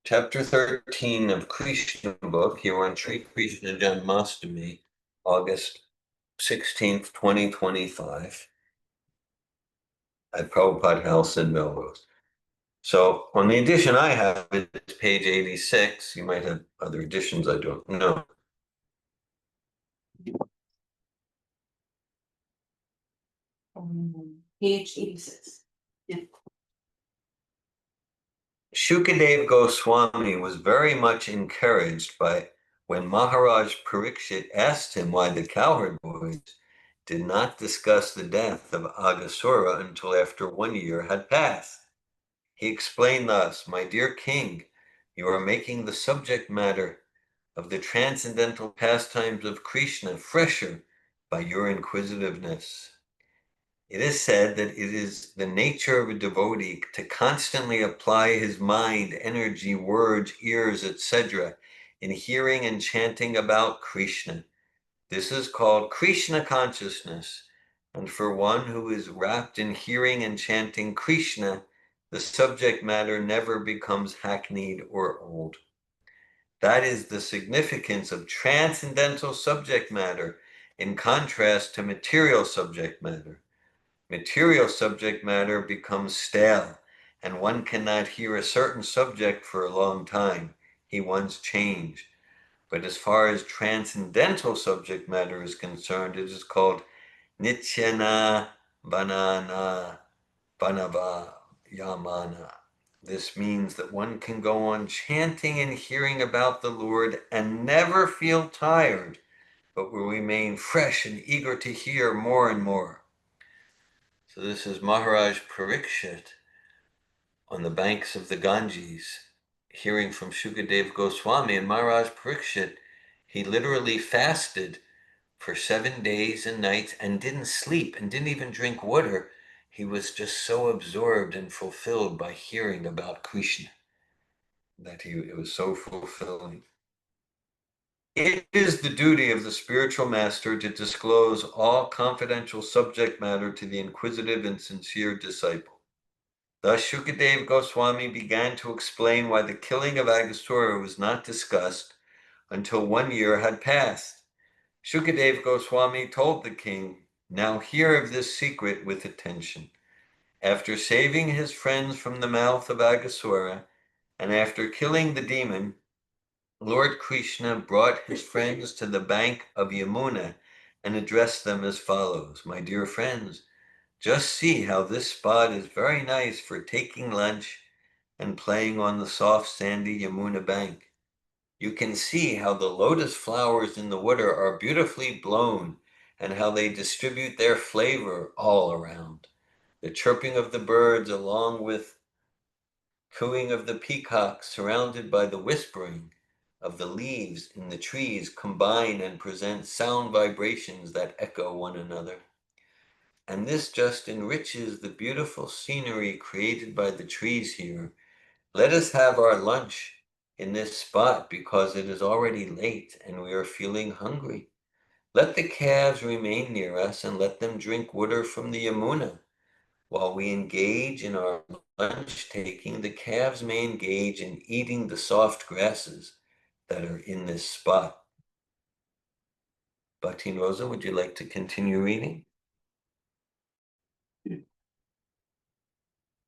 S1: Chapter 13 of Krishna book, here on Sri Krishna Janmastami, August 16th, 2025, at Prabhupada House in Melrose. So on the edition I have, it's page 86. You might have other editions, I don't know.
S2: Page 86. Yeah.
S1: Shukadev Goswami was very much encouraged by when Maharaj Parikshit asked him why the cowherd boys did not discuss the death of Aghasura until after 1 year had passed. He explained thus, "My dear king, you are making the subject matter of the transcendental pastimes of Krishna fresher by your inquisitiveness. It is said that it is the nature of a devotee to constantly apply his mind, energy, words, ears, etc. in hearing and chanting about Krishna. This is called Krishna consciousness. And for one who is wrapped in hearing and chanting Krishna, the subject matter never becomes hackneyed or old. That is the significance of transcendental subject matter in contrast to material subject matter. Material subject matter becomes stale, and one cannot hear a certain subject for a long time. He wants change. But as far as transcendental subject matter is concerned, it is called Nityana Banana Banava Yamana. This means that one can go on chanting and hearing about the Lord and never feel tired, but will remain fresh and eager to hear more and more. So this is Maharaj Parikshit on the banks of the Ganges, hearing from Shukadev Goswami. And Maharaj Parikshit, he literally fasted for 7 days and nights and didn't sleep and didn't even drink water. He was just so absorbed and fulfilled by hearing about Krishna that it was so fulfilling. It is the duty of the spiritual master to disclose all confidential subject matter to the inquisitive and sincere disciple. Thus, Shukadev Goswami began to explain why the killing of Aghasura was not discussed until 1 year had passed. Shukadev Goswami told the king, "Now hear of this secret with attention. After saving his friends from the mouth of Aghasura, and after killing the demon, Lord Krishna brought his friends to the bank of Yamuna and addressed them as follows. My dear friends, just see how this spot is very nice for taking lunch and playing on the soft sandy Yamuna bank. You can see how the lotus flowers in the water are beautifully blown and how they distribute their flavor all around. The chirping of the birds along with cooing of the peacocks, surrounded by the whispering of the leaves in the trees, combine and present sound vibrations that echo one another. And this just enriches the beautiful scenery created by the trees here. Let us have our lunch in this spot because it is already late and we are feeling hungry. Let the calves remain near us and let them drink water from the Yamuna. While we engage in our lunch taking, the calves may engage in eating the soft grasses that are in this spot. Bhakti and Rosa, would you like to continue reading?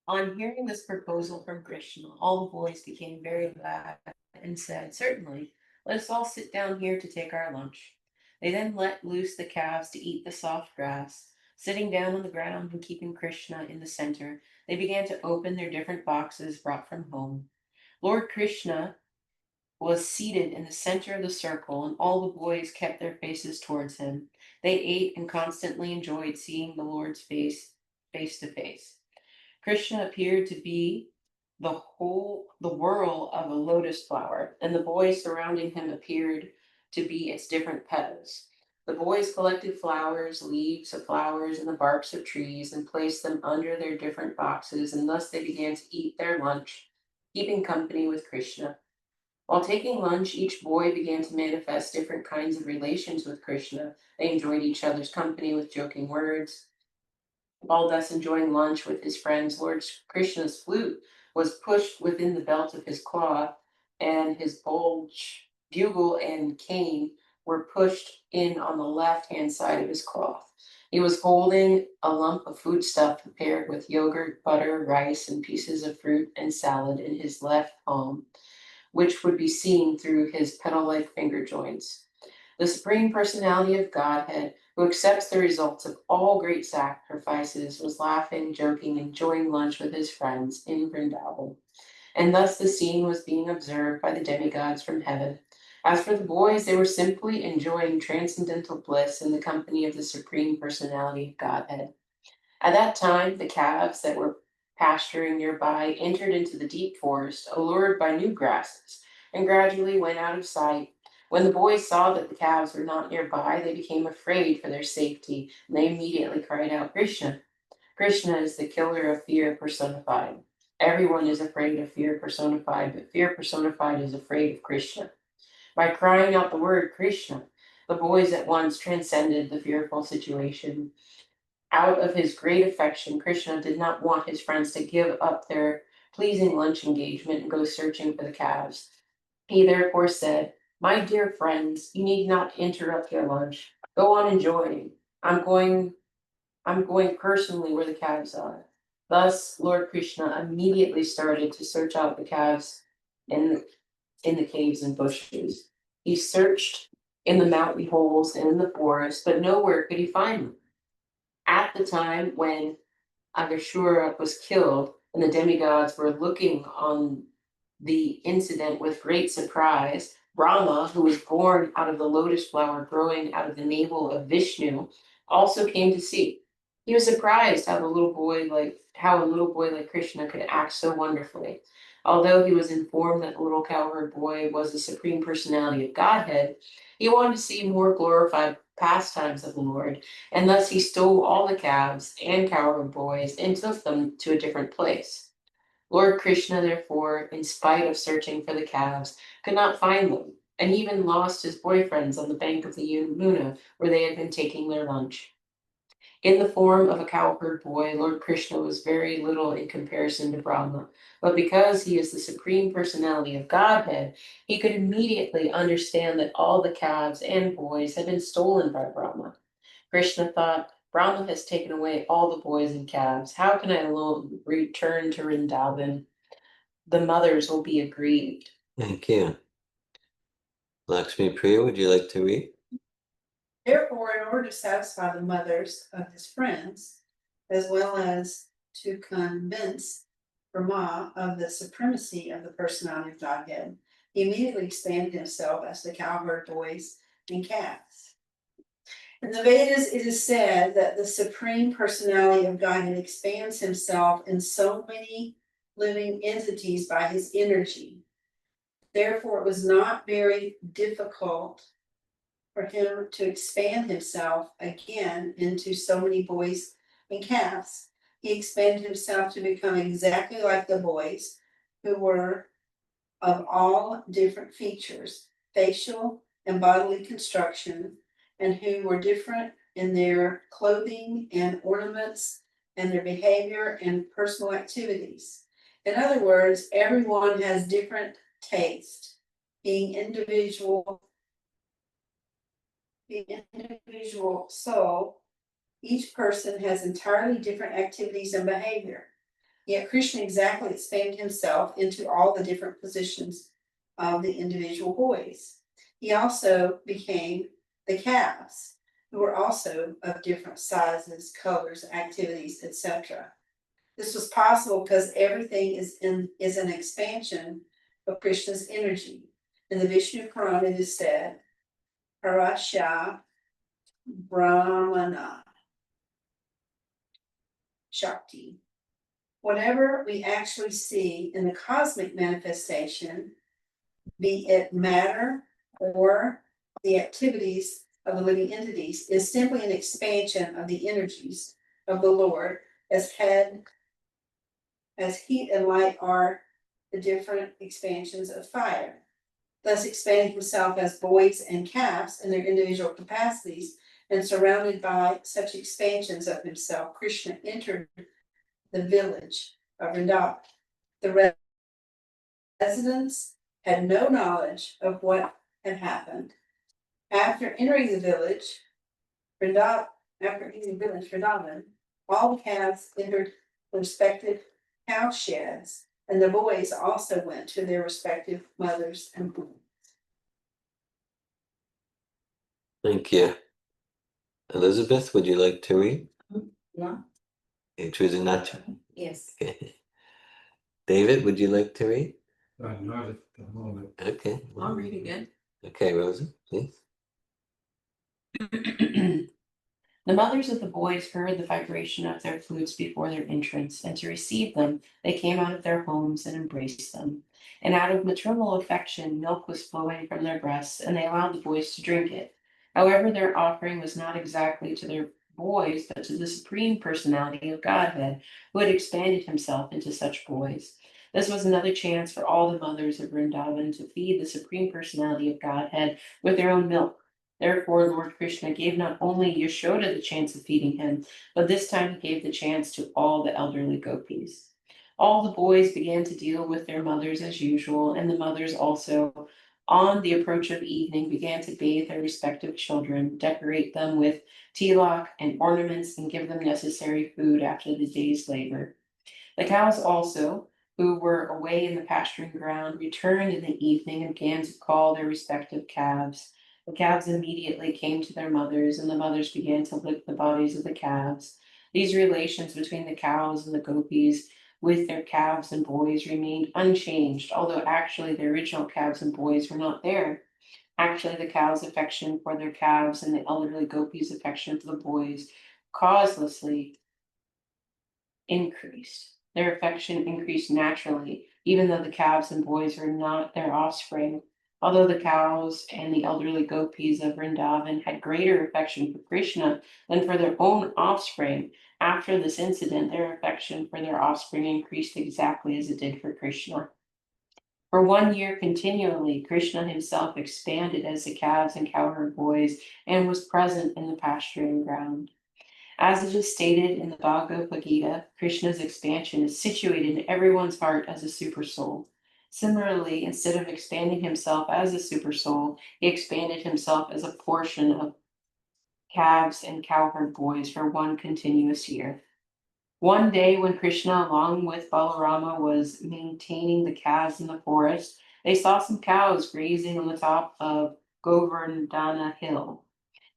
S2: On hearing this proposal from Krishna, all the boys became very glad and said, "Certainly, let us all sit down here to take our lunch." They then let loose the calves to eat the soft grass. Sitting down on the ground and keeping Krishna in the center, they began to open their different boxes brought from home. Lord Krishna was seated in the center of the circle, and all the boys kept their faces towards him. They ate and constantly enjoyed seeing the Lord's face to face. Krishna appeared to be the whirl of a lotus flower, and the boys surrounding him appeared to be its different petals. The boys collected flowers, leaves of flowers, and the barks of trees and placed them under their different boxes, and thus they began to eat their lunch, keeping company with Krishna. While taking lunch, each boy began to manifest different kinds of relations with Krishna. They enjoyed each other's company with joking words. While thus enjoying lunch with his friends, Lord Krishna's flute was pushed within the belt of his cloth, and his bulge, bugle, and cane were pushed in on the left hand side of his cloth. He was holding a lump of foodstuff prepared with yogurt, butter, rice, and pieces of fruit and salad in his left palm, which would be seen through his petal like finger joints. The Supreme Personality of Godhead, who accepts the results of all great sacrifices, was laughing, joking, and enjoying lunch with his friends in Vrindavan. And thus the scene was being observed by the demigods from heaven. As for the boys, they were simply enjoying transcendental bliss in the company of the Supreme Personality of Godhead. At that time, the calves that were pasturing nearby entered into the deep forest, allured by new grasses, and gradually went out of sight. When the boys saw that the calves were not nearby, they became afraid for their safety, and they immediately cried out, "Krishna!" Krishna is the killer of fear personified. Everyone is afraid of fear personified, but fear personified is afraid of Krishna. By crying out the word Krishna, the boys at once transcended the fearful situation. Out of his great affection, Krishna did not want his friends to give up their pleasing lunch engagement and go searching for the calves. He therefore said, "My dear friends, you need not interrupt your lunch. Go on enjoying. I'm going personally where the calves are." Thus, Lord Krishna immediately started to search out the calves in, in the caves and bushes. He searched in the mountain holes and in the forest, but nowhere could he find them. At the time when Agashura was killed and the demigods were looking on the incident with great surprise, Brahma, who was born out of the lotus flower growing out of the navel of Vishnu, also came to see. He was surprised how a little boy like Krishna could act so wonderfully. Although he was informed that the little cowherd boy was the Supreme Personality of Godhead, he wanted to see more glorified pastimes of the Lord, and thus he stole all the calves and cowherd boys and took them to a different place. Lord Krishna, therefore, in spite of searching for the calves, could not find them, and even lost his boyfriends on the bank of the Yamuna where they had been taking their lunch. In the form of a cowherd boy, Lord Krishna was very little in comparison to Brahma, but because he is the Supreme Personality of Godhead, he could immediately understand that all the calves and boys had been stolen by Brahma. Krishna thought, "Brahma has taken away all the boys and calves. How can I alone return to Vrindavan? The mothers will be aggrieved."
S1: Thank you. Lakshmi Priya, would you like to read?
S3: Therefore, in order to satisfy the mothers of his friends, as well as to convince Brahma of the supremacy of the personality of Godhead, he immediately expanded himself as the cowherd boys and calves. In the Vedas, it is said that the Supreme Personality of Godhead expands himself in so many living entities by his energy. Therefore, it was not very difficult for him to expand himself again into so many boys and calves. He expanded himself to become exactly like the boys, who were of all different features, facial and bodily construction, and who were different in their clothing and ornaments and their behavior and personal activities. In other words, everyone has different taste. Being individual soul, each person has entirely different activities and behavior. Yet Krishna exactly expanded himself into all the different positions of the individual boys. He also became the calves, who were also of different sizes, colors, activities, etc. This was possible because everything is an expansion of Krishna's energy. In the Vishnu Purana, it is said, Parasya Brahmana Shakti. Whatever we actually see in the cosmic manifestation, be it matter or the activities of the living entities, is simply an expansion of the energies of the Lord as heat and light are the different expansions of fire. Thus expanding himself as boys and calves in their individual capacities, and surrounded by such expansions of himself, Krishna entered the village of Vrindavan. The residents had no knowledge of what had happened. After entering the village, Vrindavan, all the calves entered their respective cow sheds, and the boys also went to their respective mothers and brothers.
S1: Thank you. Elizabeth, would you like to read?
S4: No?
S1: You're choosing not to.
S4: Yes.
S1: Okay. David, would you like to read?
S6: Not at the moment.
S1: Okay.
S2: I'll read again.
S1: Okay, Rosa, please.
S2: The mothers of the boys heard the vibration of their flutes before their entrance, and to receive them, they came out of their homes and embraced them. And out of maternal affection, milk was flowing from their breasts, and they allowed the boys to drink it. However, their offering was not exactly to their boys, but to the Supreme Personality of Godhead, who had expanded himself into such boys. This was another chance for all the mothers of Vrindavan to feed the Supreme Personality of Godhead with their own milk. Therefore, Lord Krishna gave not only Yashoda the chance of feeding him, but this time he gave the chance to all the elderly gopis. All the boys began to deal with their mothers as usual, and the mothers also, on the approach of evening, began to bathe their respective children, decorate them with tilak and ornaments, and give them necessary food after the day's labor. The cows also, who were away in the pasturing ground, returned in the evening and began to call their respective calves. The calves immediately came to their mothers, and the mothers began to lick the bodies of the calves. These relations between the cows and the gopis with their calves and boys remained unchanged, although actually the original calves and boys were not there. Actually, the cows' affection for their calves and the elderly gopis' affection for the boys causelessly increased. Their affection increased naturally, even though the calves and boys were not their offspring. Although the cows and the elderly gopis of Vrindavan had greater affection for Krishna than for their own offspring, after this incident, their affection for their offspring increased exactly as it did for Krishna. For 1 year continually, Krishna himself expanded as the calves and cowherd boys and was present in the pasturing ground. As it is stated in the Bhagavad Gita, Krishna's expansion is situated in everyone's heart as a supersoul. Similarly, instead of expanding himself as a supersoul, he expanded himself as a portion of calves and cowherd boys for 1 continuous year. One day, when Krishna, along with Balarama, was maintaining the calves in the forest, they saw some cows grazing on the top of Govardhana Hill.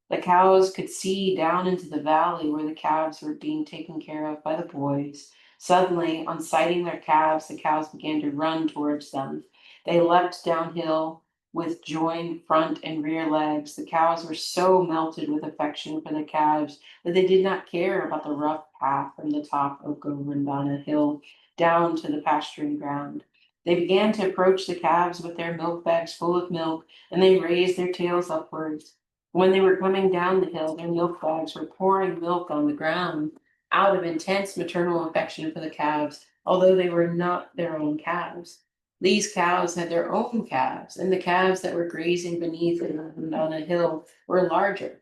S2: The cows could see down into the valley where the calves were being taken care of by the boys. Suddenly, on sighting their calves, the cows began to run towards them. They leapt downhill with joined front and rear legs. The cows were so melted with affection for the calves that they did not care about the rough path from the top of Govinda hill down to the pasturing ground. They began to approach the calves with their milk bags full of milk, and they raised their tails upwards. When they were coming down the hill, their milk bags were pouring milk on the ground out of intense maternal affection for the calves, although they were not their own calves. These cows had their own calves, and the calves that were grazing beneath and on a hill were larger.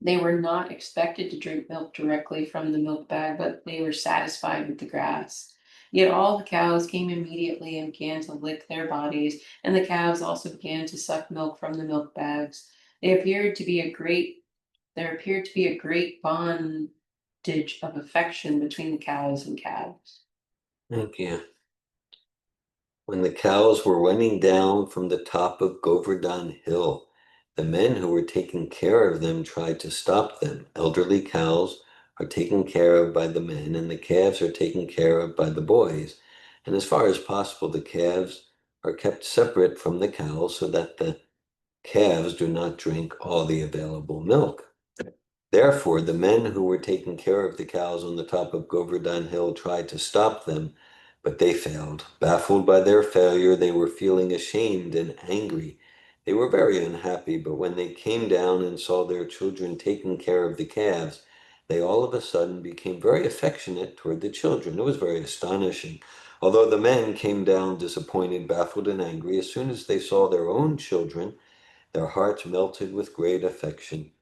S2: They were not expected to drink milk directly from the milk bag, but they were satisfied with the grass. Yet all the cows came immediately and began to lick their bodies, and the calves also began to suck milk from the milk bags. They appeared to be a great There appeared to be a great bondage of affection between the cows and calves.
S1: Thank you. When the cows were running down from the top of Govardhan Hill, the men who were taking care of them tried to stop them. Elderly cows are taken care of by the men, and the calves are taken care of by the boys. And as far as possible, the calves are kept separate from the cows so that the calves do not drink all the available milk. Therefore, the men who were taking care of the cows on the top of Govardhan Hill tried to stop them, but they failed. Baffled by their failure, they were feeling ashamed and angry. They were very unhappy, but when they came down and saw their children taking care of the calves, they all of a sudden became very affectionate toward the children. It was very astonishing. Although the men came down disappointed, baffled, and angry, as soon as they saw their own children, their hearts melted with great affection.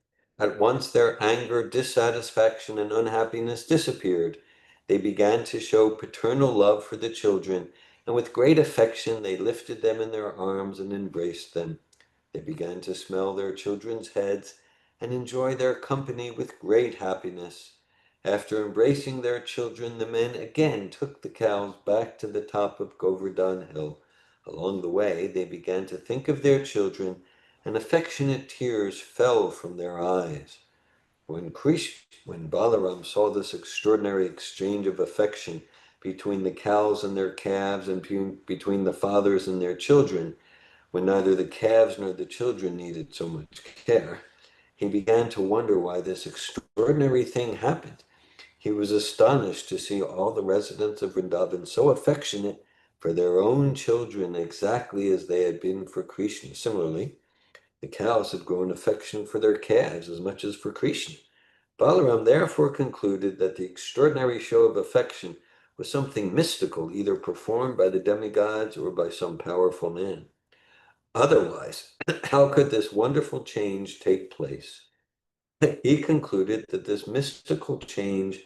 S1: At once their anger, dissatisfaction, and unhappiness disappeared. They began to show paternal love for the children, and with great affection they lifted them in their arms and embraced them. They began to smell their children's heads and enjoy their company with great happiness. After embracing their children, the men again took the cows back to the top of Govardhan Hill. Along the way, they began to think of their children, and affectionate tears fell from their eyes. When Balaram saw this extraordinary exchange of affection between the cows and their calves and between the fathers and their children, when neither the calves nor the children needed so much care, he began to wonder why this extraordinary thing happened. He was astonished to see all the residents of Vrindavan so affectionate for their own children exactly as they had been for Krishna. Similarly, the cows had grown affection for their calves as much as for Krishna. Balaram therefore concluded that the extraordinary show of affection was something mystical, either performed by the demigods or by some powerful man. Otherwise, how could this wonderful change take place? He concluded that this mystical change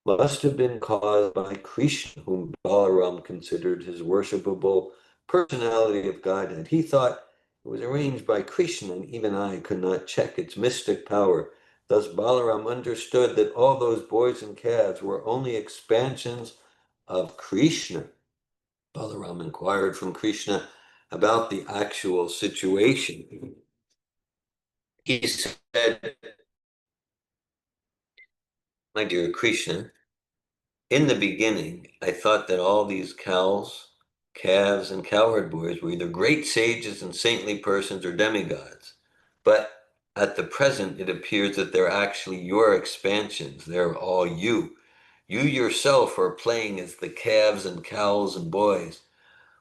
S1: must have been caused by Krishna, whom Balaram considered his worshipable personality of Godhead. He thought it was arranged by Krishna, and even I could not check its mystic power. Thus Balaram understood that all those boys and calves were only expansions of Krishna. Balaram inquired from Krishna about the actual situation. He said, "My dear Krishna, in the beginning, I thought that all these cows, calves, and cowherd boys were either great sages and saintly persons or demigods. But at the present, it appears that they're actually your expansions. They're all you. You yourself are playing as the calves and cows and boys.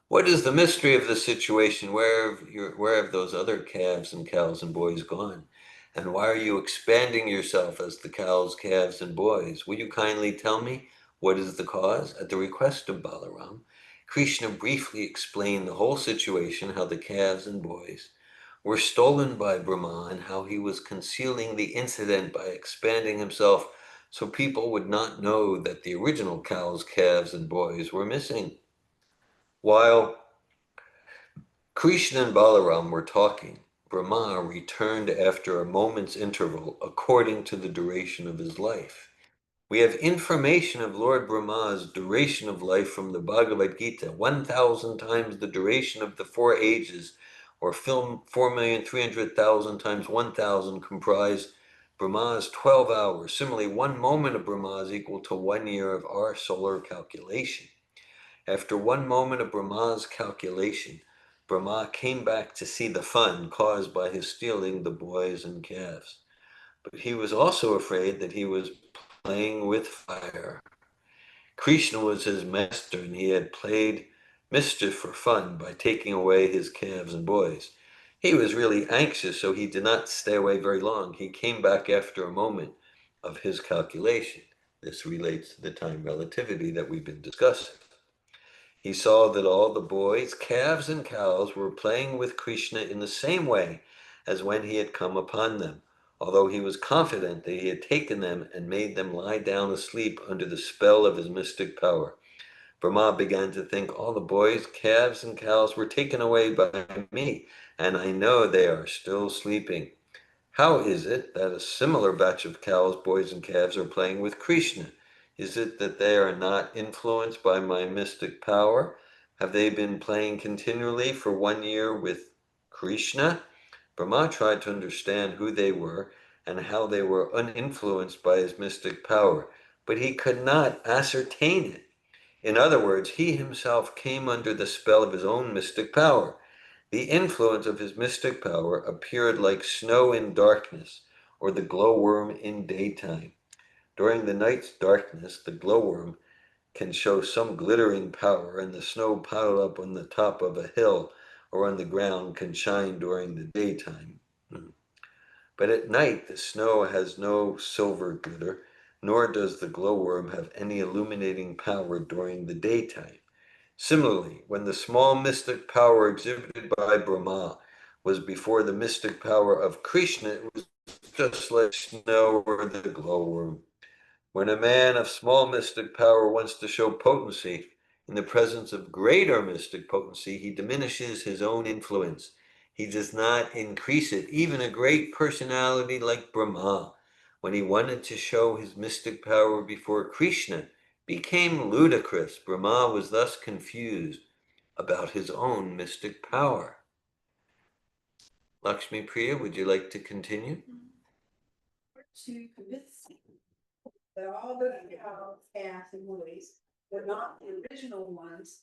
S1: What is the mystery of the situation? Where have those other calves and cows and boys gone? And why are you expanding yourself as the cows, calves, and boys? Will you kindly tell me what is the cause?" At the request of Balaram, Krishna briefly explained the whole situation, how the calves and boys were stolen by Brahma and how he was concealing the incident by expanding himself so people would not know that the original cows, calves, and boys were missing. While Krishna and Balaram were talking, Brahma returned after a moment's interval according to the duration of his life. We have information of Lord Brahma's duration of life from the Bhagavad Gita, 1,000 times the duration of the 4 ages, or 4,300,000 times 1,000 comprise Brahma's 12 hours. Similarly, 1 moment of Brahma is equal to 1 year of our solar calculation. After 1 moment of Brahma's calculation, Brahma came back to see the fun caused by his stealing the boys and calves. But he was also afraid that he was playing with fire. Krishna was his master, and he had played mischief for fun by taking away his calves and boys. He was really anxious, so he did not stay away very long. He came back after a moment of his calculation. This relates to the time relativity that we've been discussing. He saw that all the boys, calves, and cows were playing with Krishna in the same way as when he had come upon them, although he was confident that he had taken them and made them lie down asleep under the spell of his mystic power. Brahma began to think, all the boys, calves, and cows were taken away by me, and I know they are still sleeping. How is it that a similar batch of cows, boys, and calves are playing with Krishna? Is it that they are not influenced by my mystic power? Have they been playing continually for 1 year with Krishna? Brahma tried to understand who they were and how they were uninfluenced by his mystic power, but he could not ascertain it. In other words, he himself came under the spell of his own mystic power. The influence of his mystic power appeared like snow in darkness, or the glowworm in daytime. During the night's darkness, the glowworm can show some glittering power, and the snow piled up on the top of a hill or on the ground can shine during the daytime. But at night, the snow has no silver glitter, nor does the glowworm have any illuminating power during the daytime. Similarly, when the small mystic power exhibited by Brahma was before the mystic power of Krishna, it was just like snow or the glowworm. When a man of small mystic power wants to show potency in the presence of greater mystic potency, he diminishes his own influence. He does not increase it. Even a great personality like Brahma, when he wanted to show his mystic power before Krishna, became ludicrous. Brahma was thus confused about his own mystic power. Lakshmi Priya, would you like to continue?
S3: To convince that all the cows, calves, and boys were not the original ones.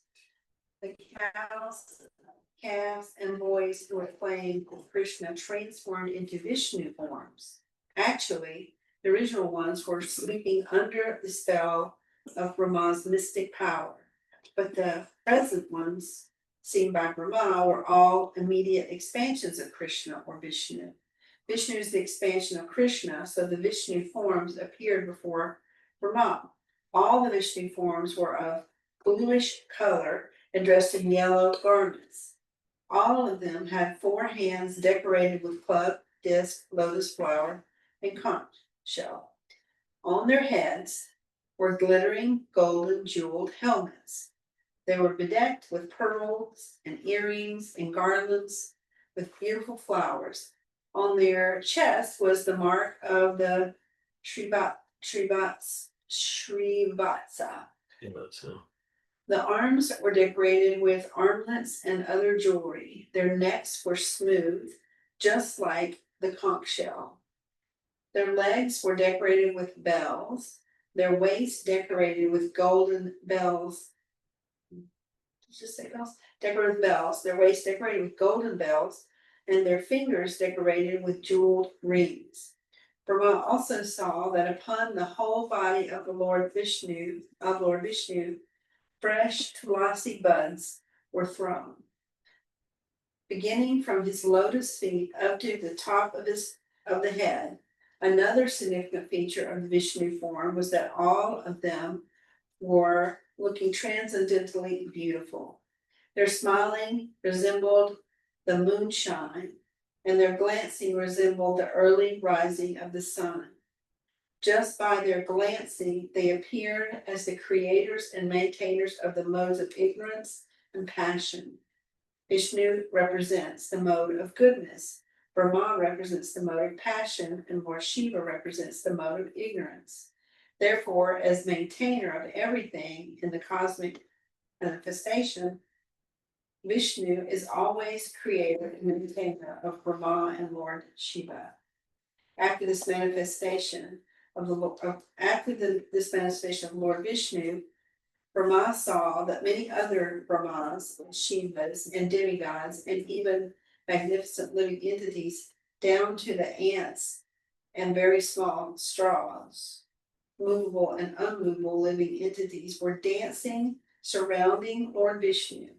S3: The cows, calves, and boys who were playing with Krishna transformed into Vishnu forms. Actually, the original ones were sleeping under the spell of Brahma's mystic power, but the present ones, seen by Brahma, were all immediate expansions of Krishna or Vishnu. Vishnu is the expansion of Krishna, so the Vishnu forms appeared before Brahma. All the Vishnu forms were of bluish color and dressed in yellow garments. All of them had 4 hands decorated with club, disc, lotus flower, and conch shell. On their heads were glittering golden jeweled helmets. They were bedecked with pearls and earrings and garlands with beautiful flowers. On their chest was the mark of the Srivatsa. The arms were decorated with armlets and other jewelry. Their necks were smooth, just like the conch shell. Their legs were decorated with bells. Their waist decorated with golden bells. Just say bells. Decorated with bells. Their waist decorated with golden bells, and their fingers decorated with jeweled rings. Brahma also saw that upon the whole body of Lord Vishnu, fresh tulasi buds were thrown. Beginning from his lotus feet up to the top of the head, another significant feature of the Vishnu form was that all of them were looking transcendently beautiful. Their smiling resembled the moonshine, and their glancing resembled the early rising of the sun. Just by their glancing, they appeared as the creators and maintainers of the modes of ignorance and passion. Vishnu represents the mode of goodness, Brahma represents the mode of passion, and Lord Shiva represents the mode of ignorance. Therefore, as maintainer of everything in the cosmic manifestation, Vishnu is always creator and maintainer of Brahma and Lord Shiva. After this manifestation of Lord Vishnu, Brahma saw that many other Brahmas, Shivas, and demigods, and even magnificent living entities, down to the ants and very small straws, movable and unmovable living entities, were dancing, surrounding Lord Vishnu.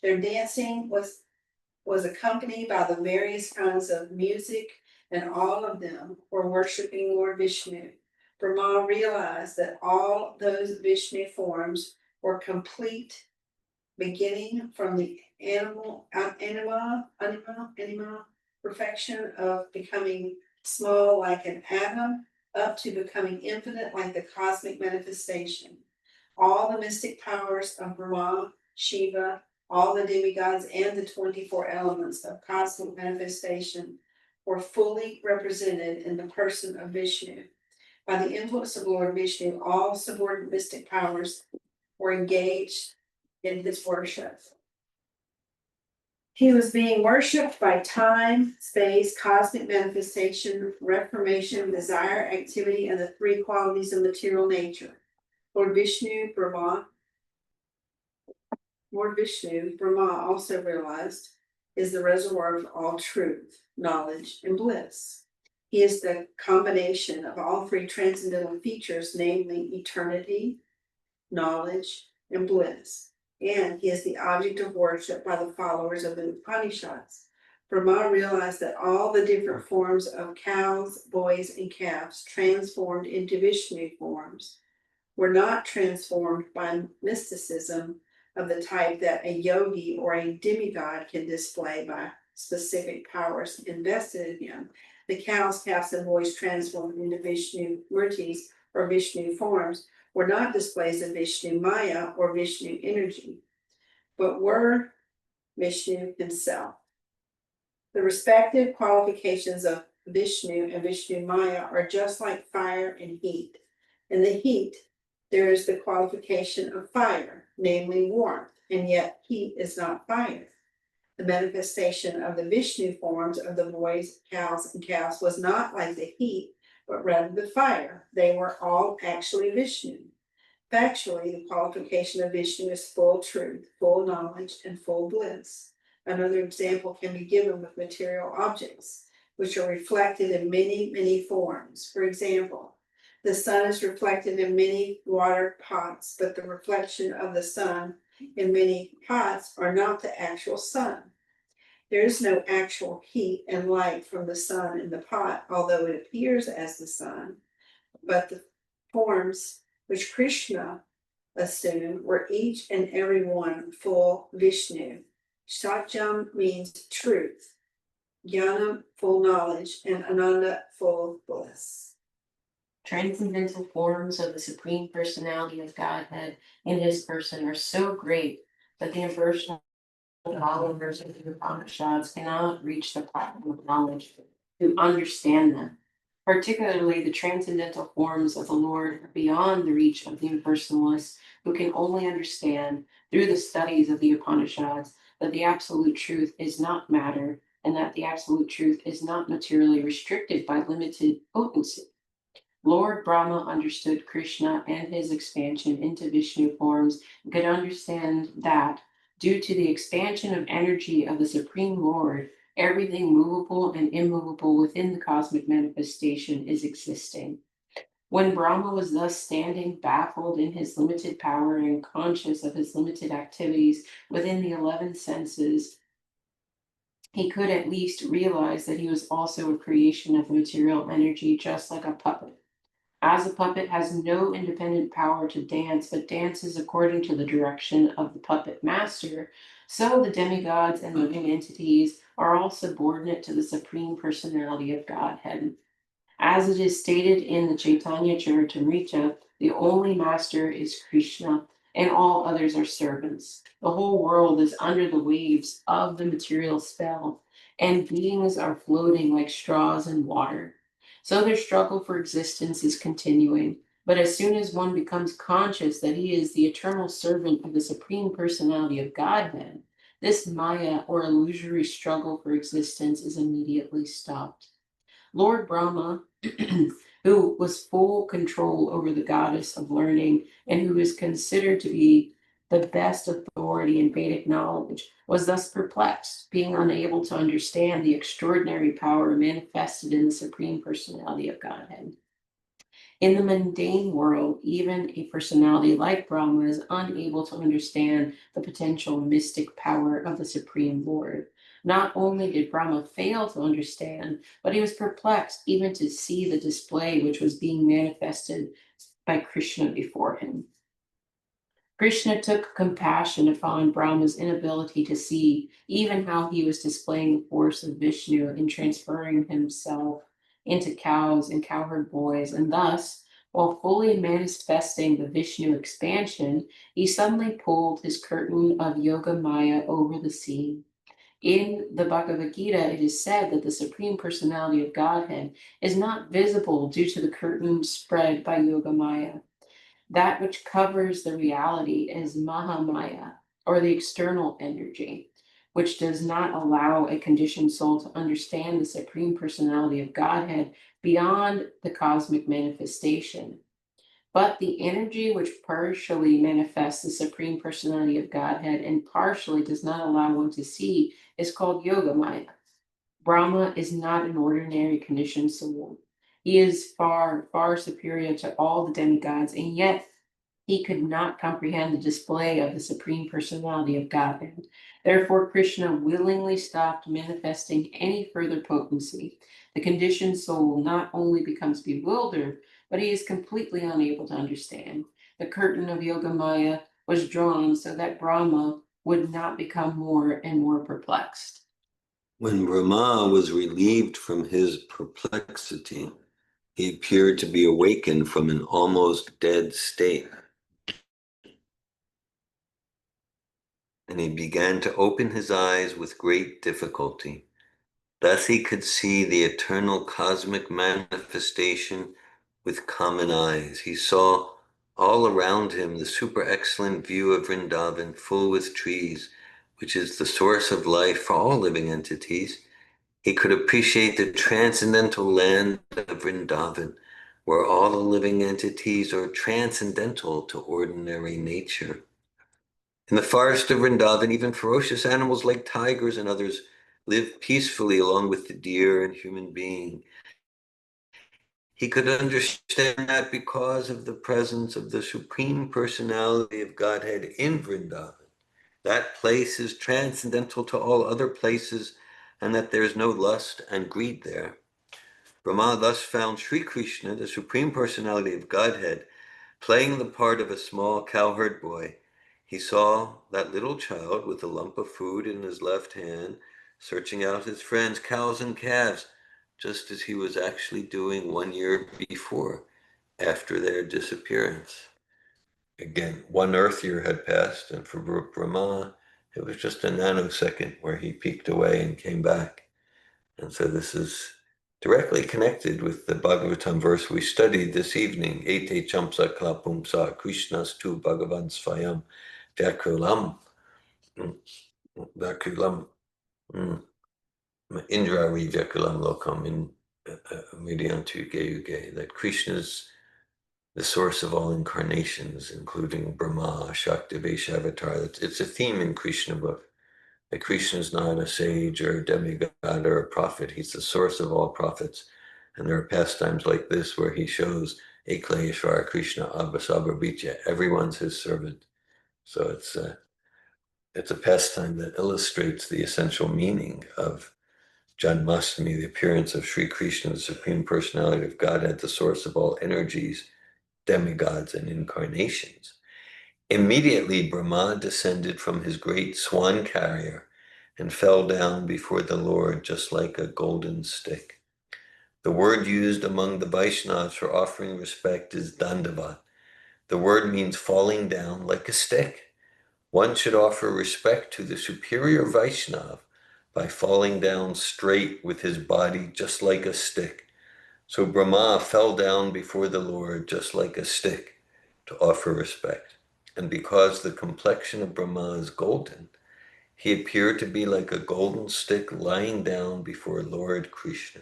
S3: Their dancing was accompanied by the various kinds of music, and all of them were worshiping Lord Vishnu. Brahma realized that all those Vishnu forms were complete, beginning from the anima perfection of becoming small like an atom, up to becoming infinite like the cosmic manifestation. All the mystic powers of Brahma, Shiva, all the demigods, and the 24 elements of cosmic manifestation were fully represented in the person of Vishnu. By the influence of Lord Vishnu, all subordinate mystic powers were engaged in his worship. He was being worshipped by time, space, cosmic manifestation, reformation, desire, activity, and the three qualities of material nature. Lord Vishnu, Brahma also realized, is the reservoir of all truth, knowledge, and bliss. He is the combination of all three transcendental features, namely eternity, knowledge, and bliss. And he is the object of worship by the followers of the Upanishads. Brahma realized that all the different forms of cows, boys, and calves transformed into Vishnu forms were not transformed by mysticism of the type that a yogi or a demigod can display by specific powers invested in him. The cows, calves, and boys transformed into Vishnu murtis or Vishnu forms were not displays of Vishnu Maya or Vishnu energy, but were Vishnu himself. The respective qualifications of Vishnu and Vishnu Maya are just like fire and heat. In the heat, there is the qualification of fire, namely warmth, and yet heat is not fire. The manifestation of the Vishnu forms of the boys, cows, and calves was not like the heat, but rather the fire. They were all actually Vishnu. Factually, the qualification of Vishnu is full truth, full knowledge, and full bliss. Another example can be given with material objects, which are reflected in many, many forms. For example, the sun is reflected in many water pots, but the reflection of the sun in many pots are not the actual sun. There is no actual heat and light from the sun in the pot, although it appears as the sun, but the forms which Krsna assumed were each and every one full Vishnu. Satyam means truth, Jnana full knowledge, and Ananda full bliss.
S2: Transcendental forms of the Supreme Personality of Godhead in his person are so great that the impersonal followers of the Upanishads cannot reach the platform of knowledge to understand them. Particularly, the transcendental forms of the Lord are beyond the reach of the impersonalists, who can only understand through the studies of the Upanishads that the absolute truth is not matter, and that the absolute truth is not materially restricted by limited potency. Lord Brahma understood Krishna and his expansion into Vishnu forms and could understand that, due to the expansion of energy of the Supreme Lord, everything movable and immovable within the cosmic manifestation is existing. When Brahma was thus standing baffled in his limited power and conscious of his limited activities within the 11 senses, he could at least realize that he was also a creation of material energy, just like a puppet. As a puppet has no independent power to dance, but dances according to the direction of the puppet master, so the demigods and living entities are all subordinate to the Supreme Personality of Godhead. As it is stated in the Chaitanya Charitamrita, the only master is Krishna, and all others are servants. The whole world is under the waves of the material spell, and beings are floating like straws in water. So their struggle for existence is continuing. But as soon as one becomes conscious that he is the eternal servant of the Supreme Personality of Godhead, this Maya or illusory struggle for existence is immediately stopped. Lord Brahma who was full control over the goddess of learning and who is considered to be the best authority in Vedic knowledge, was thus perplexed, being unable to understand the extraordinary power manifested in the Supreme Personality of Godhead. In the mundane world, even a personality like Brahma is unable to understand the potential mystic power of the Supreme Lord. Not only did Brahma fail to understand, but he was perplexed even to see the display which was being manifested by Krishna before him. Krishna took compassion upon Brahma's inability to see even how he was displaying the force of Vishnu in transferring himself into cows and cowherd boys, and thus, while fully manifesting the Vishnu expansion, he suddenly pulled his curtain of Yoga Maya over the scene. In the Bhagavad Gita, it is said that the Supreme Personality of Godhead is not visible due to the curtain spread by Yoga Maya. That which covers the reality is Mahamaya, or the external energy, which does not allow a conditioned soul to understand the Supreme Personality of Godhead beyond the cosmic manifestation. But the energy which partially manifests the Supreme Personality of Godhead and partially does not allow one to see is called Yogamaya. Brahma is not an ordinary conditioned soul. He is far, far superior to all the demigods, and yet he could not comprehend the display of the Supreme Personality of Godhead. Therefore, Krishna willingly stopped manifesting any further potency. The conditioned soul not only becomes bewildered, but he is completely unable to understand. The curtain of Yogamaya was drawn so that Brahma would not become more and more perplexed.
S1: When Brahma was relieved from his perplexity, he appeared to be awakened from an almost dead state. And he began to open his eyes with great difficulty. Thus he could see the eternal cosmic manifestation with common eyes. He saw all around him the super excellent view of Vrindavan, full with trees, which is the source of life for all living entities. He could appreciate the transcendental land of Vrindavan, where all the living entities are transcendental to ordinary nature. In the forest of Vrindavan, even ferocious animals like tigers and others live peacefully along with the deer and human being. He could understand that because of the presence of the Supreme Personality of Godhead in Vrindavan. That place is transcendental to all other places, and that there is no lust and greed there. Brahma thus found Sri Krishna, the Supreme Personality of Godhead, playing the part of a small cowherd boy. He saw that little child with a lump of food in his left hand, searching out his friends, cows and calves, just as he was actually doing 1 year before, after their disappearance. Again, 1 Earth year had passed, and for Brahma, it was just a nanosecond where he peeked away and came back. And so this is directly connected with the Bhagavatam verse we studied this evening, Ete Chamsa Klapumsa Krishnas tu Bhagavan Svayam Vyakulam Indrari Vyakulam Lokam in Midyantu Geyuge, that Krishna's the source of all incarnations, including Brahma, Shakti, Vaishavatar. It's a theme in Krishna book. That Krishna is not a sage or a demigod or a prophet. He's the source of all prophets. And there are pastimes like this where he shows Eklayeshvara Krishna Abhasabhabhitya. Everyone's his servant. So it's a pastime that illustrates the essential meaning of Janmastami, the appearance of Sri Krishna, the Supreme Personality of Godhead, the source of all energies, demigods, and incarnations. Immediately, Brahma descended from his great swan carrier and fell down before the Lord just like a golden stick. The word used among the Vaishnavas for offering respect is dandavat. The word means falling down like a stick. One should offer respect to the superior Vaishnav by falling down straight with his body just like a stick. So Brahma fell down before the Lord just like a stick to offer respect. And because the complexion of Brahma is golden, he appeared to be like a golden stick lying down before Lord Krishna.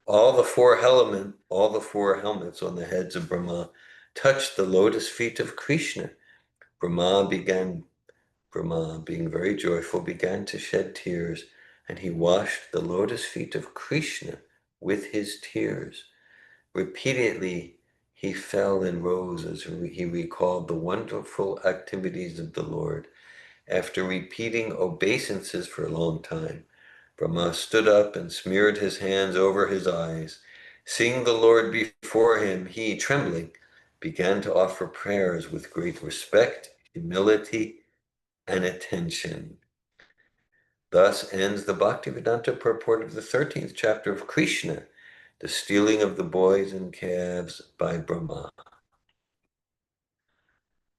S1: all the four helmets on the heads of Brahma touched the lotus feet of Krishna. Brahma, being very joyful, began to shed tears, and he washed the lotus feet of Krishna with his tears. Repeatedly, he fell and rose as he recalled the wonderful activities of the Lord. After repeating obeisances for a long time, Brahma stood up and smeared his hands over his eyes. Seeing the Lord before him, he, trembling, began to offer prayers with great respect, humility, and attention. Thus ends the Bhaktivedanta purport of the 13th chapter of Krishna, the stealing of the boys and calves by Brahma.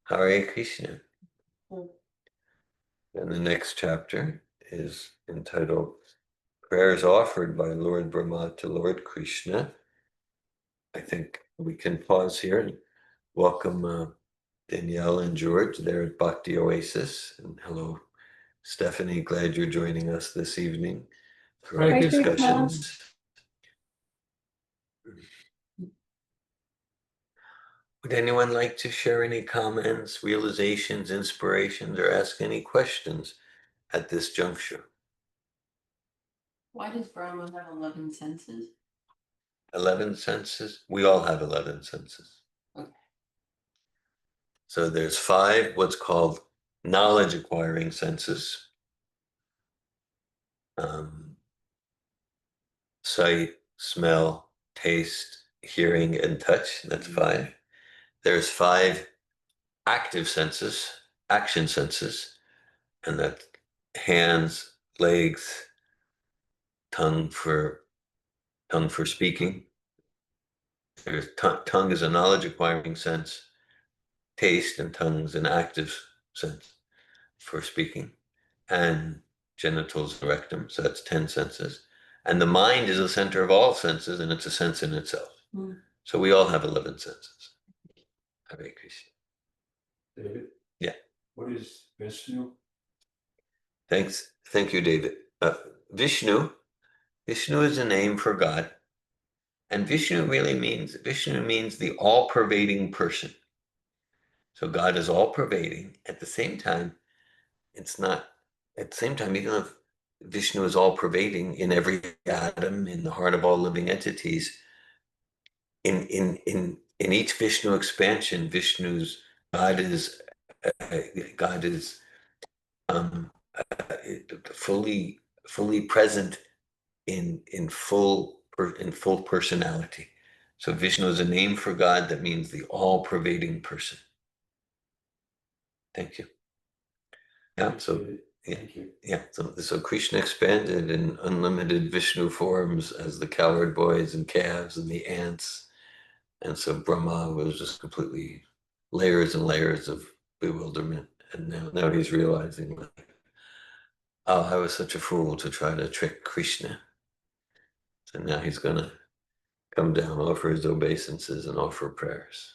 S1: Hare Krishna. And the next chapter is entitled Prayers Offered by Lord Brahma to Lord Krishna. I think we can pause here and welcome Danielle and George there at Bhakti Oasis. And hello, Stephanie, glad you're joining us this evening for our
S6: Hi, Krishna.
S1: discussions. Would anyone like to share any comments, realizations, inspirations, or ask any questions at this juncture?
S2: Why does Brahma have 11 senses?
S1: 11 senses? We all have 11 senses.
S2: Okay.
S1: So there's 5 what's called knowledge acquiring senses. Sight, smell, taste, hearing, and touch. That's 5. There's 5 active senses, action senses, and that's hands, legs, tongue for speaking. There's tongue is a knowledge acquiring sense, taste and tongue is an active sense for speaking, and genitals and rectum, so that's 10 senses. And the mind is the center of all senses, and it's a sense in itself. So we all have 11 senses. Hare Krishna.
S6: David?
S1: Yeah.
S6: What is Vishnu?
S1: Thanks. Thank you, David. Vishnu is a name for God. And Vishnu means the all-pervading person. So God is all-pervading. At the same time, even if Vishnu is all-pervading in every atom, in the heart of all living entities, in each Vishnu expansion, God is fully present in full personality. So Vishnu is a name for God that means the all-pervading person. Thank you. Yeah. So
S6: Thank you.
S1: yeah. So Krishna expanded in unlimited Vishnu forms as the cowherd boys and calves and the ants, and so Brahma was just completely layers and layers of bewilderment. And now he's realizing, like, oh, I was such a fool to try to trick Krishna. So now he's gonna come down, offer his obeisances, and offer prayers.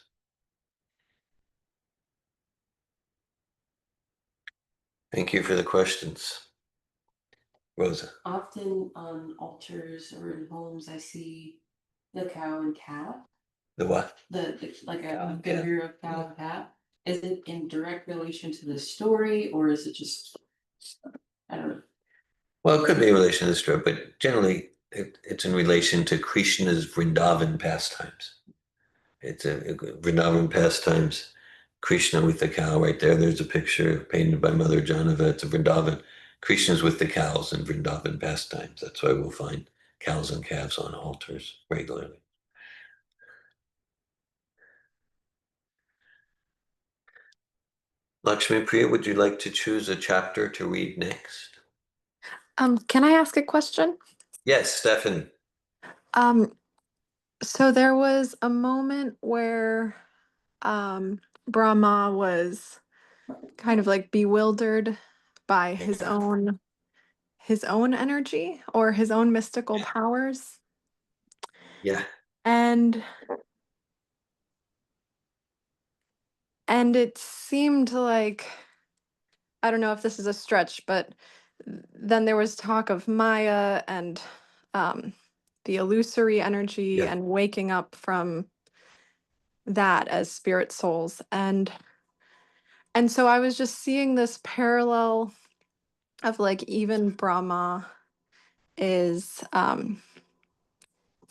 S1: Thank you for the questions. Rosa.
S2: Often on altars or in homes, I see the cow and calf.
S1: The what?
S2: Like a figure of cow and calf. Is it in direct relation to the story, or is it just, I don't know?
S1: Well, it could be in relation to the story, but generally it's in relation to Krishna's Vrindavan pastimes. It's a Vrindavan pastimes. Krishna with the cow right there. There's a picture painted by Mother Janava. It's a Vrindavan. Krishna's with the cows in Vrindavan pastimes. That's why we'll find cows and calves on altars regularly. Lakshmi Priya, would you like to choose a chapter to read next?
S7: Can I ask a question?
S1: Yes, Stephanie.
S7: So there was a moment where Brahma was kind of like bewildered by his own energy or his own mystical powers.
S1: Yeah.
S7: And it seemed like, I don't know if this is a stretch, but then there was talk of Maya and the illusory energy
S1: Yeah.
S7: and waking up from that as spirit souls. And so I was just seeing this parallel of like even Brahma is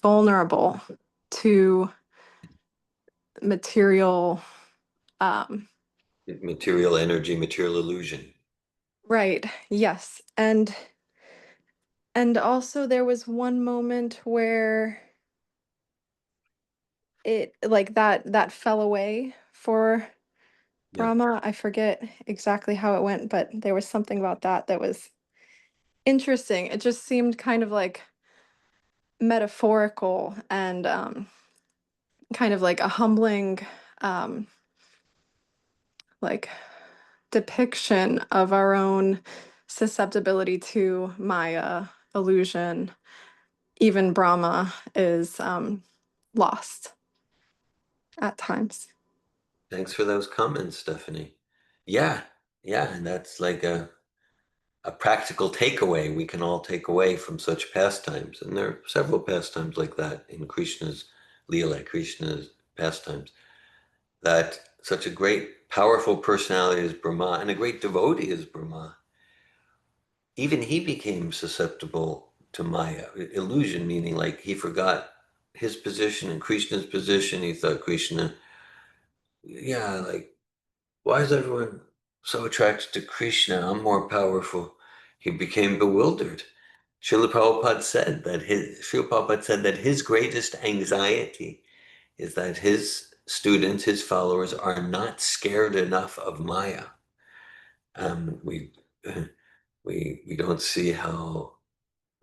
S7: vulnerable to material
S1: Material energy, material illusion.
S7: right, yes. And also there was one moment where it like that fell away for
S1: Yeah.
S7: Brahma. I forget exactly how it went, but there was something about that that was interesting. It just seemed kind of like metaphorical and kind of like a humbling um like depiction of our own susceptibility to Maya illusion. Even Brahma is lost at times.
S1: Thanks for those comments, Stephanie. Yeah, yeah, and that's like a practical takeaway we can all take away from such pastimes. And there are several pastimes like that in Krishna's Leela, Krishna's pastimes, that such a great, powerful personality as Brahma and a great devotee as Brahma, even he became susceptible to Maya, illusion, meaning like he forgot his position and Krishna's position. He thought Krishna, yeah, like, why is everyone so attracted to Krishna? I'm more powerful. He became bewildered. Srila Prabhupada said that his greatest anxiety is that his students, his followers, are not scared enough of Maya. We we don't see how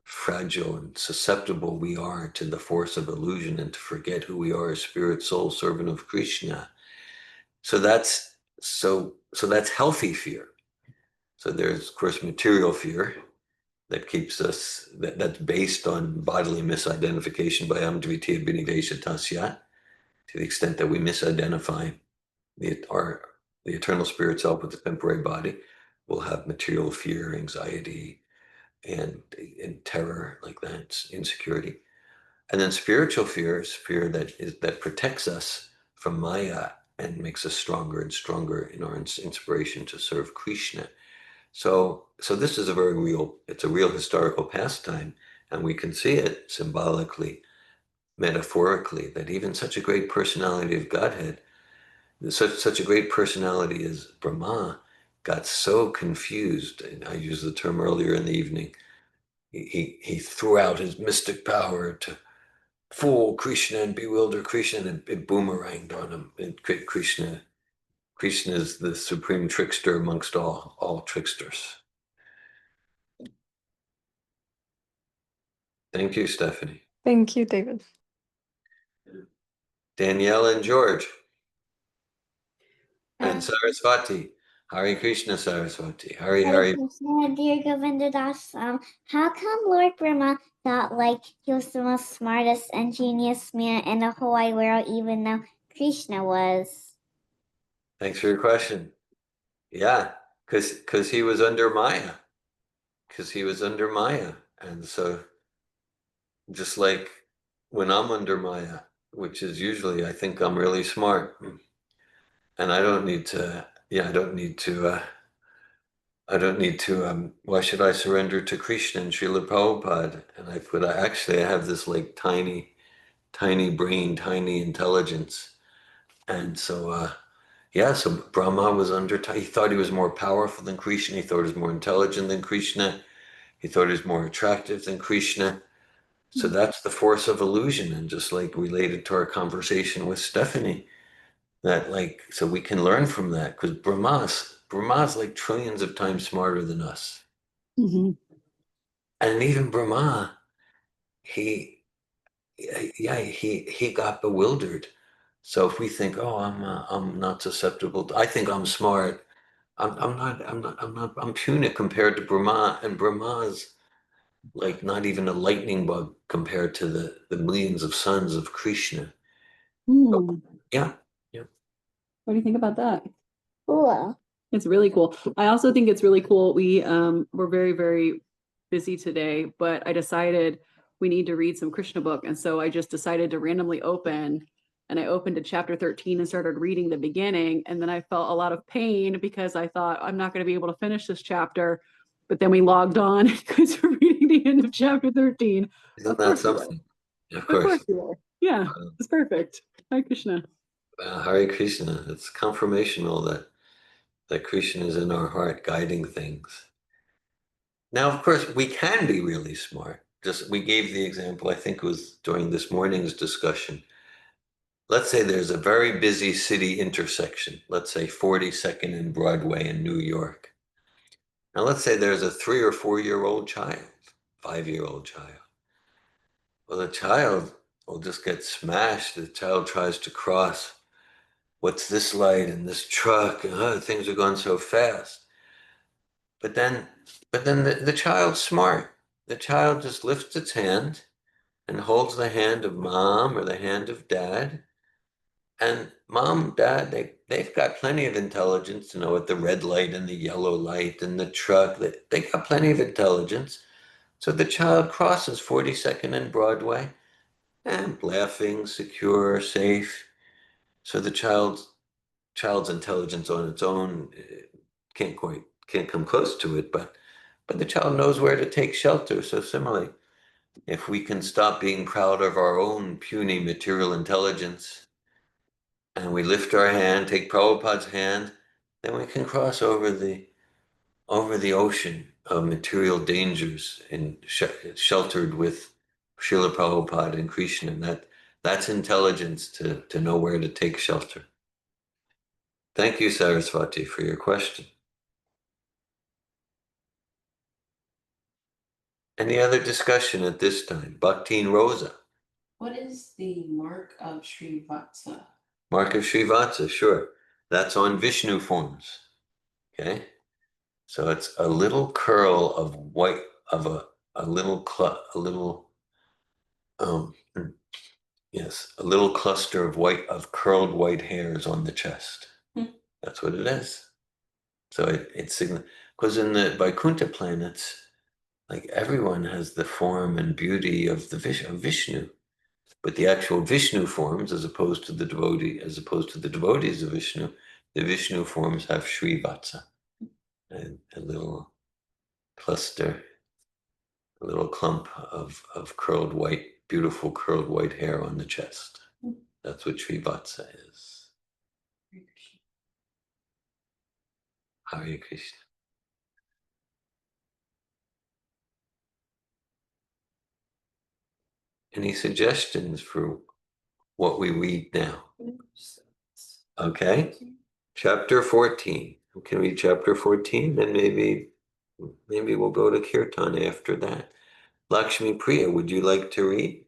S1: fragile and susceptible we are to the force of illusion and to forget who we are as spirit, soul, servant of Krishna. So that's healthy fear. So there's, of course, material fear that keeps us, that's based on bodily misidentification by Amdvitiya Binidesha Tasya, to the extent that we misidentify the eternal spirit self with the temporary body, we'll have material fear, anxiety, and terror like that, insecurity. And then spiritual fear is fear that protects us from Maya and makes us stronger and stronger in our inspiration to serve Krishna. So this is it's a real historical pastime, and we can see it symbolically, metaphorically, that even such a great personality of Godhead, such a great personality as Brahma, got so confused, and I used the term earlier in the evening, he threw out his mystic power to fool Krishna and bewilder Krishna, and it boomeranged on him. Krishna is the supreme trickster amongst all tricksters. Thank you, Stephanie.
S7: Thank you, David.
S1: Danielle and George. And Saraswati. Hare Krishna, Saraswati. Hare.
S8: Krishna, dear Govinda Das, how come Lord Brahma thought like he was the most smartest and genius man in the whole wide world, even though Krishna was?
S1: Thanks for your question. Yeah, because he was under Maya. Because he was under Maya. And so just like when I'm under Maya, which is usually I think I'm really smart. And I don't need to, why should I surrender to Krishna and Srila Prabhupada? And I have this like tiny brain, tiny intelligence. And so, so Brahma was he thought he was more powerful than Krishna. He thought he was more intelligent than Krishna. He thought he was more attractive than Krishna. So that's the force of illusion. And just like related to our conversation with Stephanie, that like, so we can learn from that, because Brahma's like trillions of times smarter than us.
S4: Mm-hmm.
S1: And even Brahma, he got bewildered. So if we think, oh, I'm not susceptible, I think I'm smart. I'm puny compared to Brahma, and Brahma's like not even a lightning bug compared to the millions of sons of Krishna. Yeah.
S9: What do you think about that?
S8: Cool.
S9: It's really cool. I also think it's really cool. We're very, very busy today, but I decided we need to read some Krishna book. And so I just decided to randomly open, and I opened to chapter 13 and started reading the beginning. And then I felt a lot of pain because I thought I'm not going to be able to finish this chapter. But then we logged on because we're reading the end of chapter 13.
S1: Isn't
S9: Of
S1: that
S9: course we are.
S1: something? Of
S9: Of
S1: course.
S9: course we are. Yeah,
S1: Uh,
S9: it's perfect. Hi, Krishna.
S1: Hare Krishna. It's confirmational that Krishna is in our heart guiding things. Now, of course, we can be really smart. Just we gave the example, I think it was during this morning's discussion. Let's say there's a very busy city intersection, let's say 42nd and Broadway in New York. Now, let's say there's a 3 or 4-year-old child, 5-year-old child. Well, the child will just get smashed. The child tries to cross. What's this light and this truck? And things are going so fast. But then the child's smart. The child just lifts its hand and holds the hand of mom or the hand of dad. And mom, dad, they've got plenty of intelligence to know what the red light and the yellow light and the truck, they got plenty of intelligence. So the child crosses 42nd and Broadway and laughing, secure, safe. So the child's intelligence on its own can't come close to it, but the child knows where to take shelter. So similarly, if we can stop being proud of our own puny material intelligence and we lift our hand, take Prabhupada's hand, then we can cross over the ocean of material dangers and sheltered with Srila Prabhupada and Krishna. And that's intelligence to know where to take shelter. Thank you, Saraswati, for your question. Any other discussion at this time? Bhaktin Rosa.
S2: What is the mark of Srivatsa?
S1: Mark of Srivatsa, sure. That's on Vishnu forms. Okay? So it's a little curl of white, of a little yes, a little cluster of curled white hairs on the chest. That's what it is. So it's because in the Vaikuntha planets, like everyone has the form and beauty of of Vishnu, but the actual Vishnu forms, as opposed to the devotees of Vishnu, the Vishnu forms have Srivatsa, and a little cluster, a little clump of curled white, beautiful curled white hair on the chest. That's what Srivatsa is. Hare Krishna. Any suggestions for what we read now? Okay. Chapter 14. We can read chapter 14, then maybe we'll go to Kirtan after that. Lakshmi Priya, would you like to read?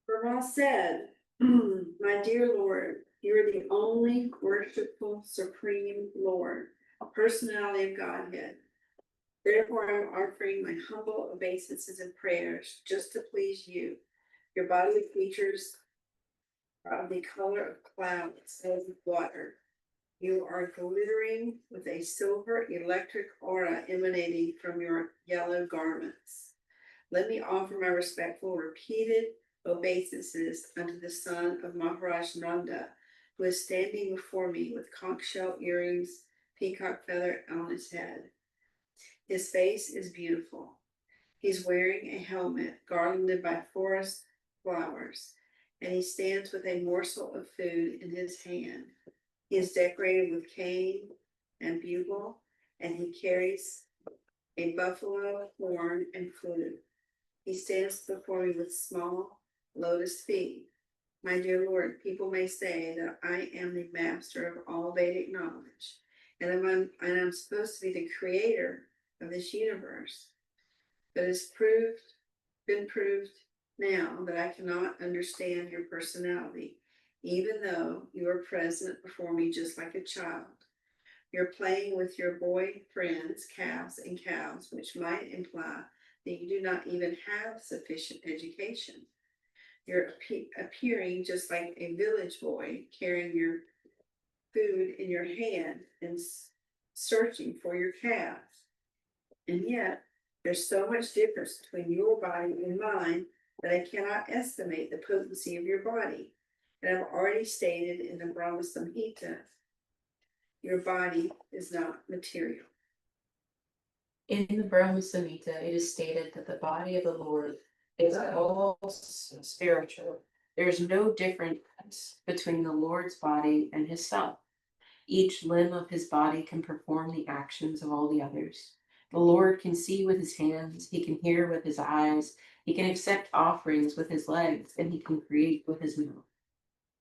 S3: Brahma said, my dear Lord, you are the only worshipful, supreme Lord, personality of Godhead. Therefore, I'm offering my humble obeisances and prayers just to please you. Your bodily features are of the color of clouds as of water. You are glittering with a silver electric aura emanating from your yellow garments. Let me offer my respectful, repeated obeisances unto the son of Maharaj Nanda, who is standing before me with conch shell earrings, peacock feather on his head. His face is beautiful. He's wearing a helmet garlanded by forest flowers, and he stands with a morsel of food in his hand. He is decorated with cane and bugle, and he carries a buffalo horn and flute. He stands before me with small lotus feet. My dear Lord, people may say that I am the master of all Vedic knowledge, and I'm supposed to be the creator of this universe. But it's been proved now that I cannot understand your personality, even though you are present before me just like a child. You're playing with your boy friends, calves and cows, which might imply that you do not even have sufficient education. You're appearing just like a village boy carrying your food in your hand and searching for your calves. And yet, there's so much difference between your body and mine that I cannot estimate the potency of your body. And I've already stated in the Brahma Samhita, your body is not material.
S2: In the Brahma Samhita, it is stated that the body of the Lord is all spiritual. There is no difference between the Lord's body and his self. Each limb of his body can perform the actions of all the others. The Lord can see with his hands, he can hear with his eyes, he can accept offerings with his legs, and he can create with his mouth.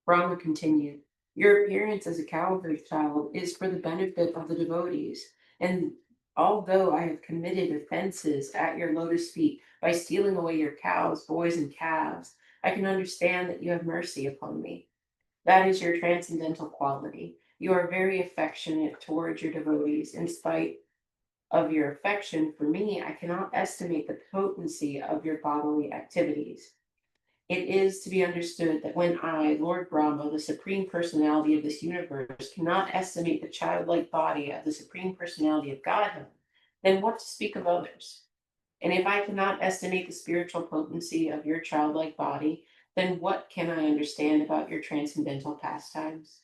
S2: Brahma continued, your appearance as a cowherd child is for the benefit of the devotees, and although I have committed offenses at your lotus feet by stealing away your cows, boys, and calves, I can understand that you have mercy upon me. That is your transcendental quality. You are very affectionate towards your devotees. In spite of your affection for me, I cannot estimate the potency of your bodily activities. It is to be understood that when I, Lord Brahma, the Supreme Personality of this universe, cannot estimate the childlike body of the Supreme Personality of Godhead, then what to speak of others? And if I cannot estimate the spiritual potency of your childlike body, then what can I understand about your transcendental pastimes?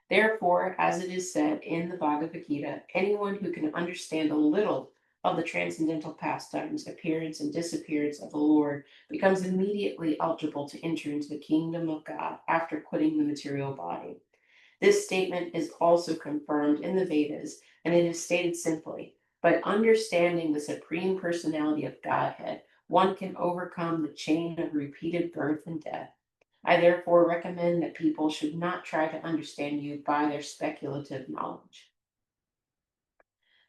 S2: Therefore, as it is said in the Bhagavad Gita, anyone who can understand a little of the transcendental pastimes, appearance, and disappearance of the Lord becomes immediately eligible to enter into the kingdom of God after quitting the material body. This statement is also confirmed in the Vedas, and it is stated simply, by understanding the Supreme Personality of Godhead, one can overcome the chain of repeated birth and death. I therefore recommend that people should not try to understand you by their speculative knowledge.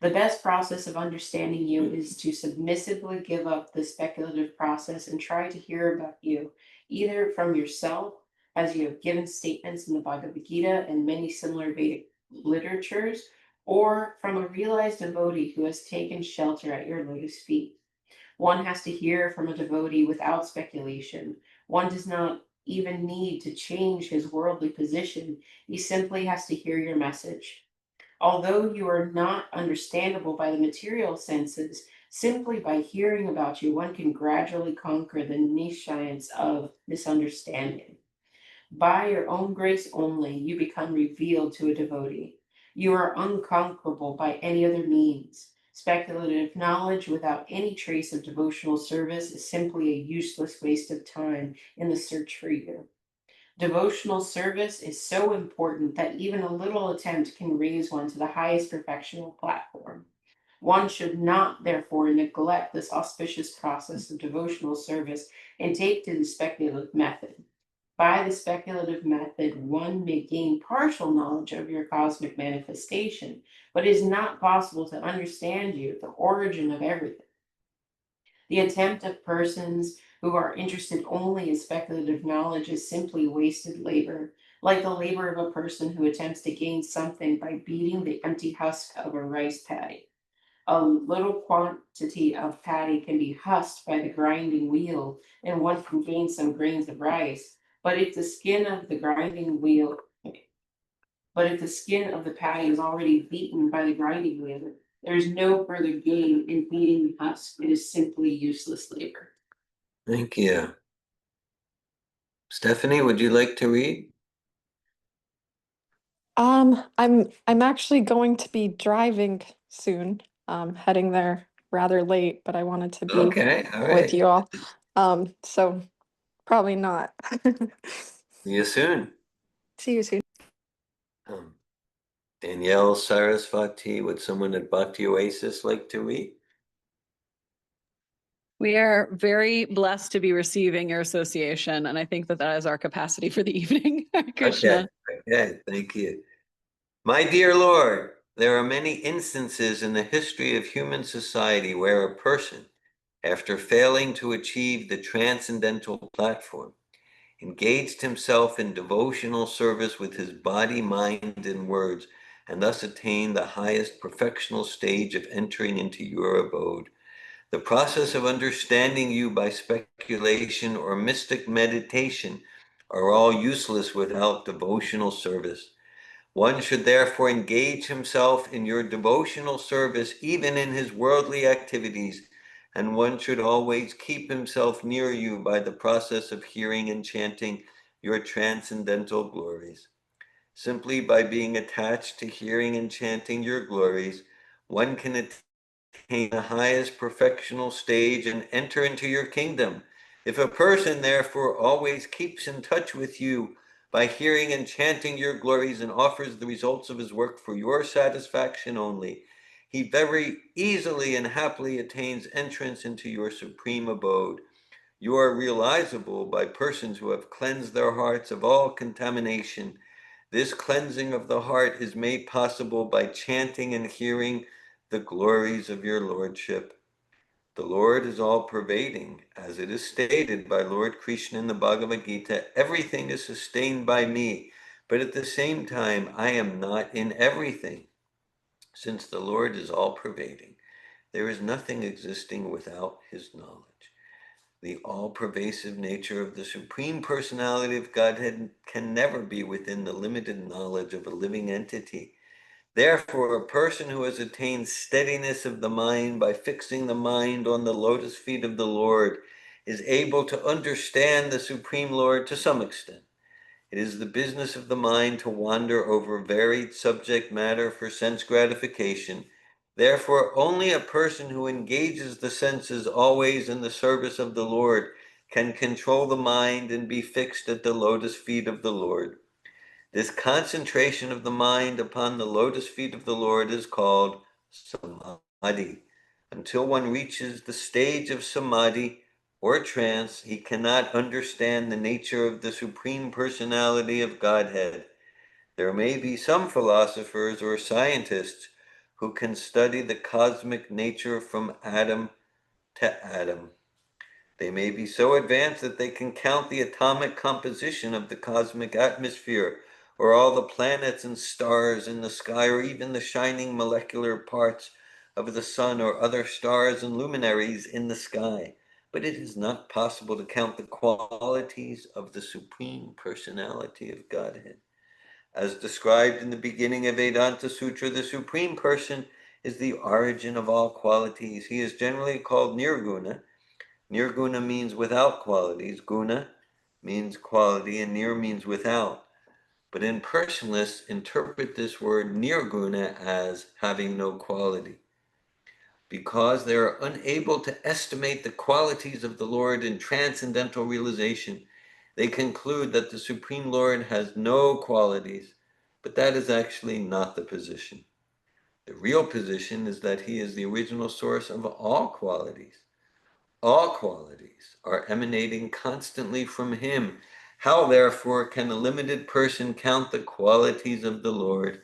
S2: The best process of understanding you is to submissively give up the speculative process and try to hear about you, either from yourself, as you have given statements in the Bhagavad Gita and many similar Vedic literatures, or from a realized devotee who has taken shelter at your lotus feet. One has to hear from a devotee without speculation. One does not even need to change his worldly position. He simply has to hear your message. Although you are not understandable by the material senses, simply by hearing about you, one can gradually conquer the nescience of misunderstanding. By your own grace only, you become revealed to a devotee. You are unconquerable by any other means. Speculative knowledge without any trace of devotional service is simply a useless waste of time in the search for you. Devotional service is so important that even a little attempt can raise one to the highest perfectional platform. One should not, therefore, neglect this auspicious process of devotional service and take to the speculative method. By the speculative method, one may gain partial knowledge of your cosmic manifestation, but it is not possible to understand you, the origin of everything. The attempt of persons who are interested only in speculative knowledge is simply wasted labor, like the labor of a person who attempts to gain something by beating the empty husk of a rice paddy. A little quantity of paddy can be husked by the grinding wheel, and one can gain some grains of rice. But if the skin of the paddy is already beaten by the grinding wheel, there is no further gain in beating the husk. It is simply useless labor.
S1: Thank you. Stephanie, would you like to read?
S7: I'm actually going to be driving soon, heading there rather late, but I wanted to be
S1: Okay, all
S7: with
S1: right.
S7: you all. So probably not.
S1: See you soon.
S7: See you soon.
S1: Danielle Sarasvati, would someone at Bhakti Oasis like to read?
S9: We are very blessed to be receiving your association, and I think that that is our capacity for the evening. Krishna.
S1: Okay, thank you. My dear Lord, there are many instances in the history of human society where a person, after failing to achieve the transcendental platform, engaged himself in devotional service with his body, mind, and words, and thus attained the highest perfectional stage of entering into your abode. The process of understanding you by speculation or mystic meditation are all useless without devotional service. One should therefore engage himself in your devotional service even in his worldly activities, and one should always keep himself near you by the process of hearing and chanting your transcendental glories. Simply by being attached to hearing and chanting your glories, one can attain the highest perfectional stage and enter into your kingdom. If a person therefore always keeps in touch with you by hearing and chanting your glories and offers the results of his work for your satisfaction only, he very easily and happily attains entrance into your supreme abode. You are realizable by persons who have cleansed their hearts of all contamination. This cleansing of the heart is made possible by chanting and hearing the glories of your Lordship. The Lord is all-pervading. As it is stated by Lord Krishna in the Bhagavad Gita, everything is sustained by me, but at the same time, I am not in everything. Since the Lord is all-pervading, there is nothing existing without his knowledge. The all-pervasive nature of the Supreme Personality of Godhead can never be within the limited knowledge of a living entity. Therefore, a person who has attained steadiness of the mind by fixing the mind on the lotus feet of the Lord is able to understand the Supreme Lord to some extent. It is the business of the mind to wander over varied subject matter for sense gratification. Therefore, only a person who engages the senses always in the service of the Lord can control the mind and be fixed at the lotus feet of the Lord. This concentration of the mind upon the lotus feet of the Lord is called samadhi. Until one reaches the stage of samadhi or trance, he cannot understand the nature of the Supreme Personality of Godhead. There may be some philosophers or scientists who can study the cosmic nature from atom to atom. They may be so advanced that they can count the atomic composition of the cosmic atmosphere, or all the planets and stars in the sky, or even the shining molecular parts of the sun or other stars and luminaries in the sky. But it is not possible to count the qualities of the Supreme Personality of Godhead. As described in the beginning of Vedanta Sutra, the Supreme Person is the origin of all qualities. He is generally called Nirguna. Nirguna means without qualities. Guna means quality, and nir means without. But impersonalists interpret this word nirguna as having no quality. Because they are unable to estimate the qualities of the Lord in transcendental realization, they conclude that the Supreme Lord has no qualities, but that is actually not the position. The real position is that he is the original source of all qualities. All qualities are emanating constantly from him. How, therefore, can a limited person count the qualities of the Lord?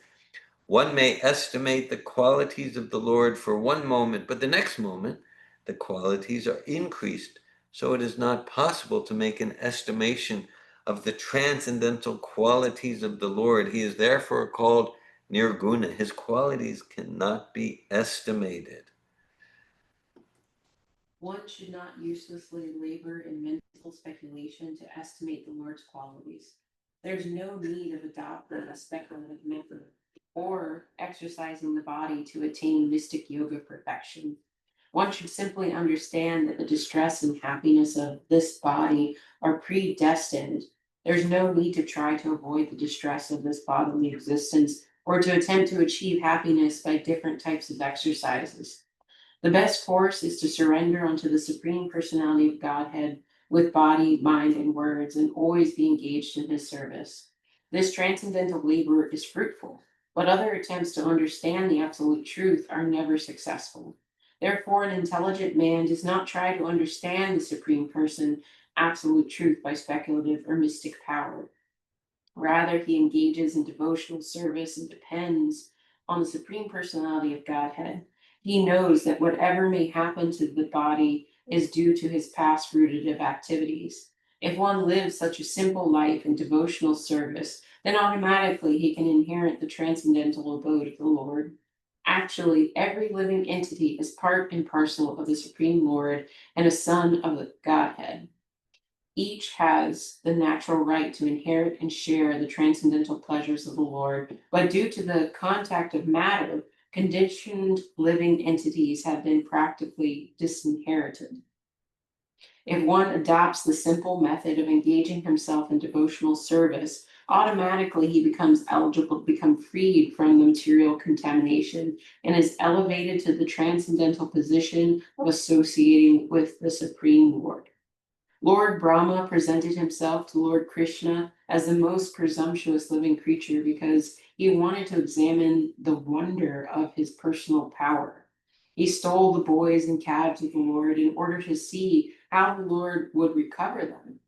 S1: One may estimate the qualities of the Lord for one moment, but the next moment, the qualities are increased. So it is not possible to make an estimation of the transcendental qualities of the Lord. He is therefore called Nirguna. His qualities cannot be estimated.
S2: One should not uselessly labor in mental speculation to estimate the Lord's qualities. There's no need of adopting a speculative method or exercising the body to attain mystic yoga perfection. One should simply understand that the distress and happiness of this body are predestined. There's no need to try to avoid the distress of this bodily existence or to attempt to achieve happiness by different types of exercises. The best course is to surrender unto the Supreme Personality of Godhead with body, mind, and words, and always be engaged in his service. This transcendental labor is fruitful, but other attempts to understand the absolute truth are never successful. Therefore, an intelligent man does not try to understand the Supreme Person, absolute truth by speculative or mystic power. Rather, he engages in devotional service and depends on the Supreme Personality of Godhead. He knows that whatever may happen to the body is due to his past fruitive activities. If one lives such a simple life in devotional service, then automatically he can inherit the transcendental abode of the Lord. Actually, every living entity is part and parcel of the Supreme Lord and a son of the Godhead. Each has the natural right to inherit and share the transcendental pleasures of the Lord, but due to the contact of matter, conditioned living entities have been practically disinherited. If one adopts the simple method of engaging himself in devotional service, automatically he becomes eligible to become freed from the material contamination and is elevated to the transcendental position of associating with the Supreme Lord. Lord Brahma presented himself to Lord Krishna as the most presumptuous living creature because he wanted to examine the wonder of his personal power. He stole the boys and calves of the Lord in order to see how the Lord would recover them.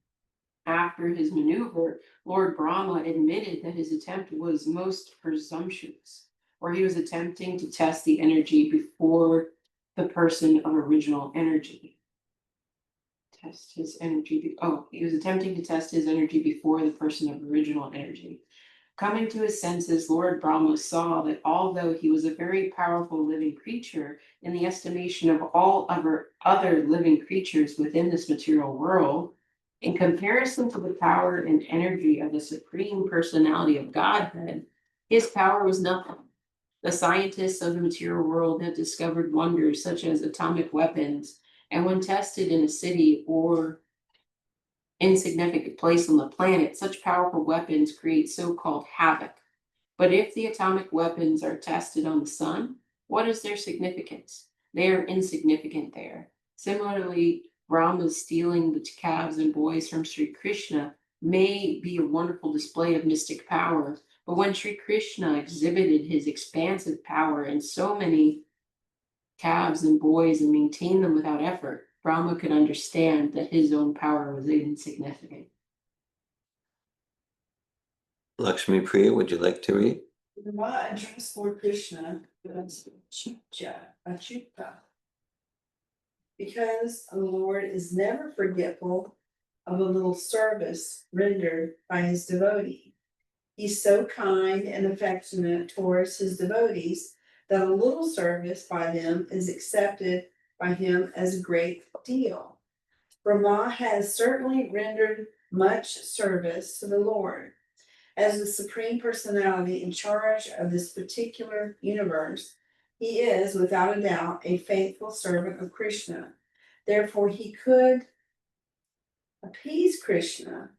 S2: After his maneuver, Lord Brahma admitted that his attempt was most presumptuous, or he was attempting to test the energy before the person of original energy. Test his energy. He was attempting to test his energy before the person of original energy. Coming to his senses, Lord Brahma saw that although he was a very powerful living creature in the estimation of all other living creatures within this material world, in comparison to the power and energy of the Supreme Personality of Godhead, his power was nothing. The scientists of the material world have discovered wonders such as atomic weapons, and when tested in a city or insignificant place on the planet, such powerful weapons create so-called havoc. But if the atomic weapons are tested on the sun, what is their significance? They are insignificant there. Similarly, Brahma's stealing the calves and boys from Sri Krishna may be a wonderful display of mystic power, but when Sri Krishna exhibited his expansive power in so many calves and boys and maintained them without effort, Brahma could understand that his own power was insignificant.
S1: Lakshmi Priya, would you like to read?
S3: Brahma addressed Lord Krishna as Achyuta, because the Lord is never forgetful of a little service rendered by his devotee. He's so kind and affectionate towards his devotees that a little service by them is accepted by him as a great deal. Brahma has certainly rendered much service to the Lord. As the Supreme Personality in charge of this particular universe, he is, without a doubt, a faithful servant of Krishna. Therefore, he could appease Krishna.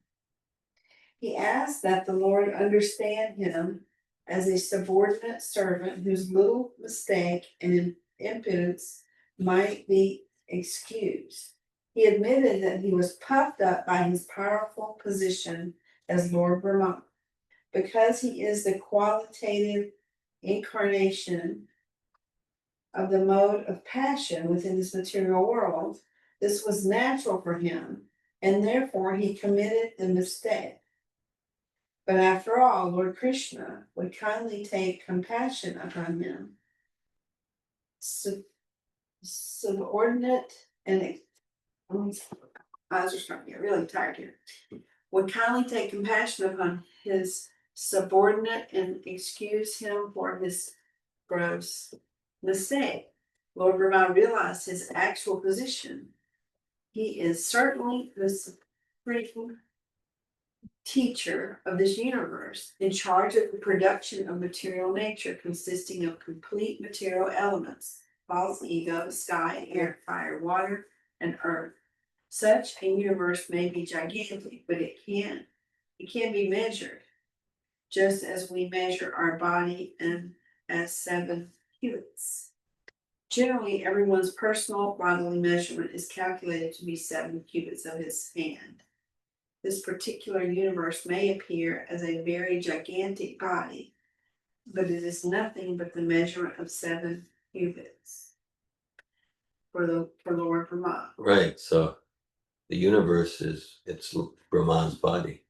S3: He asked that the Lord understand him as a subordinate servant whose little mistake and impudence might be excused. He admitted that he was puffed up by his powerful position as Lord Brahma. Because he is the qualitative incarnation of the mode of passion within this material world, this was natural for him, and therefore he committed the mistake. But after all, Lord Krishna would kindly take compassion upon him. Subordinate and eyes are starting to get really tired here. Would kindly take compassion upon his subordinate and excuse him for his gross mistake. Lord Brahma realized his actual position. He is certainly the supreme teacher of this universe, in charge of the production of material nature consisting of complete material elements, false ego, sky, air, fire, water, and earth. Such a universe may be gigantic, but it can be measured, just as we measure our body and as 7 cubits. Generally, everyone's personal bodily measurement is calculated to be 7 cubits of his hand. This particular universe may appear as a very gigantic body, but it is nothing but the measurement of 7 cubits for Lord Brahma.
S1: Right, so the universe it's Brahma's body.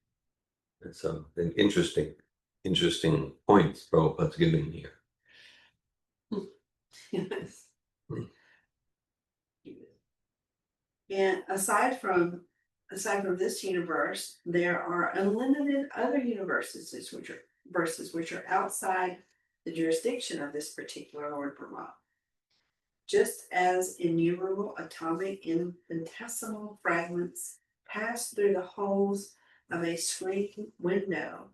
S1: It's an interesting points Prabhupada's giving here.
S3: Yes. And aside from this universe, there are unlimited other universes which are outside the jurisdiction of this particular Lord Brahma. Just as innumerable atomic infinitesimal fragments pass through the holes of a screen window,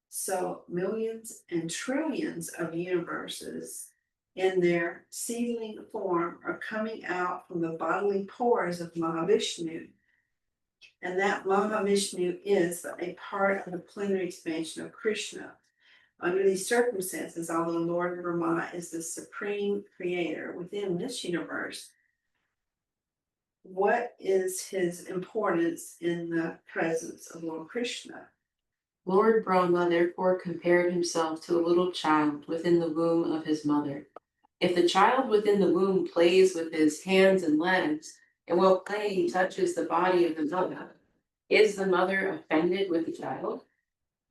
S3: so millions and trillions of universes in their seedling form are coming out from the bodily pores of Mahavishnu. And that Mahavishnu is a part of the plenary expansion of Krishna. Under these circumstances, although Lord Brahma is the supreme creator within this universe, what is his importance in the presence of Lord Krishna?
S2: Lord Brahma therefore compared himself to a little child within the womb of his mother. If the child within the womb plays with his hands and legs, and while playing touches the body of the mother, is the mother offended with the child?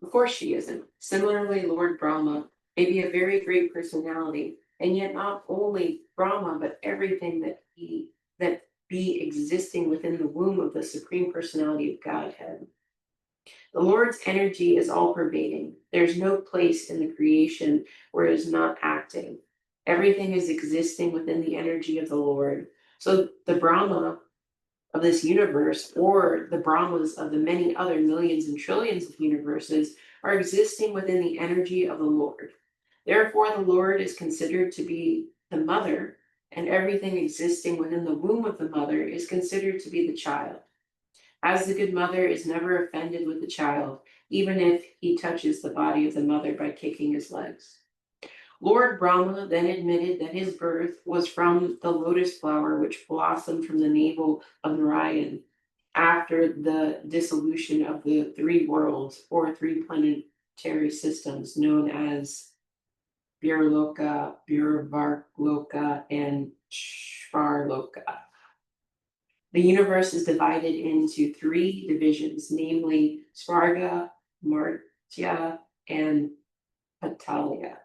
S2: Of course she isn't. Similarly, Lord Brahma may be a very great personality, and yet not only Brahma, but everything that be existing within the womb of the Supreme Personality of Godhead. The Lord's energy is all pervading. There's no place in the creation where it is not acting. Everything is existing within the energy of the Lord. So the Brahma of this universe, or the Brahmas of the many other millions and trillions of universes, are existing within the energy of the Lord. Therefore, the Lord is considered to be the mother, and everything existing within the womb of the mother is considered to be the child. As the good mother is never offended with the child, even if he touches the body of the mother by kicking his legs. Lord Brahma then admitted that his birth was from the lotus flower which blossomed from the navel of Narayan after the dissolution of the three worlds or three planetary systems known as Birloka, Birvarloka, and Shvarloka. The universe is divided into three divisions, namely Svarga, Martya, and Patalya.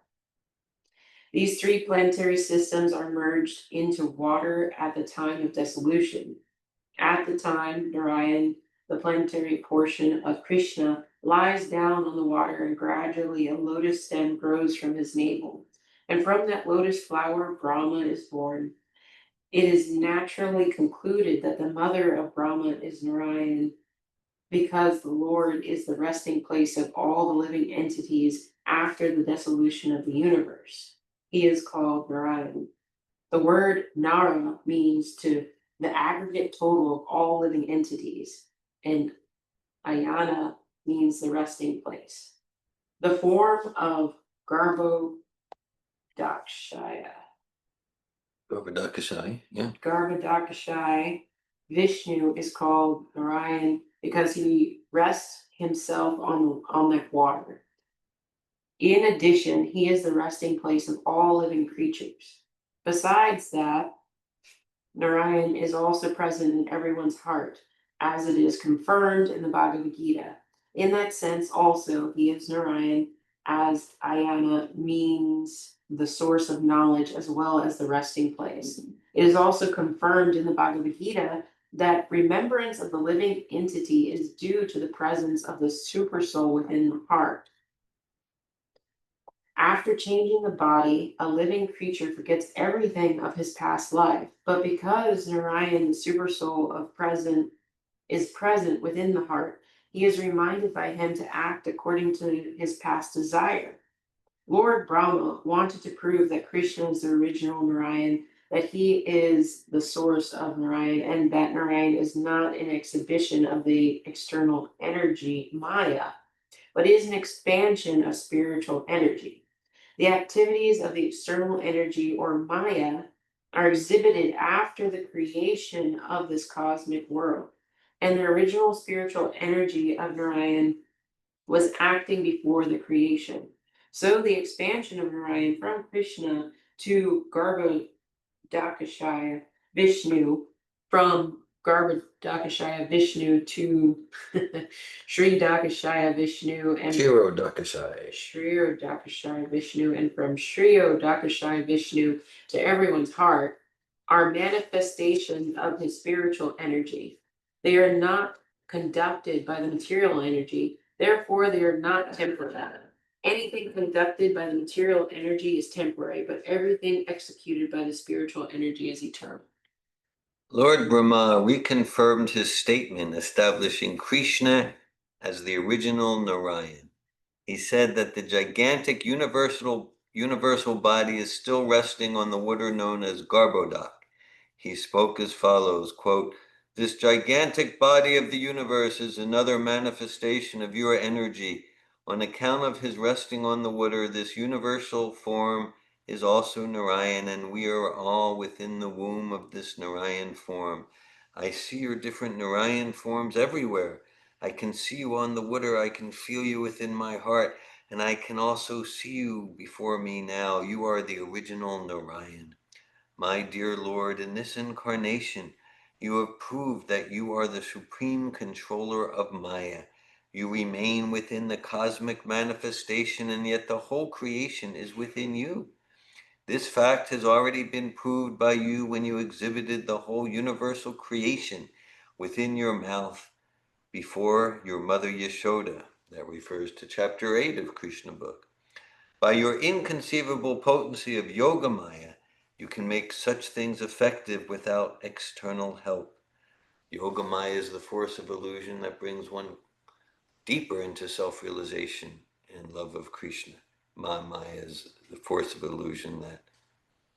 S2: These three planetary systems are merged into water at the time of dissolution. At the time, Narayan, the planetary portion of Krishna, lies down on the water, and gradually a lotus stem grows from his navel. And from that lotus flower, Brahma is born. It is naturally concluded that the mother of Brahma is Narayan, because the Lord is the resting place of all the living entities after the dissolution of the universe. He is called Narayan. The word Nara means to the aggregate total of all living entities, and Ayana means the resting place. The form of Garbhodakshaya.
S1: Govardhakasai, yeah.
S2: Garbhodakshaya, Vishnu is called Narayan because he rests himself on that water. In addition, he is the resting place of all living creatures. Besides that, Narayan is also present in everyone's heart, as it is confirmed in the Bhagavad Gita. In that sense, also, he is Narayan, as Ayana means the source of knowledge as well as the resting place. It is also confirmed in the Bhagavad Gita that remembrance of the living entity is due to the presence of the supersoul within the heart. After changing the body, a living creature forgets everything of his past life. But because Narayan, the supersoul is present within the heart, he is reminded by him to act according to his past desire. Lord Brahma wanted to prove that Krishna is the original Narayan, that he is the source of Narayan, and that Narayan is not an exhibition of the external energy, Maya, but is an expansion of spiritual energy. The activities of the external energy, or Maya, are exhibited after the creation of this cosmic world, and the original spiritual energy of Narayan was acting before the creation. So the expansion of Narayan from Krishna to Garbhodakshaya Vishnu, from Garbhodakshaya Vishnu to Sri Dakashaya Vishnu, and Shrirodakashaya Vishnu, and from Shrirodakashaya Vishnu to everyone's heart are manifestations of his spiritual energy. They are not conducted by the material energy, therefore they are not temporal.
S9: anything conducted by the material energy is temporary, but everything executed by the spiritual energy is eternal.
S1: Lord Brahma reconfirmed his statement, establishing Krishna as the original Narayan. He said that the gigantic universal body is still resting on the water known as Garbhodak. He spoke as follows, quote, "This gigantic body of the universe is another manifestation of your energy. On account of his resting on the water, this universal form is also Narayan, and we are all within the womb of this Narayan form. I see your different Narayan forms everywhere. I can see you on the water, I can feel you within my heart, and I can also see you before me now. You are the original Narayan. My dear Lord, in this incarnation, you have proved that you are the supreme controller of Maya. You remain within the cosmic manifestation, and yet the whole creation is within you. This fact has already been proved by you when you exhibited the whole universal creation within your mouth before your mother Yashoda. That refers to chapter 8 of Krishna book. By your inconceivable potency of Yoga Maya, you can make such things effective without external help. Yoga Maya is the force of illusion that brings one deeper into self-realization and love of Krishna. Maya is the force of illusion that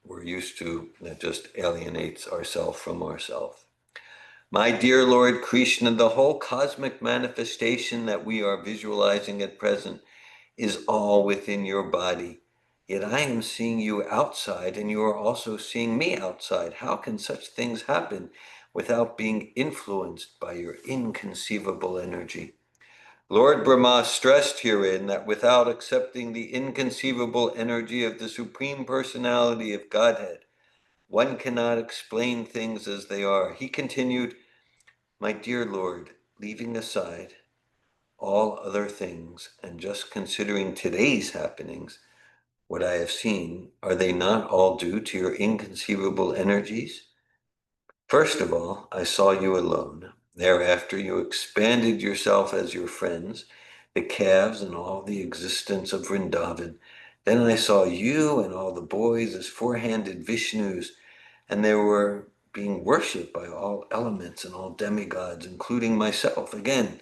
S1: we're used to, that just alienates ourself from ourself. My dear Lord Krishna, the whole cosmic manifestation that we are visualizing at present is all within your body. Yet I am seeing you outside, and you are also seeing me outside. How can such things happen without being influenced by your inconceivable energy? Lord Brahma stressed herein that without accepting the inconceivable energy of the Supreme Personality of Godhead, one cannot explain things as they are. He continued, my dear Lord, leaving aside all other things and just considering today's happenings, what I have seen, are they not all due to your inconceivable energies? First of all, I saw you alone. Thereafter, you expanded yourself as your friends, the calves and all the existence of Vrindavan. Then I saw you and all the boys as four-handed Vishnus, and they were being worshipped by all elements and all demigods, including myself. Again,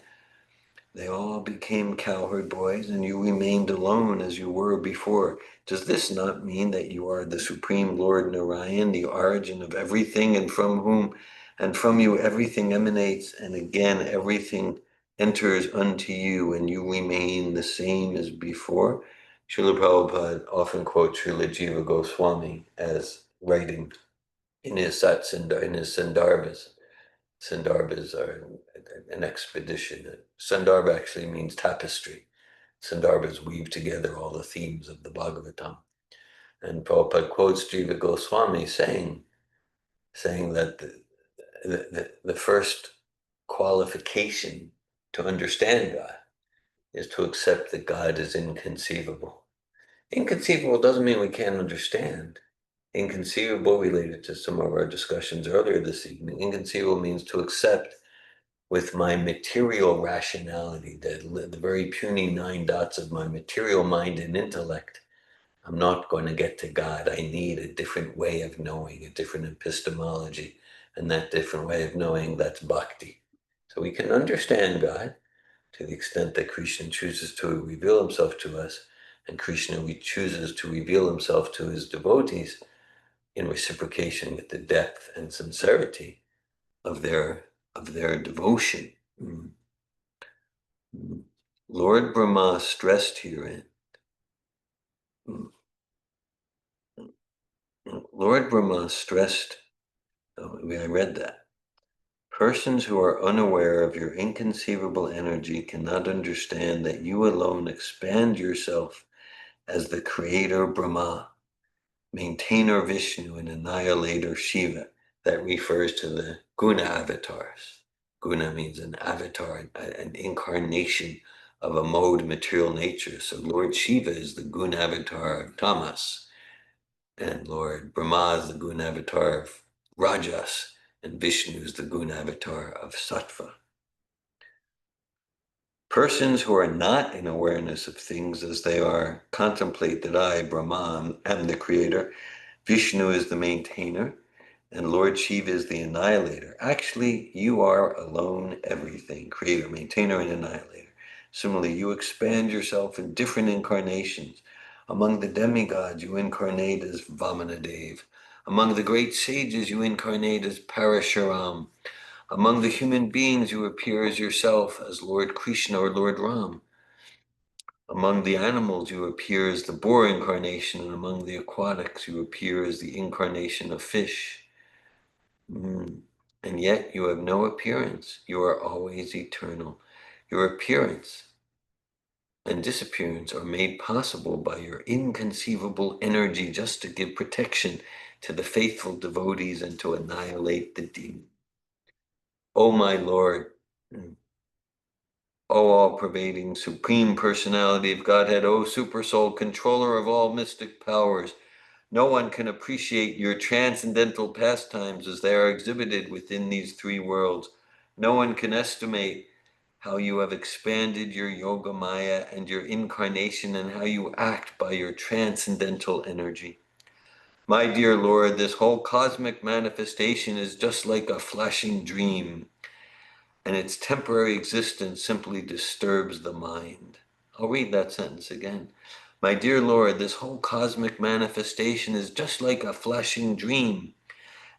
S1: they all became cowherd boys, and you remained alone as you were before. Does this not mean that you are the Supreme Lord Narayan, the origin of everything, and from whom and from you everything emanates, and again everything enters unto you, and you remain the same as before? Srila Prabhupada often quotes Srila Jiva Goswami as writing in his Sandarbhas. Sandarbhas are an expedition. Sandarbha actually means tapestry. Sandarbhas weave together all the themes of the Bhagavatam. And Prabhupada quotes Jiva Goswami saying that the first qualification to understand God is to accept that God is inconceivable. Inconceivable doesn't mean we can't understand. Inconceivable, related to some of our discussions earlier this evening, inconceivable means to accept with my material rationality, the very puny 9 dots of my material mind and intellect, I'm not going to get to God. I need a different way of knowing, a different epistemology, and that different way of knowing, that's bhakti. So we can understand God to the extent that Krishna chooses to reveal himself to us, and Krishna chooses to reveal himself to his devotees in reciprocation with the depth and sincerity of their devotion. Lord Brahma stressed herein. Lord Brahma stressed, I read that. Persons who are unaware of your inconceivable energy cannot understand that you alone expand yourself as the creator Brahma, maintainer Vishnu, and annihilator Shiva. That refers to the guna avatars. Guna means an avatar, an incarnation of a mode material nature. So Lord Shiva is the guna avatar of Tamas, and Lord Brahma is the guna avatar of Rajas, and Vishnu is the guna avatar of Sattva. Persons who are not in awareness of things as they are contemplate that I, Brahman, am the creator, Vishnu is the maintainer, and Lord Shiva is the annihilator. Actually, you are alone everything, creator, maintainer, and annihilator. Similarly, you expand yourself in different incarnations. Among the demigods, you incarnate as Vamanadev. Among the great sages, you incarnate as Parashuram. Among the human beings, you appear as yourself, as Lord Krishna or Lord Ram. Among the animals, you appear as the boar incarnation, and among the aquatics, you appear as the incarnation of fish. And yet you have no appearance. You are always eternal. Your appearance and disappearance are made possible by your inconceivable energy just to give protection to the faithful devotees and to annihilate the demon. O my Lord, O all-pervading Supreme Personality of Godhead, O Super Soul, controller of all mystic powers, no one can appreciate your transcendental pastimes as they are exhibited within these three worlds. No one can estimate how you have expanded your Yoga Maya and your incarnation and how you act by your transcendental energy. My dear Lord, this whole cosmic manifestation is just like a flashing dream, and its temporary existence simply disturbs the mind. I'll read that sentence again. My dear Lord, this whole cosmic manifestation is just like a flashing dream,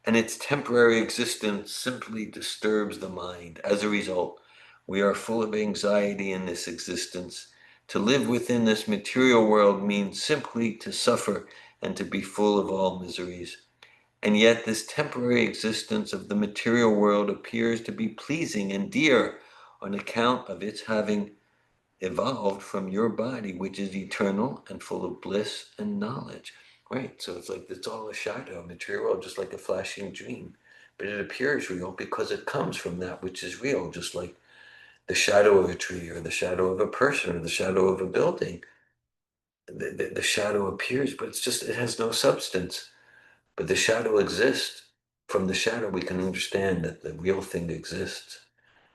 S1: and its temporary existence simply disturbs the mind. As a result, we are full of anxiety in this existence. To live within this material world means simply to suffer and to be full of all miseries. And yet this temporary existence of the material world appears to be pleasing and dear on account of its having evolved from your body, which is eternal and full of bliss and knowledge. Right, so it's like it's all a shadow, material world, just like a flashing dream. But it appears real because it comes from that which is real, just like the shadow of a tree or the shadow of a person or the shadow of a building. The shadow appears, but it has no substance. But the shadow exists. From the shadow, we can understand that the real thing exists.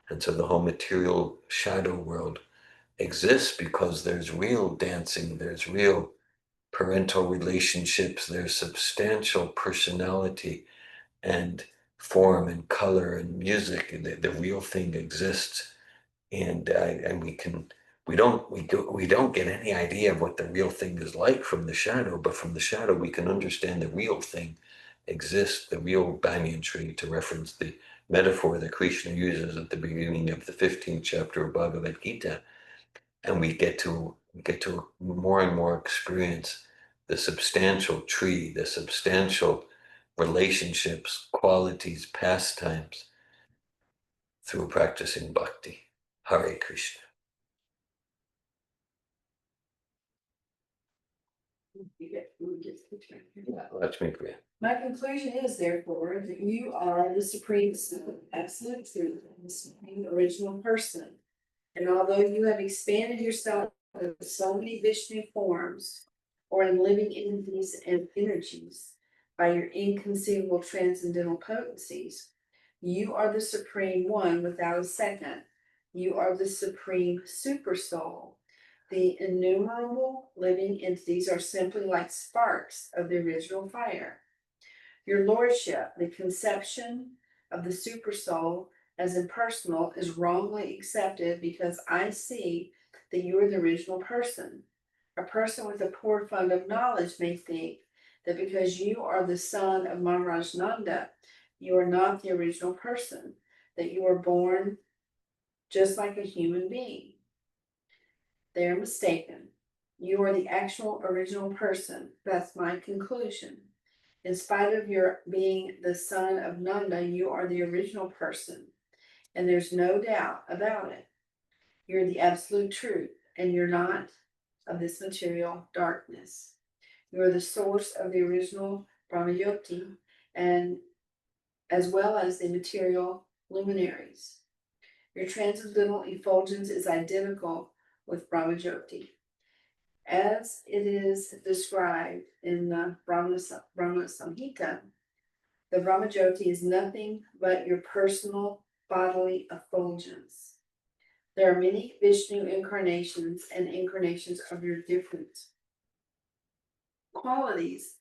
S1: And so the whole material shadow world exists because there's real dancing, there's real parental relationships, there's substantial personality and form and color and music. The real thing exists. And we don't get any idea of what the real thing is like from the shadow, but from the shadow we can understand the real thing exists, the real banyan tree, to reference the metaphor that Krishna uses at the beginning of the 15th chapter of Bhagavad Gita. And we get to more and more experience the substantial tree, the substantial relationships, qualities, pastimes through practicing bhakti. Hare Krishna. Lakshmi Priya.
S3: My conclusion is therefore that you are the supreme absolute truth, the supreme original person. And although you have expanded yourself in so many Vishnu forms, or in living entities and energies, by your inconceivable transcendental potencies, you are the supreme one without a second. You are the supreme super soul. The innumerable living entities are simply like sparks of the original fire. Your lordship, the conception of the super soul as impersonal, is wrongly accepted because I see that you are the original person. A person with a poor fund of knowledge may think that because you are the son of Maharaj Nanda, you are not the original person, that you are born just like a human being. They are mistaken. You are the actual original person. That's my conclusion. In spite of your being the son of Nanda, you are the original person, and there's no doubt about it. You're the absolute truth, and you're not of this material darkness. You are the source of the original Brahmayoti, and as well as the material luminaries. Your transcendental effulgence is identical with Brahmajyoti. As it is described in the Brahma Samhita, the Brahmajyoti is nothing but your personal bodily effulgence. There are many Vishnu incarnations and incarnations of your different qualities,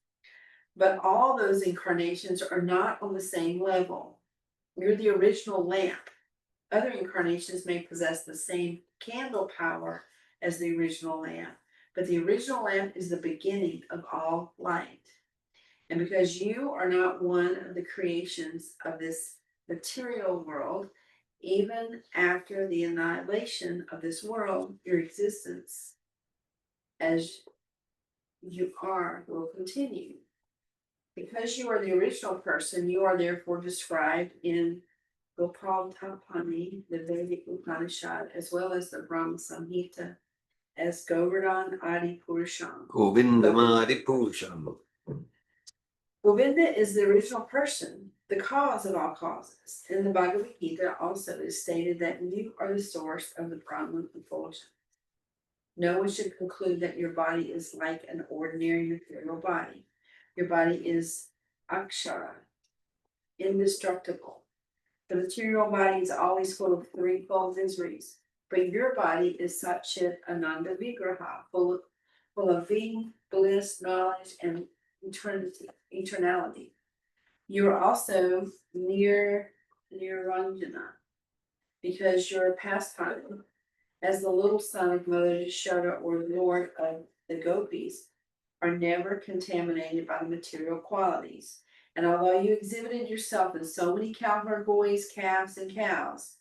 S3: but all those incarnations are not on the same level. You're the original lamp. Other incarnations may possess the same candle power as the original lamp, but the original lamp is the beginning of all light. And because you are not one of the creations of this material world, even after the annihilation of this world, your existence as you are will continue. Because you are the original person, you are therefore described in Gopal Tapani, the Vedic Upanishad, as well as the Brahma Samhita, as Govardhan Adi Purusham.
S1: Govindamadi Purusham.
S3: Govinda is the original person, the cause of all causes. In the Bhagavad Gita also is stated that you are the source of the Brahman effulgence. No one should conclude that your body is like an ordinary material body. Your body is akshara, indestructible. The material body is always full of threefold miseries, but your body is Satchit Ananda Vigraha, full of being, bliss, knowledge, and eternality. You are also near Niranjana, because your pastime as the little son of Mother Yashoda or Lord of the Gopis are never contaminated by the material qualities. And although you exhibited yourself in so many cowherd boys, calves, and cows,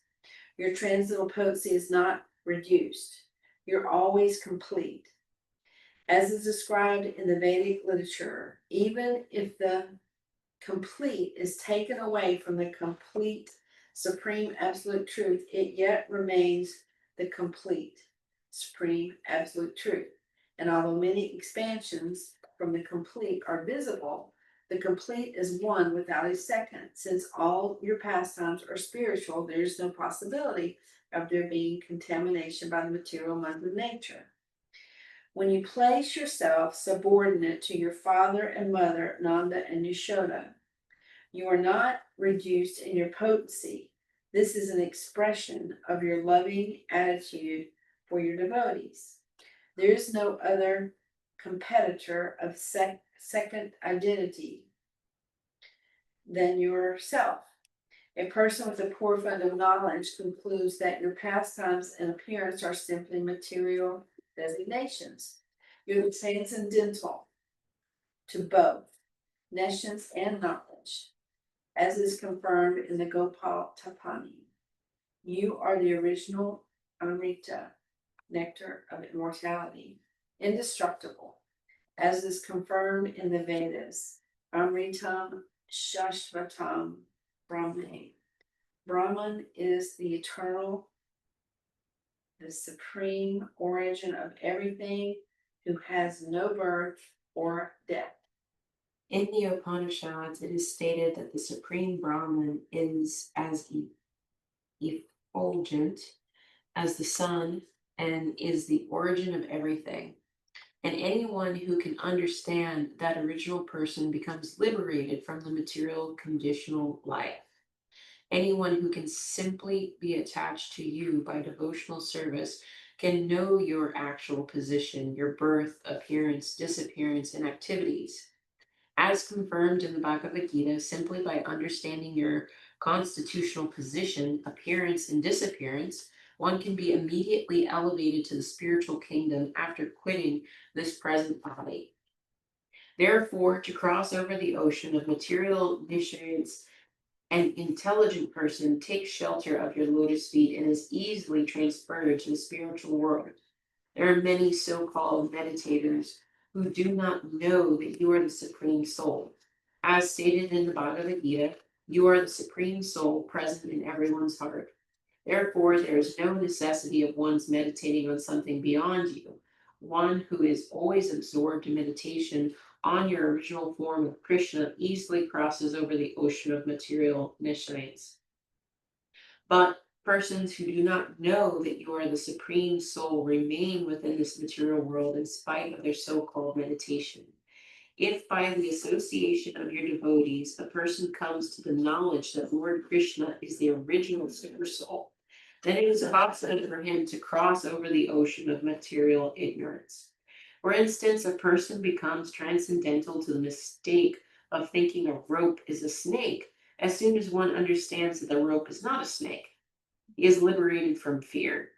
S3: your transcendental potency is not reduced. You're always complete. As is described in the Vedic literature, even if the complete is taken away from the complete supreme absolute truth, it yet remains the complete supreme absolute truth. And although many expansions from the complete are visible, the complete is one without a second. Since all your pastimes are spiritual, there is no possibility of there being contamination by the material mode of nature. When you place yourself subordinate to your father and mother, Nanda and Yashoda, you are not reduced in your potency. This is an expression of your loving attitude for your devotees. There is no other competitor of second identity than yourself. A person with a poor fund of knowledge concludes that your pastimes and appearance are simply material designations. You're the transcendental to both nescience and knowledge, as is confirmed in the Gopal Tapani. You are the original Amrita, nectar of immortality, indestructible, as is confirmed in the Vedas. Amritam Shashvatam Brahmane. Brahman is the eternal, the supreme origin of everything, who has no birth or death.
S2: In the Upanishads, it is stated that the Supreme Brahman is as effulgent as the sun and is the origin of everything. And anyone who can understand that original person becomes liberated from the material conditional life. Anyone who can simply be attached to you by devotional service can know your actual position, your birth, appearance, disappearance, and activities. As confirmed in the Bhagavad Gita, simply by understanding your constitutional position, appearance, and disappearance, one can be immediately elevated to the spiritual kingdom after quitting this present body. Therefore, to cross over the ocean of material nutrients, an intelligent person takes shelter of your lotus feet and is easily transferred to the spiritual world. There are many so-called meditators who do not know that you are the Supreme Soul. As stated in the Bhagavad Gita, you are the Supreme Soul present in everyone's heart. Therefore, there is no necessity of one's meditating on something beyond you. One who is always absorbed in meditation on your original form of Krishna easily crosses over the ocean of material nescience. But persons who do not know that you are the Supreme Soul remain within this material world in spite of their so-called meditation. If by the association of your devotees, a person comes to the knowledge that Lord Krishna is the original super soul,
S10: then it is possible for him to cross over the ocean of material ignorance. For instance, a person becomes transcendental to the mistake of thinking a rope is a snake as soon as one understands that the rope is not a snake. He is liberated from fear.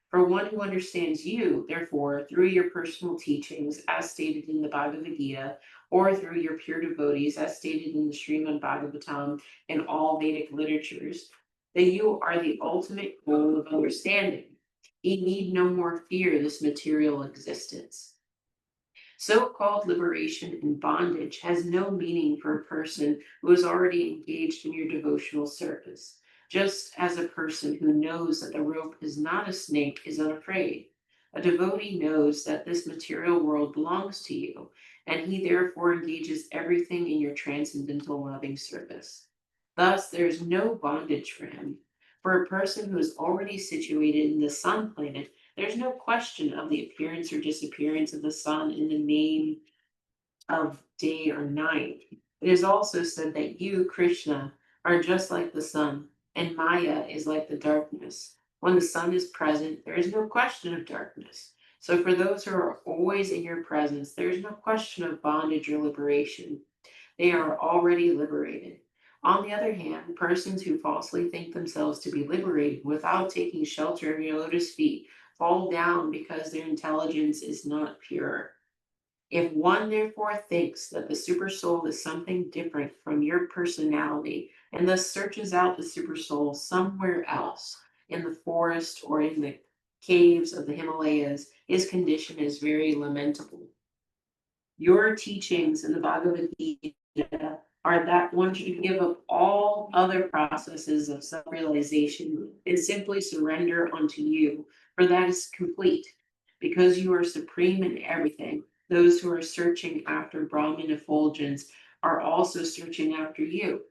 S10: For one who understands you, therefore, through your personal teachings, as stated in the Bhagavad Gita, or through your pure devotees, as stated in the Srimad Bhagavatam and all Vedic literatures, that you are the ultimate goal of understanding. He need no more fear this material existence. So-called liberation and bondage has no meaning for a person who is already engaged in your devotional service, just as a person who knows that the rope is not a snake is unafraid. A devotee knows that this material world belongs to you, and he therefore engages everything in your transcendental loving service. Thus, there is no bondage for him. For a person who is already situated in the sun planet, there's no question of the appearance or disappearance of the sun in the name of day or night. It is also said that you, Krishna, are just like the sun, and Maya is like the darkness. When the sun is present, there is no question of darkness. So for those who are always in your presence, there is no question of bondage or liberation. They are already liberated. On the other hand, persons who falsely think themselves to be liberated without taking shelter of your lotus feet fall down because their intelligence is not pure. If one therefore thinks that the supersoul is something different from your personality and thus searches out the supersoul somewhere else in the forest or in the caves of the Himalayas, his condition is very lamentable. Your teachings in the Bhagavad Gita are that one should give up all other processes of self-realization and simply surrender unto you, for that is complete. Because you are supreme in everything, those who are searching after Brahman effulgence are also searching after you.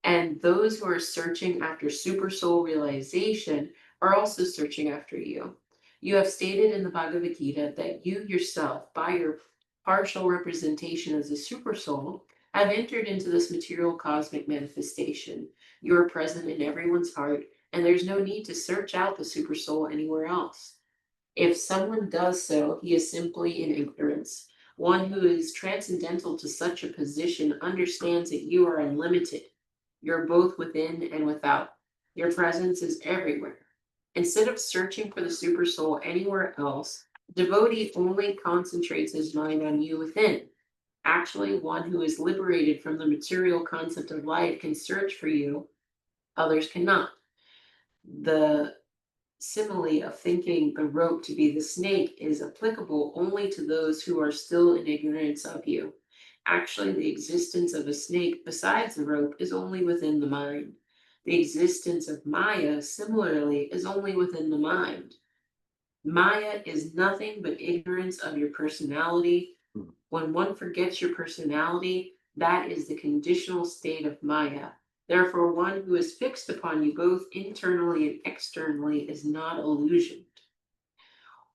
S10: And those who are searching after super soul realization are also searching after you. You have stated in the Bhagavad Gita that you yourself, by your partial representation as a super soul, have entered into this material cosmic manifestation. You are present in everyone's heart, and there's no need to search out the super soul anywhere else. If someone does so, he is simply in ignorance. One who is transcendental to such a position understands that you are unlimited. You're both within and without. Your presence is everywhere. Instead of searching for the super soul anywhere else, the devotee only concentrates his mind on you within. Actually, one who is liberated from the material concept of life can search for you, others cannot. The simile of thinking the rope to be the snake is applicable only to those who are still in ignorance of you. Actually, the existence of a snake besides the rope is only within the mind. The existence of Maya, similarly, is only within the mind. Maya is nothing but ignorance of your personality. When one forgets your personality, that is the conditional state of Maya. Therefore, one who is fixed upon you both internally and externally is not illusioned.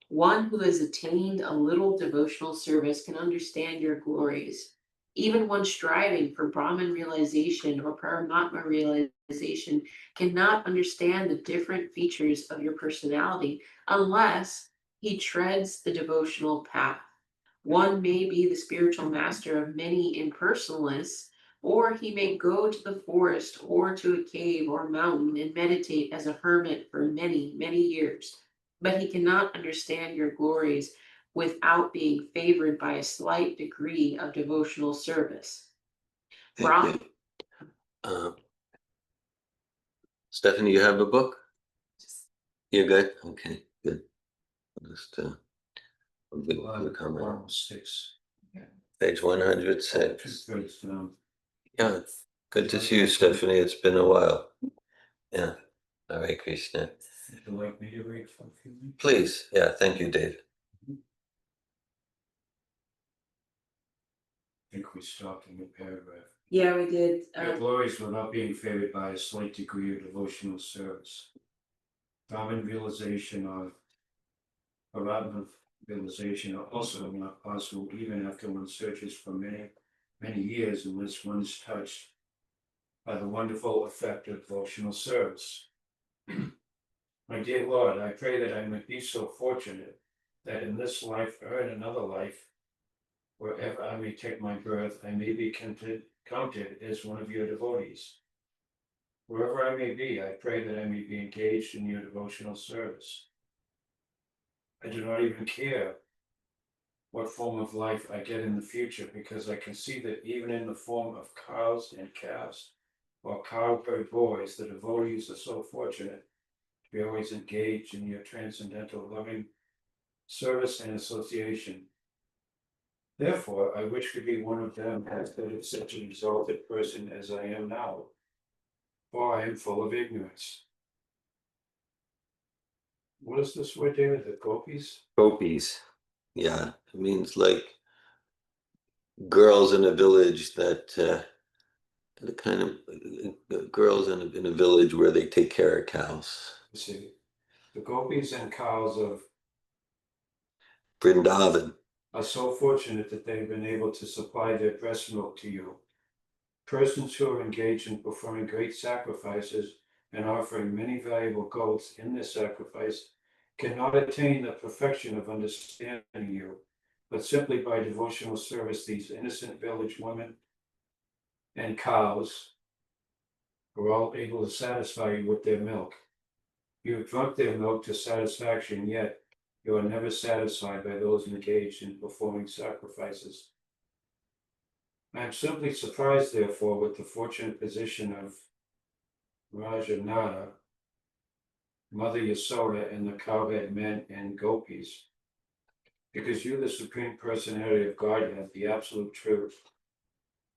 S10: One who has attained a little devotional service can understand your glories. Even one striving for Brahman realization or Paramatma realization cannot understand the different features of your personality unless he treads the devotional path. One may be the spiritual master of many impersonalists, or he may go to the forest or to a cave or mountain and meditate as a hermit for many, many years. But he cannot understand your glories without being favored by a slight degree of devotional service.
S1: Thank you. Stephanie, you have a book? You're good? Okay, good. Just the comment.
S6: 6.
S1: Page 106.
S6: Good.
S1: Yeah, good to see you, Stephanie. It's been a while. Yeah. All right, Krishna.
S6: Would you like me to read for a few minutes?
S1: Please. Yeah, thank you, Dave.
S6: I think we stopped in the paragraph.
S10: Yeah, we did.
S6: Your glories were not being favored by a slight degree of devotional service. Common realization of Paramatma realization are also not possible even after one searches for many, many years unless one is touched by the wonderful effect of devotional service. My dear Lord, I pray that I may be so fortunate that in this life or in another life, wherever I may take my birth, I may be counted as one of your devotees. Wherever I may be, I pray that I may be engaged in your devotional service. I do not even care what form of life I get in the future, because I can see that even in the form of cows and calves, or cowherd boys, the devotees are so fortunate to be always engaged in your transcendental loving service and association. Therefore, I wish to be one of them, instead of such an exalted person as I am now, for I am full of ignorance. What is this word there, the gopis?
S1: Gopis. Yeah, it means like girls in a village that the kind of girls in a village where they take care of cows.
S6: You see, the gopis and cows of
S1: Vrindavan.
S6: are so fortunate that they've been able to supply their breast milk to you. Persons who are engaged in performing great sacrifices and offering many valuable goats in their sacrifice cannot attain the perfection of understanding you, but simply by devotional service, these innocent village women and cows are all able to satisfy you with their milk. You have drunk their milk to satisfaction, yet you are never satisfied by those engaged in performing sacrifices. I am simply surprised, therefore, with the fortunate position of Rajanada, Mother Yasoda, and the cowhead men and gopis, because you, the Supreme Personality of Godhead, the absolute truth,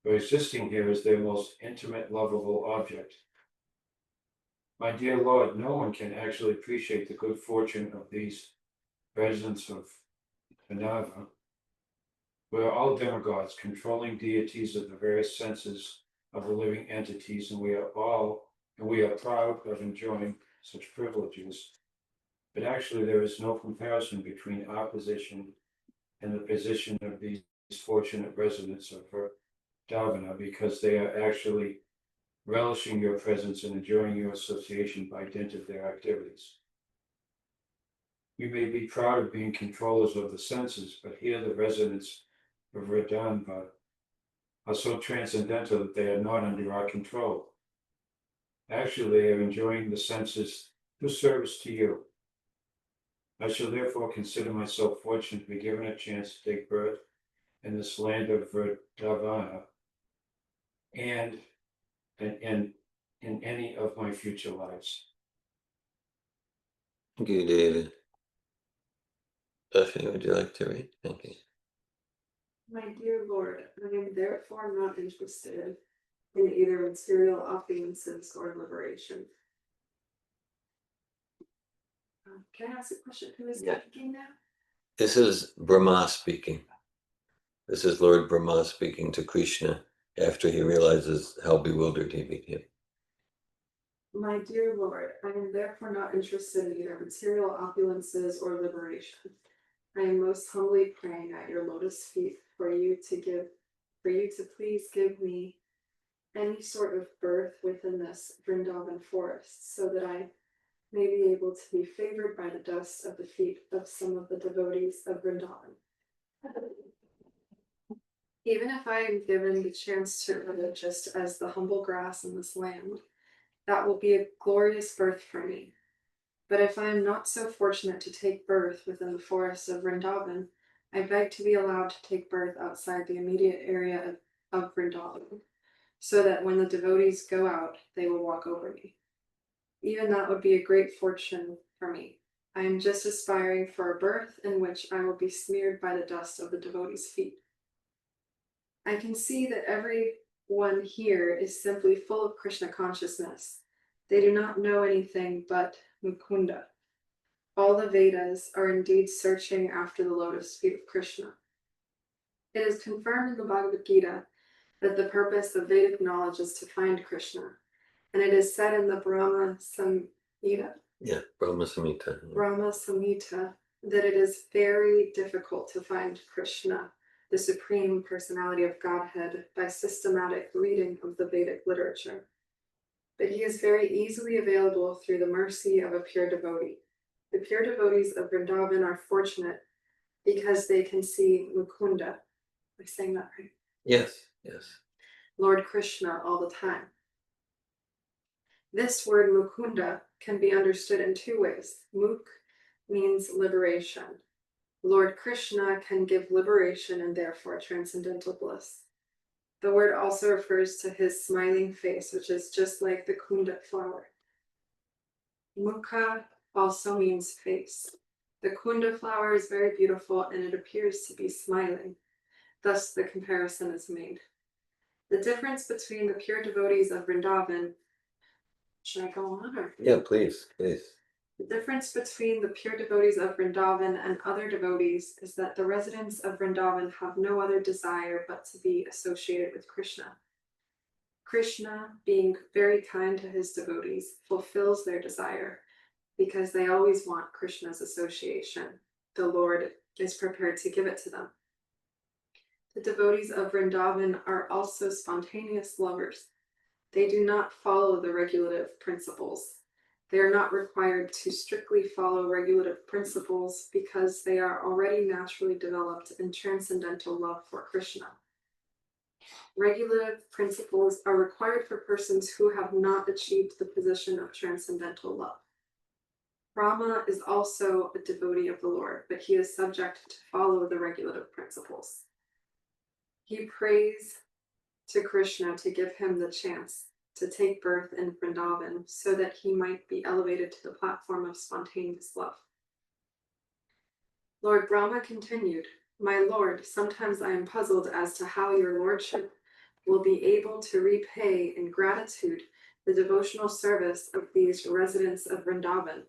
S6: are existing here as their most intimate, lovable object. My dear Lord, no one can actually appreciate the good fortune of these residents of Vrindavan. We are all demigods, controlling deities of the various senses of the living entities, and we are proud of enjoying such privileges. But actually, there is no comparison between our position and the position of these fortunate residents of Vrindavan, because they are actually relishing your presence and enjoying your association by dint of their activities. You may be proud of being controllers of the senses, but here the residents of Vrindavan are so transcendental that they are not under our control. Actually, they are enjoying the senses through service to you. I shall therefore consider myself fortunate to be given a chance to take birth in this land of Vrindavan and in any of my future lives.
S1: Thank you, David. Stephanie, would you like to read? Thank you.
S3: My dear Lord, I am therefore not interested in either material opulences or liberation. Can I ask a question? Who is speaking now?
S1: This is Brahma speaking. This is Lord Brahma speaking to Krishna after he realizes how bewildered he became.
S3: My dear Lord, I am therefore not interested in either material opulences or liberation. I am most humbly praying at your lotus feet for you to please give me any sort of birth within this Vrindavan forest, so that I may be able to be favored by the dust of the feet of some of the devotees of Vrindavan. Even if I am given the chance to live just as the humble grass in this land, that will be a glorious birth for me. But if I am not so fortunate to take birth within the forests of Vrindavan, I beg to be allowed to take birth outside the immediate area of Vrindavan, so that when the devotees go out, they will walk over me. Even that would be a great fortune for me. I am just aspiring for a birth in which I will be smeared by the dust of the devotees' feet. I can see that everyone here is simply full of Krishna consciousness. They do not know anything but Mukunda. All the Vedas are indeed searching after the lotus feet of Krishna. It is confirmed in the Bhagavad Gita that the purpose of Vedic knowledge is to find Krishna. And it is said in the Brahma Samhita, that it is very difficult to find Krishna, the Supreme Personality of Godhead, by systematic reading of the Vedic literature.
S11: but he is very easily available through the mercy of a pure devotee. The pure devotees of Vrindavan are fortunate because they can see Mukunda. Am I saying that right?
S1: Yes, yes.
S11: Lord Krishna all the time. This word Mukunda can be understood in two ways. Muk means liberation. Lord Krishna can give liberation and therefore transcendental bliss. The word also refers to his smiling face, which is just like the kunda flower. Mukha also means face. The kunda flower is very beautiful and it appears to be smiling. Thus, the comparison is made. The difference between the pure devotees of Vrindavan. Should I go on? Or?
S1: Yeah, please, please.
S11: The difference between the pure devotees of Vrindavan and other devotees is that the residents of Vrindavan have no other desire but to be associated with Krishna. Krishna, being very kind to his devotees, fulfills their desire because they always want Krishna's association. The Lord is prepared to give it to them. The devotees of Vrindavan are also spontaneous lovers. They do not follow the regulative principles. They are not required to strictly follow regulative principles because they are already naturally developed in transcendental love for Krishna. Regulative principles are required for persons who have not achieved the position of transcendental love. Brahma is also a devotee of the Lord, but he is subject to follow the regulative principles. He prays to Krishna to give him the chance to take birth in Vrindavan so that he might be elevated to the platform of spontaneous love. Lord Brahma continued, "My Lord, sometimes I am puzzled as to how your lordship will be able to repay in gratitude the devotional service of these residents of Vrindavan.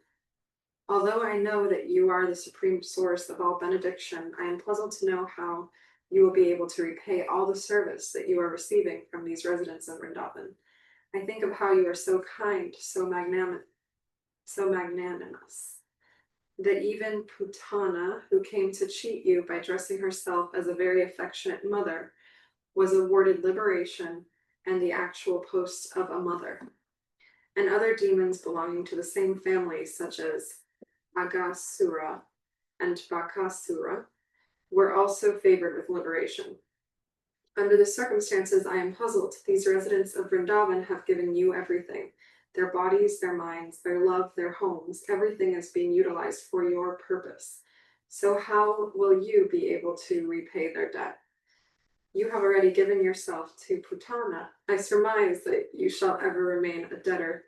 S11: Although I know that you are the supreme source of all benediction, I am puzzled to know how you will be able to repay all the service that you are receiving from these residents of Vrindavan. I think of how you are so kind, so magnanimous, that even Putana, who came to cheat you by dressing herself as a very affectionate mother, was awarded liberation and the actual post of a mother. And other demons belonging to the same family, such as Agasura and Bakasura, were also favored with liberation. Under the circumstances, I am puzzled. These residents of Vrindavan have given you everything. Their bodies, their minds, their love, their homes, everything is being utilized for your purpose. So how will you be able to repay their debt? You have already given yourself to Putana. I surmise that you shall ever remain a debtor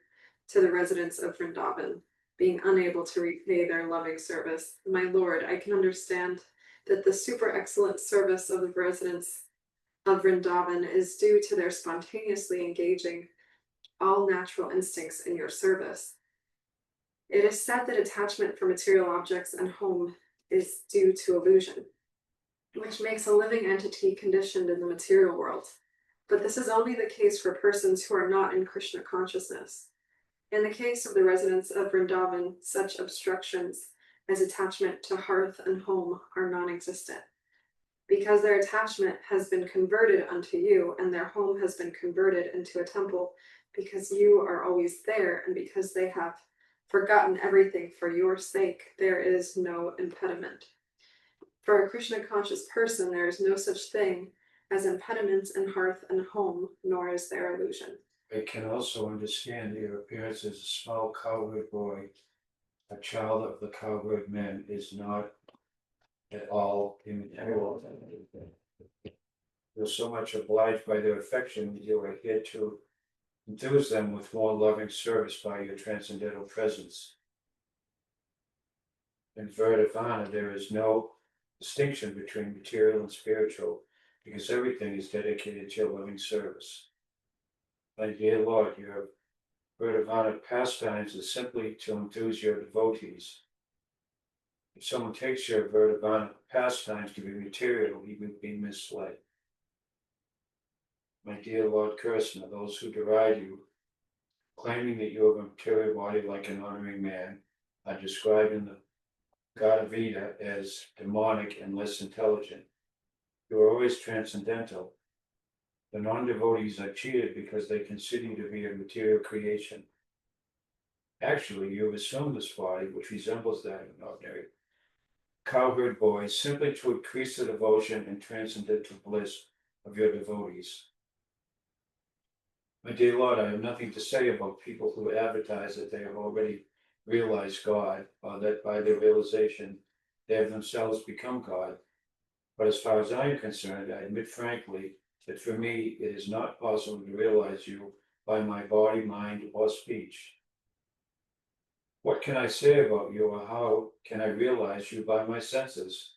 S11: to the residents of Vrindavan, being unable to repay their loving service. My Lord, I can understand that the super excellent service of the residents of Vrindavan is due to their spontaneously engaging all natural instincts in your service. It is said that attachment for material objects and home is due to illusion, which makes a living entity conditioned in the material world. But this is only the case for persons who are not in Krishna consciousness. In the case of the residents of Vrindavan, such obstructions as attachment to hearth and home are non-existent. Because their attachment has been converted unto you, and their home has been converted into a temple, because you are always there, and because they have forgotten everything for your sake, there is no impediment. For a Krishna conscious person, there is no such thing as impediments in hearth and home, nor is there illusion.
S6: I can also understand your appearance as a small cowherd boy. A child of the cowherd men is not at all immaterial. You're so much obliged by their affection that you are here to enthuse them with more loving service by your transcendental presence. In Vrindavan, there is no distinction between material and spiritual, because everything is dedicated to your loving service. My dear Lord, your Vrindavan pastimes is simply to enthuse your devotees. If someone takes your Vrindavan pastimes to be material, he would be misled. My dear Lord Krsna, those who deride you, claiming that you have a material body like an honoring man, are described in the Govinda as demonic and less intelligent. You are always transcendental, The non-devotees are cheated because they consider you to be a material creation. Actually, you have assumed this body, which resembles that of an ordinary cowherd boy, simply to increase the devotion and transcendental bliss of your devotees. My dear Lord, I have nothing to say about people who advertise that they have already realized God, or that by their realization they have themselves become God. But as far as I am concerned, I admit frankly that for me it is not possible to realize you by my body, mind, or speech. What can I say about you, or how can I realize you by my senses?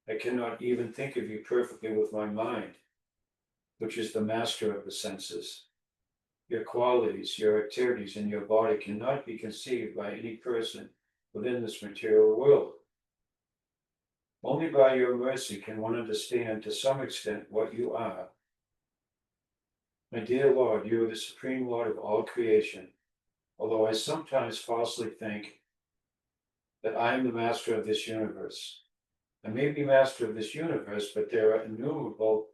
S6: I cannot even think of you perfectly with my mind, which is the master of the senses. Your qualities, your activities, and your body cannot be conceived by any person within this material world. Only by your mercy can one understand to some extent what you are. My dear Lord, you are the supreme Lord of all creation, although I sometimes falsely think that I am the master of this universe. I may be master of this universe, but there are innumerable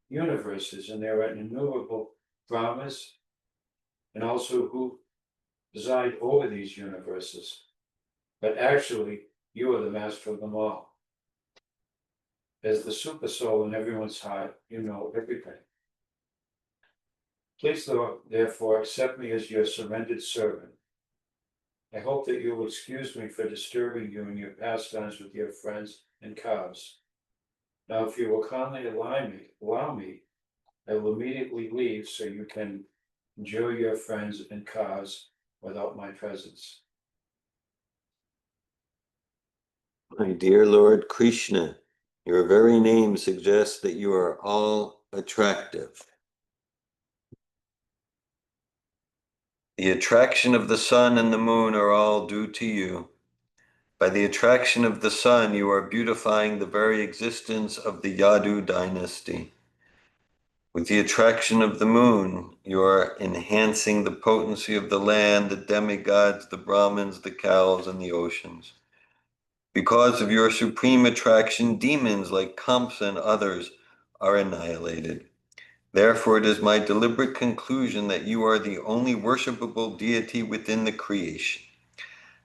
S6: universes, and there are innumerable Brahmas, and also who preside over these universes. But actually, you are the master of them all. As the super soul in everyone's heart, you know everything. Please, Lord, therefore, accept me as your surrendered servant. I hope that you will excuse me for disturbing you in your pastimes with your friends and cows. Now, if you will kindly allow me, I will immediately leave so you can enjoy your friends and cows without my presence.
S1: My dear Lord Krishna, your very name suggests that you are all attractive. The attraction of the sun and the moon are all due to you. By the attraction of the sun, you are beautifying the very existence of the Yadu dynasty. With the attraction of the moon, you are enhancing the potency of the land, the demigods, the Brahmins, the cows, and the oceans. Because of your supreme attraction, demons like Kamsa and others are annihilated. Therefore, it is my deliberate conclusion that you are the only worshipable deity within the creation.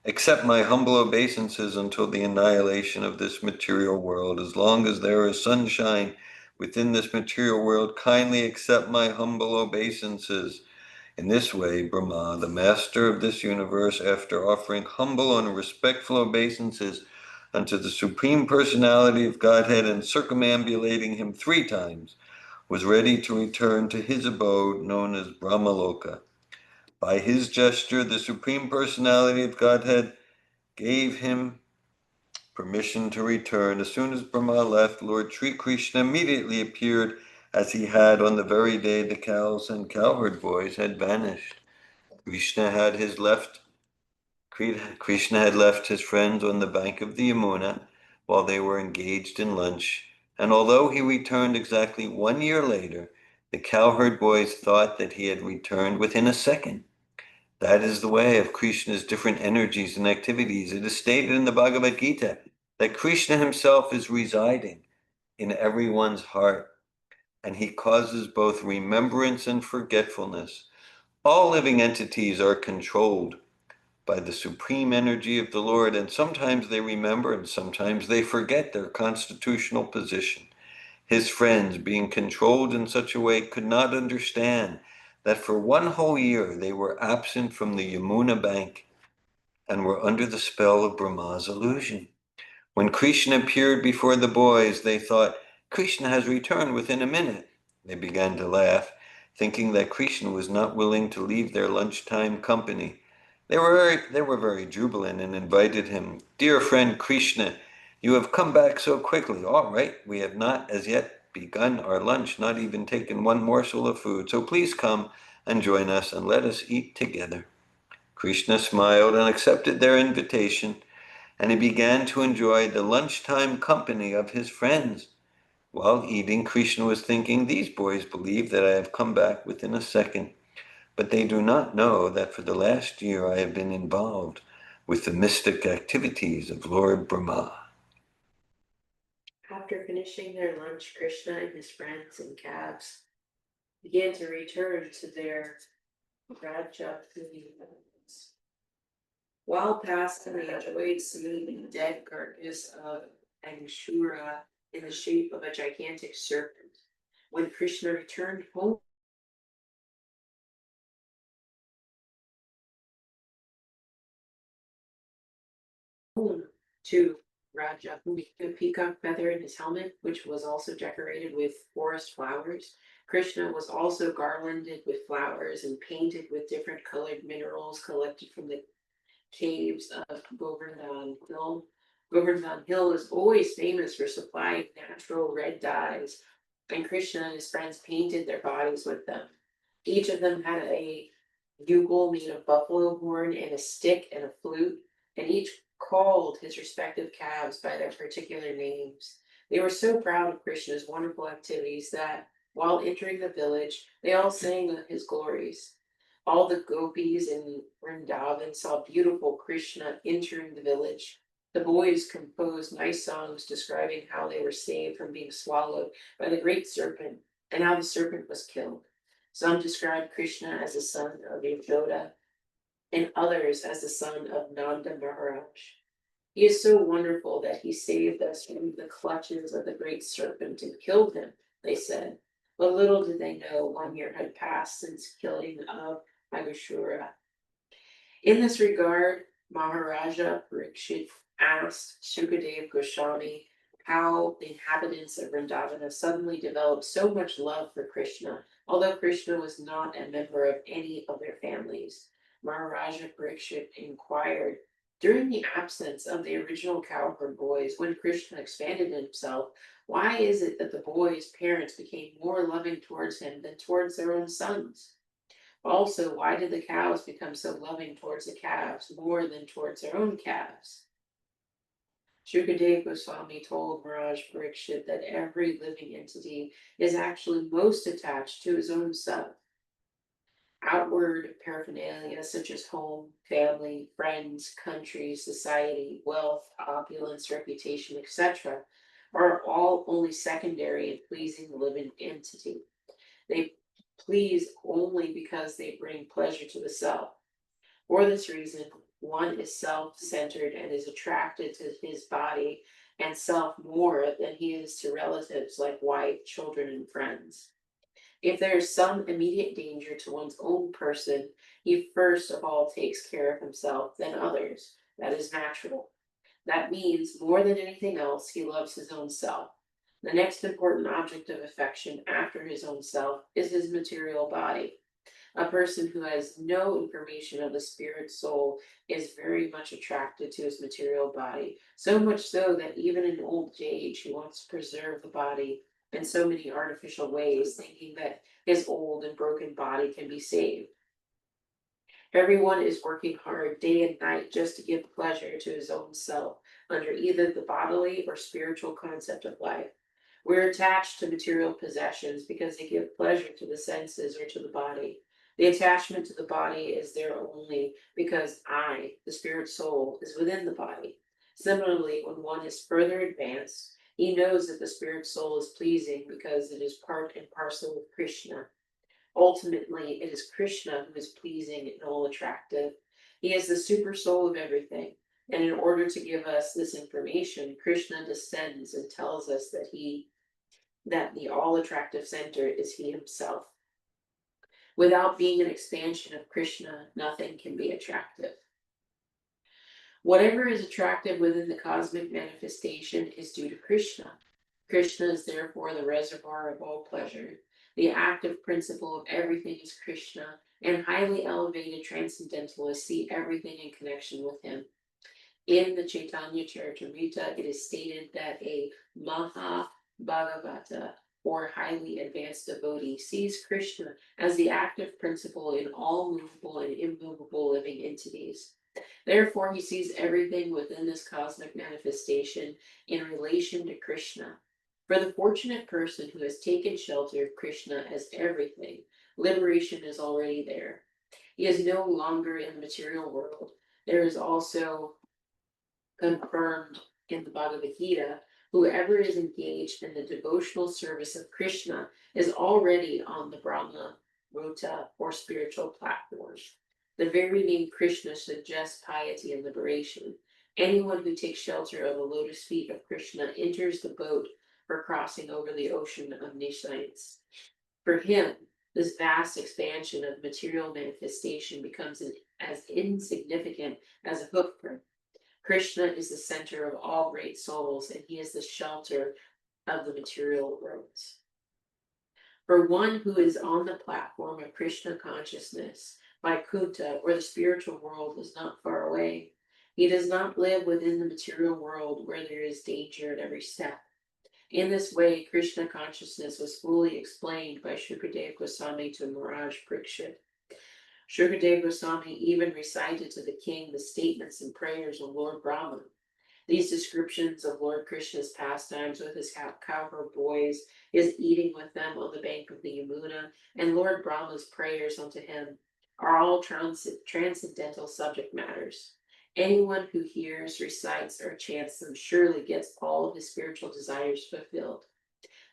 S1: Accept my humble obeisances until the annihilation of this material world. As long as there is sunshine within this material world, kindly accept my humble obeisances. In this way, Brahma, the master of this universe, after offering humble and respectful obeisances unto the Supreme Personality of Godhead and circumambulating him 3 times, was ready to return to his abode known as Brahmaloka. By his gesture, the Supreme Personality of Godhead gave him permission to return. As soon as Brahma left, Lord Sri Krishna immediately appeared as he had on the very day the cows and cowherd boys had vanished. Krishna had left his friends on the bank of the Yamuna while they were engaged in lunch, and although he returned exactly 1 year later, the cowherd boys thought that he had returned within a second. That is the way of Krishna's different energies and activities. It is stated in the Bhagavad Gita that Krishna himself is residing in everyone's heart, and he causes both remembrance and forgetfulness. All living entities are controlled by the supreme energy of the Lord, and sometimes they remember and sometimes they forget their constitutional position. His friends, being controlled in such a way, could not understand that for 1 whole year they were absent from the Yamuna bank and were under the spell of Brahma's illusion. When Krishna appeared before the boys, they thought, Krishna has returned within a minute. They began to laugh, thinking that Krishna was not willing to leave their lunchtime company. They were very jubilant and invited him. Dear friend Krishna, you have come back so quickly. All right, we have not as yet begun our lunch, not even taken 1 morsel of food. So please come and join us and let us eat together. Krishna smiled and accepted their invitation, and he began to enjoy the lunchtime company of his friends. While eating, Krishna was thinking, these boys believe that I have come back within a second, but they do not know that for the last year I have been involved with the mystic activities of Lord Brahma.
S10: After finishing their lunch, Krishna and his friends and calves began to return to their Raja. While passing, they enjoyed seeing the dead carcass of Angshura in the shape of a gigantic serpent. When Krishna returned home to Raja, who had a peacock feather in his helmet, which was also decorated with forest flowers. Krishna was also garlanded with flowers and painted with different colored minerals collected from the caves of Govardhan Hill. Govardhan Hill is always famous for supplying natural red dyes, and Krishna and his friends painted their bodies with them. Each of them had a bugle made of buffalo horn and a stick and a flute, and each called his respective calves by their particular names. They were so proud of Krishna's wonderful activities that, while entering the village, they all sang of his glories. All the gopis in Vrindavan saw beautiful Krishna entering the village. The boys composed nice songs describing how they were saved from being swallowed by the great serpent and how the serpent was killed. Some described Krishna as the son of Yashoda and others as the son of Nanda Maharaj. He is so wonderful that he saved us from the clutches of the great serpent and killed him, they said. But little did they know 1 year had passed since killing of Agashura. In this regard, Maharaja Parikshit asked Sukadev Goswami how the inhabitants of Vrindavana suddenly developed so much love for Krishna, although Krishna was not a member of any of their families. Maharaja Parikshit inquired, during the absence of the original cowherd boys, when Krishna expanded himself, why is it that the boys' parents became more loving towards him than towards their own sons? Also, why did the cows become so loving towards the calves more than towards their own calves? Shukadev Goswami told Maharaj Parikshit that every living entity is actually most attached to his own self. Outward paraphernalia such as home, family, friends, country, society, wealth, opulence, reputation, etc., are all only secondary in pleasing the living entity. They please only because they bring pleasure to the self. For this reason, one is self-centered and is attracted to his body and self more than he is to relatives like wife, children, and friends. If there is some immediate danger to one's own person, he first of all takes care of himself, then others. That is natural. That means, more than anything else, he loves his own self. The next important object of affection after his own self is his material body. A person who has no information of the spirit soul is very much attracted to his material body, so much so that even in old age he wants to preserve the body in so many artificial ways, thinking that his old and broken body can be saved. Everyone is working hard day and night just to give pleasure to his own self, under either the bodily or spiritual concept of life. We're attached to material possessions because they give pleasure to the senses or to the body. The attachment to the body is there only because I, the spirit soul, is within the body. Similarly, when one is further advanced, he knows that the spirit soul is pleasing because it is part and parcel of Krishna. Ultimately, it is Krishna who is pleasing and all attractive. He is the super soul of everything. And in order to give us this information, Krishna descends and tells us that the all attractive center is he himself. Without being an expansion of Krishna, nothing can be attractive. Whatever is attractive within the cosmic manifestation is due to Krishna. Krishna is therefore the reservoir of all pleasure. The active principle of everything is Krishna, and highly elevated transcendentalists see everything in connection with him. In the Chaitanya Charitamrita, it is stated that a Maha Bhagavata, or highly advanced devotee, sees Krishna as the active principle in all movable and immovable living entities. Therefore, he sees everything within this cosmic manifestation in relation to Krishna. For the fortunate person who has taken shelter of Krishna as everything, liberation is already there. He is no longer in the material world. There is also confirmed in the Bhagavad Gita, Whoever is engaged in the devotional service of Krishna is already on the Brahma Ruta or spiritual platform. The very name Krishna suggests piety and liberation. Anyone who takes shelter of the lotus feet of Krishna enters the boat for crossing over the ocean of nescience. For him, this vast expansion of material manifestation becomes as insignificant as a hoofprint. Krishna is the center of all great souls, and he is the shelter of the material roads. For one who is on the platform of Krishna consciousness, Vaikuntha, or the spiritual world, is not far away. He does not live within the material world where there is danger at every step. In this way, Krishna consciousness was fully explained by Shukadeva Goswami to Maharaj Parikshit. Shukadeva Goswami even recited to the king the statements and prayers of Lord Brahma. These descriptions of Lord Krishna's pastimes with his cowherd boys, his eating with them on the bank of the Yamuna, and Lord Brahma's prayers unto him are all transcendental subject matters. Anyone who hears, recites, or chants them surely gets all of his spiritual desires fulfilled.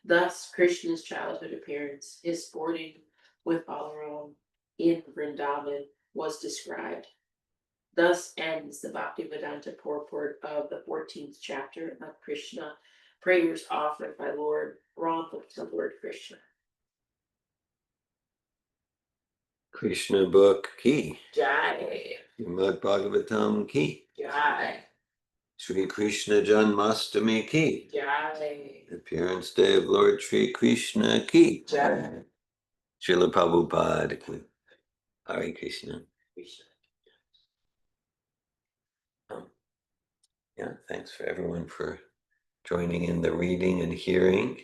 S10: Thus, Krishna's childhood appearance, his sporting with Balaram in Vrindavan, was described. Thus ends the Bhaktivedanta purport of the 14th chapter of Krishna, prayers offered by Lord Brahma to Lord Krishna.
S1: Krishna book ki.
S10: Jai.
S1: Srimad Bhagavatam ki.
S10: Jai.
S1: Sri Krishna Janmastami ki.
S10: Jai.
S1: Appearance day of Lord Sri Krishna ki.
S10: Jai.
S1: Srila Prabhupada ki. Hare Krishna. Yeah, thanks for everyone for joining in the reading and hearing.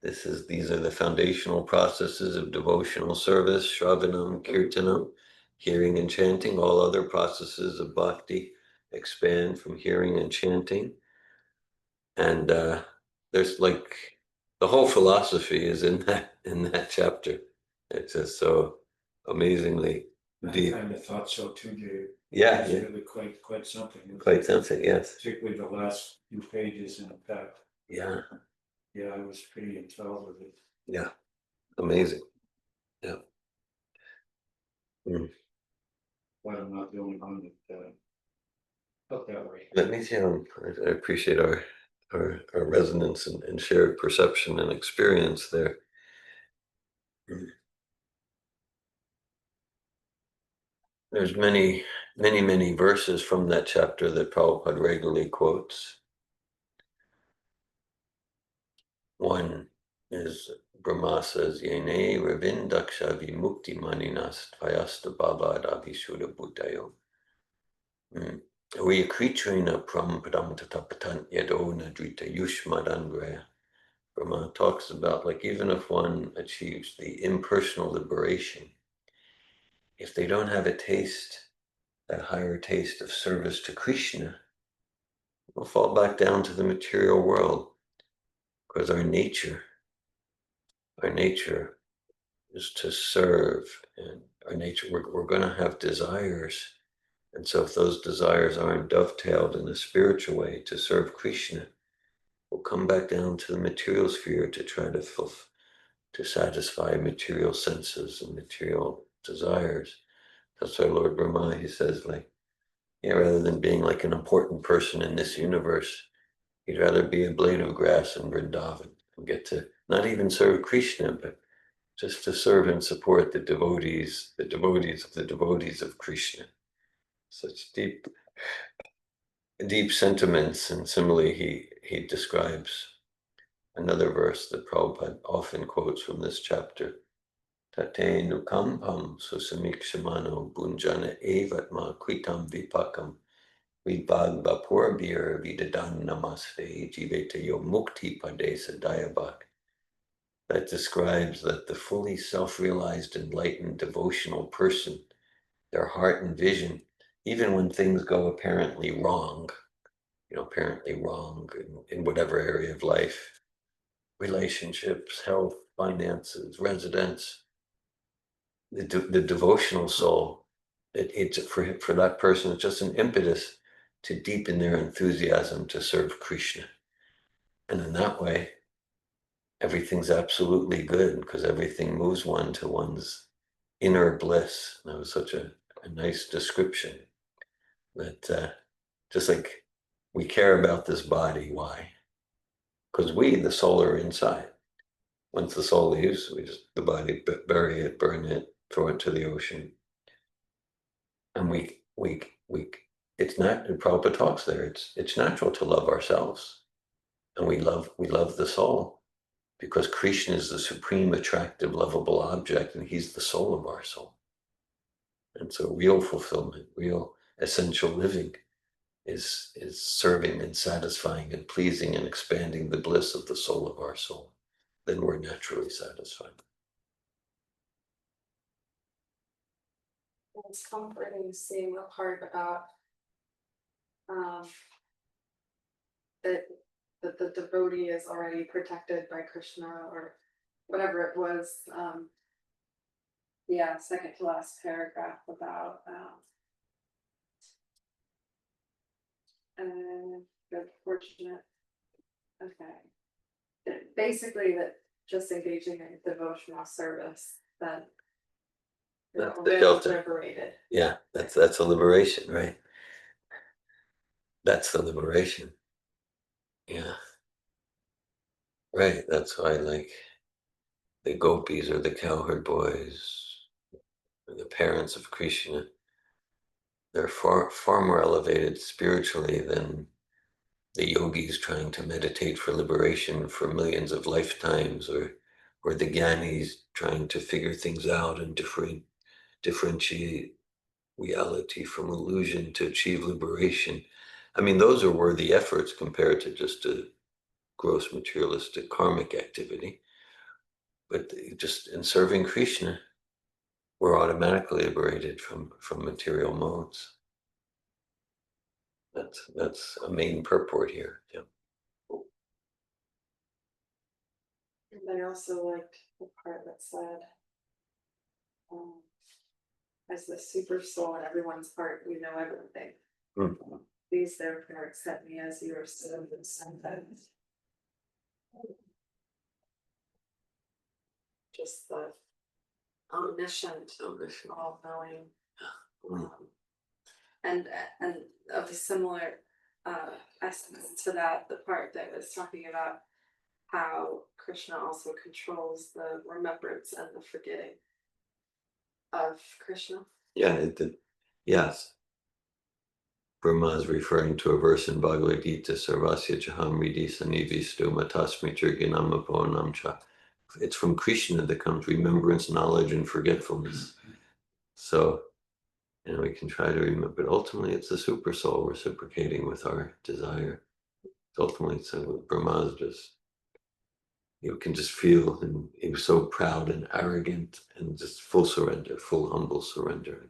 S1: These are the foundational processes of devotional service, Shravanam, Kirtanam, hearing and chanting. All other processes of bhakti expand from hearing and chanting. And there's like the whole philosophy is in that chapter. It's just so amazingly deep.
S6: I kind of thought so too, Dave.
S1: Yeah,
S6: It's
S1: yeah.
S6: really quite something.
S1: Quite something, yes.
S6: Particularly the last few pages, in fact.
S1: Yeah.
S6: Yeah, I was pretty enthralled with it.
S1: Yeah. Amazing. Yeah. Mm.
S6: But I'm not the only one that felt that way.
S1: Let me see. I appreciate our resonance and shared perception and experience there. Mm. There's many verses from that chapter that Prabhupada regularly quotes. One is Brahma says, Yene Ravindaksha Vimukti Maninas Tvayasta Baba Abhishuddha Buddhayo. We Kritrina Pram Padam Tatapatant Yadona Drita Yushmadangraya. Brahma talks about, like, even if one achieves the impersonal liberation, if they don't have a taste, that higher taste of service to Krishna, we'll fall back down to the material world, because our nature is to serve, and our nature, we're going to have desires. And so if those desires aren't dovetailed in a spiritual way to serve Krishna, we'll come back down to the material sphere to try to satisfy material senses and material desires. That's why Lord Brahma, he says, like, yeah, rather than being like an important person in this universe, he'd rather be a blade of grass in Vrindavan and get to not even serve Krishna, but just to serve and support the devotees of the devotees of Krishna. Such deep sentiments. And similarly, he describes another verse that Prabhupada often quotes from this chapter. Tate nukampam susamikshimano bunjana evatma kritam vipakam vidbag bapur bir vidadan namaste jiveta yo mukti padesa dayabak. That describes that the fully self-realized, enlightened, devotional person, their heart and vision, even when things go apparently wrong in whatever area of life, relationships, health, finances, residence, the devotional soul, it's for that person, it's just an impetus to deepen their enthusiasm to serve Krishna. And in that way, everything's absolutely good because everything moves one to one's inner bliss. That was such a nice description that just like we care about this body. Why? Because we, the soul, are inside. Once the soul leaves, we just, the body, bury it, burn it, throw it to the ocean. And it's not, Prabhupada talks there, it's natural to love ourselves. And we love the soul because Krishna is the supreme attractive, lovable object, and he's the soul of our soul. And so real fulfillment, real essential living is serving and satisfying and pleasing and expanding the bliss of the soul of our soul. Then we're naturally satisfied.
S11: It's comforting seeing the part about that the devotee is already protected by Krishna or whatever it was. Yeah, second to last paragraph about good fortunate. Okay. Basically that just engaging in devotional service that
S1: That's the shelter.
S11: Liberated.
S1: Yeah, that's a liberation, right? That's the liberation. Yeah. Right. That's why, like, the gopis or the cowherd boys or the parents of Krishna, they're far more elevated spiritually than the yogis trying to meditate for liberation for millions of lifetimes, or the gyanis trying to figure things out and differentiate reality from illusion to achieve liberation. I mean, those are worthy efforts compared to just a gross materialistic karmic activity. But just in serving Krishna, we're automatically liberated from material modes. That's a main purport here. Yeah.
S11: And I also liked the part that said, as the super soul in everyone's heart, you know everything.
S1: Mm-hmm.
S11: Please therefore accept me as your son and son. Just the omniscient, all knowing. And of a similar essence to that, the part that was talking about how Krishna also controls the remembrance and the forgetting of Krishna.
S1: Yeah, yes. Brahma is referring to a verse in Bhagavad Gita, Sarvasya Chaham Ridi Sanivistu Matasmi Chirginam Aponamcha. It's from Krishna that comes remembrance, knowledge, and forgetfulness. So, we can try to remember, but ultimately it's the super soul reciprocating with our desire. Ultimately, so Brahma is just, you can just feel, and he was so proud and arrogant and just full surrender, full humble surrender.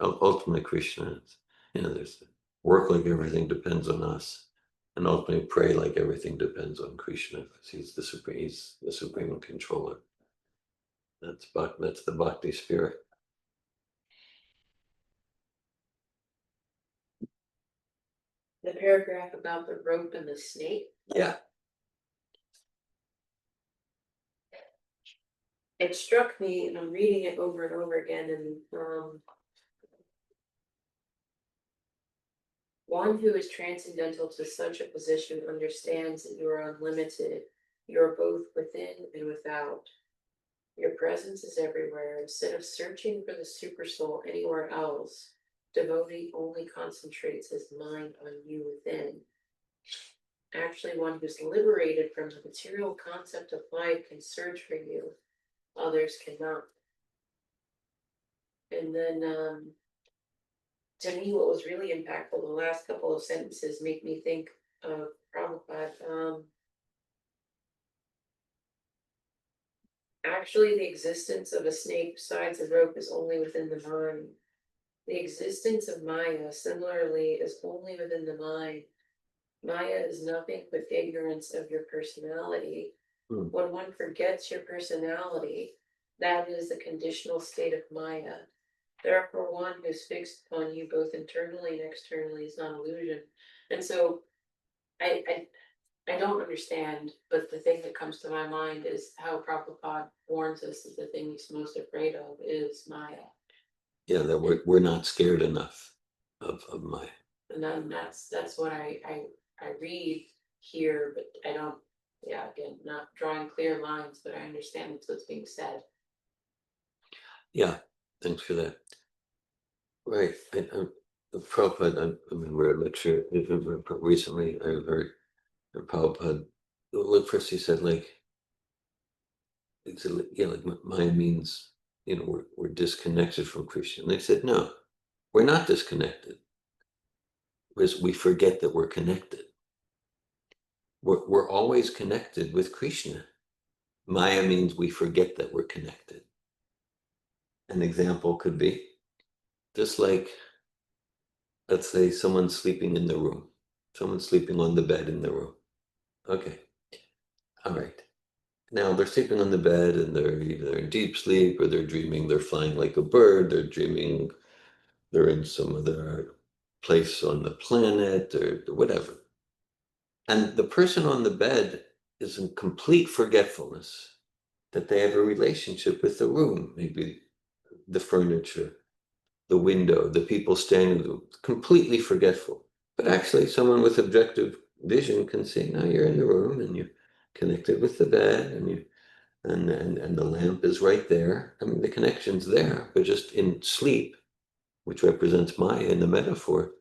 S1: Ultimately, Krishna is, there's work like everything depends on us, and ultimately pray like everything depends on Krishna because he's the supreme controller. That's the bhakti spirit.
S10: The paragraph about the rope and the snake.
S1: Yeah.
S10: It struck me, and I'm reading it over and over again, and one who is transcendental to such a position understands that you are unlimited. You are both within and without. Your presence is everywhere. Instead of searching for the super soul anywhere else, devotee only concentrates his mind on you within. Actually, one who's liberated from the material concept of life can search for you. Others cannot. And then, to me, what was really impactful, the last couple of sentences make me think of Prabhupada. Actually, the existence of a snake besides a rope is only within the mind. The existence of Maya, similarly, is only within the mind. Maya is nothing but ignorance of your personality. When one forgets your personality, that is the conditional state of Maya. Therefore, one who is fixed upon you both internally and externally is not illusion. And so, I
S2: I don't understand, but the thing that comes to my mind is how Prabhupada warns us that the thing he's most afraid of is Maya.
S1: Yeah, that we're not scared enough of Maya.
S2: And then that's what I read here, but I don't, yeah, again, not drawing clear lines, but I understand what's being said.
S1: Yeah, thanks for that. Right. Prabhupada, I remember a lecture recently, I heard Prabhupada, well, first he said, like, yeah, like Maya means, we're disconnected from Krishna. And they said, no, we're not disconnected. Because we forget that we're connected. We're always connected with Krishna. Maya means we forget that we're connected. An example could be just like, let's say someone's sleeping in the room. Someone's sleeping on the bed in the room. Okay. All right. Now they're sleeping on the bed and they're either in deep sleep or they're dreaming they're flying like a bird. They're dreaming they're in some other place on the planet or whatever. And the person on the bed is in complete forgetfulness that they have a relationship with the room, maybe the furniture, the window, the people standing there, completely forgetful. But actually, someone with objective vision can see, now you're in the room and you're connected with the bed and the lamp is right there. I mean, the connection's there, but just in sleep, which represents Maya in the metaphor,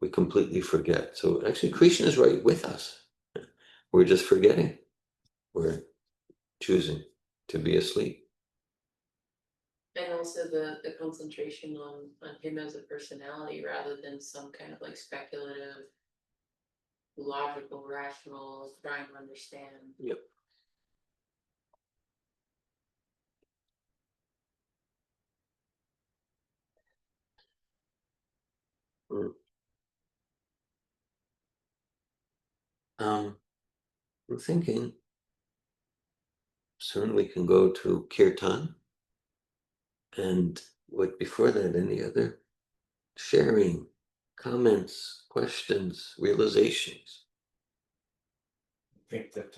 S1: we completely forget. So actually, Krishna is right with us. We're just forgetting. We're choosing to be asleep.
S2: And also the concentration on him as a personality rather than some kind of like speculative, logical, rational, trying to understand.
S1: Yep. I'm thinking soon we can go to Kirtan. And what before that, any other sharing, comments, questions, realizations?
S6: I think that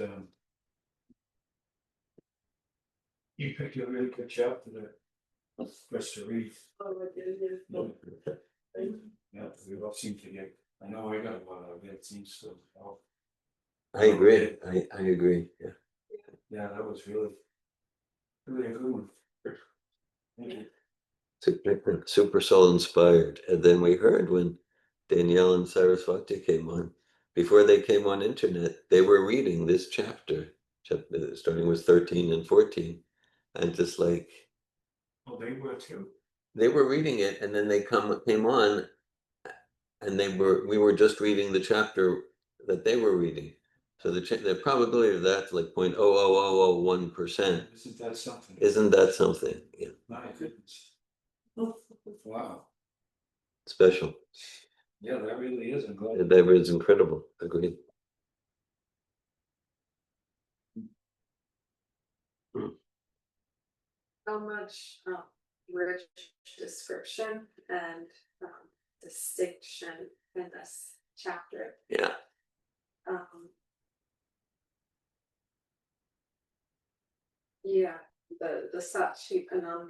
S6: you picked a really good chapter there, just to read. Yeah, we all seem to get, I know I got a lot of it, seems to help.
S1: I agree. I agree. Yeah.
S6: Yeah, that was really a good one. Thank you.
S1: Super soul inspired. And then we heard when Danielle and Saraswati came on, before they came on internet, they were reading this chapter starting with 13 and 14. And just like,
S6: Oh, they were too.
S1: they were reading it and then they came on and we were just reading the chapter that they were reading. So the probability of that's like 0.00001%.
S6: Isn't that something?
S1: Isn't that something? Yeah.
S6: My goodness. Wow.
S1: Special.
S6: Yeah, that really is. I'm glad.
S1: That was incredible. Agreed.
S11: So much rich description and distinction in this chapter.
S1: Yeah.
S11: Yeah, the Satchitananda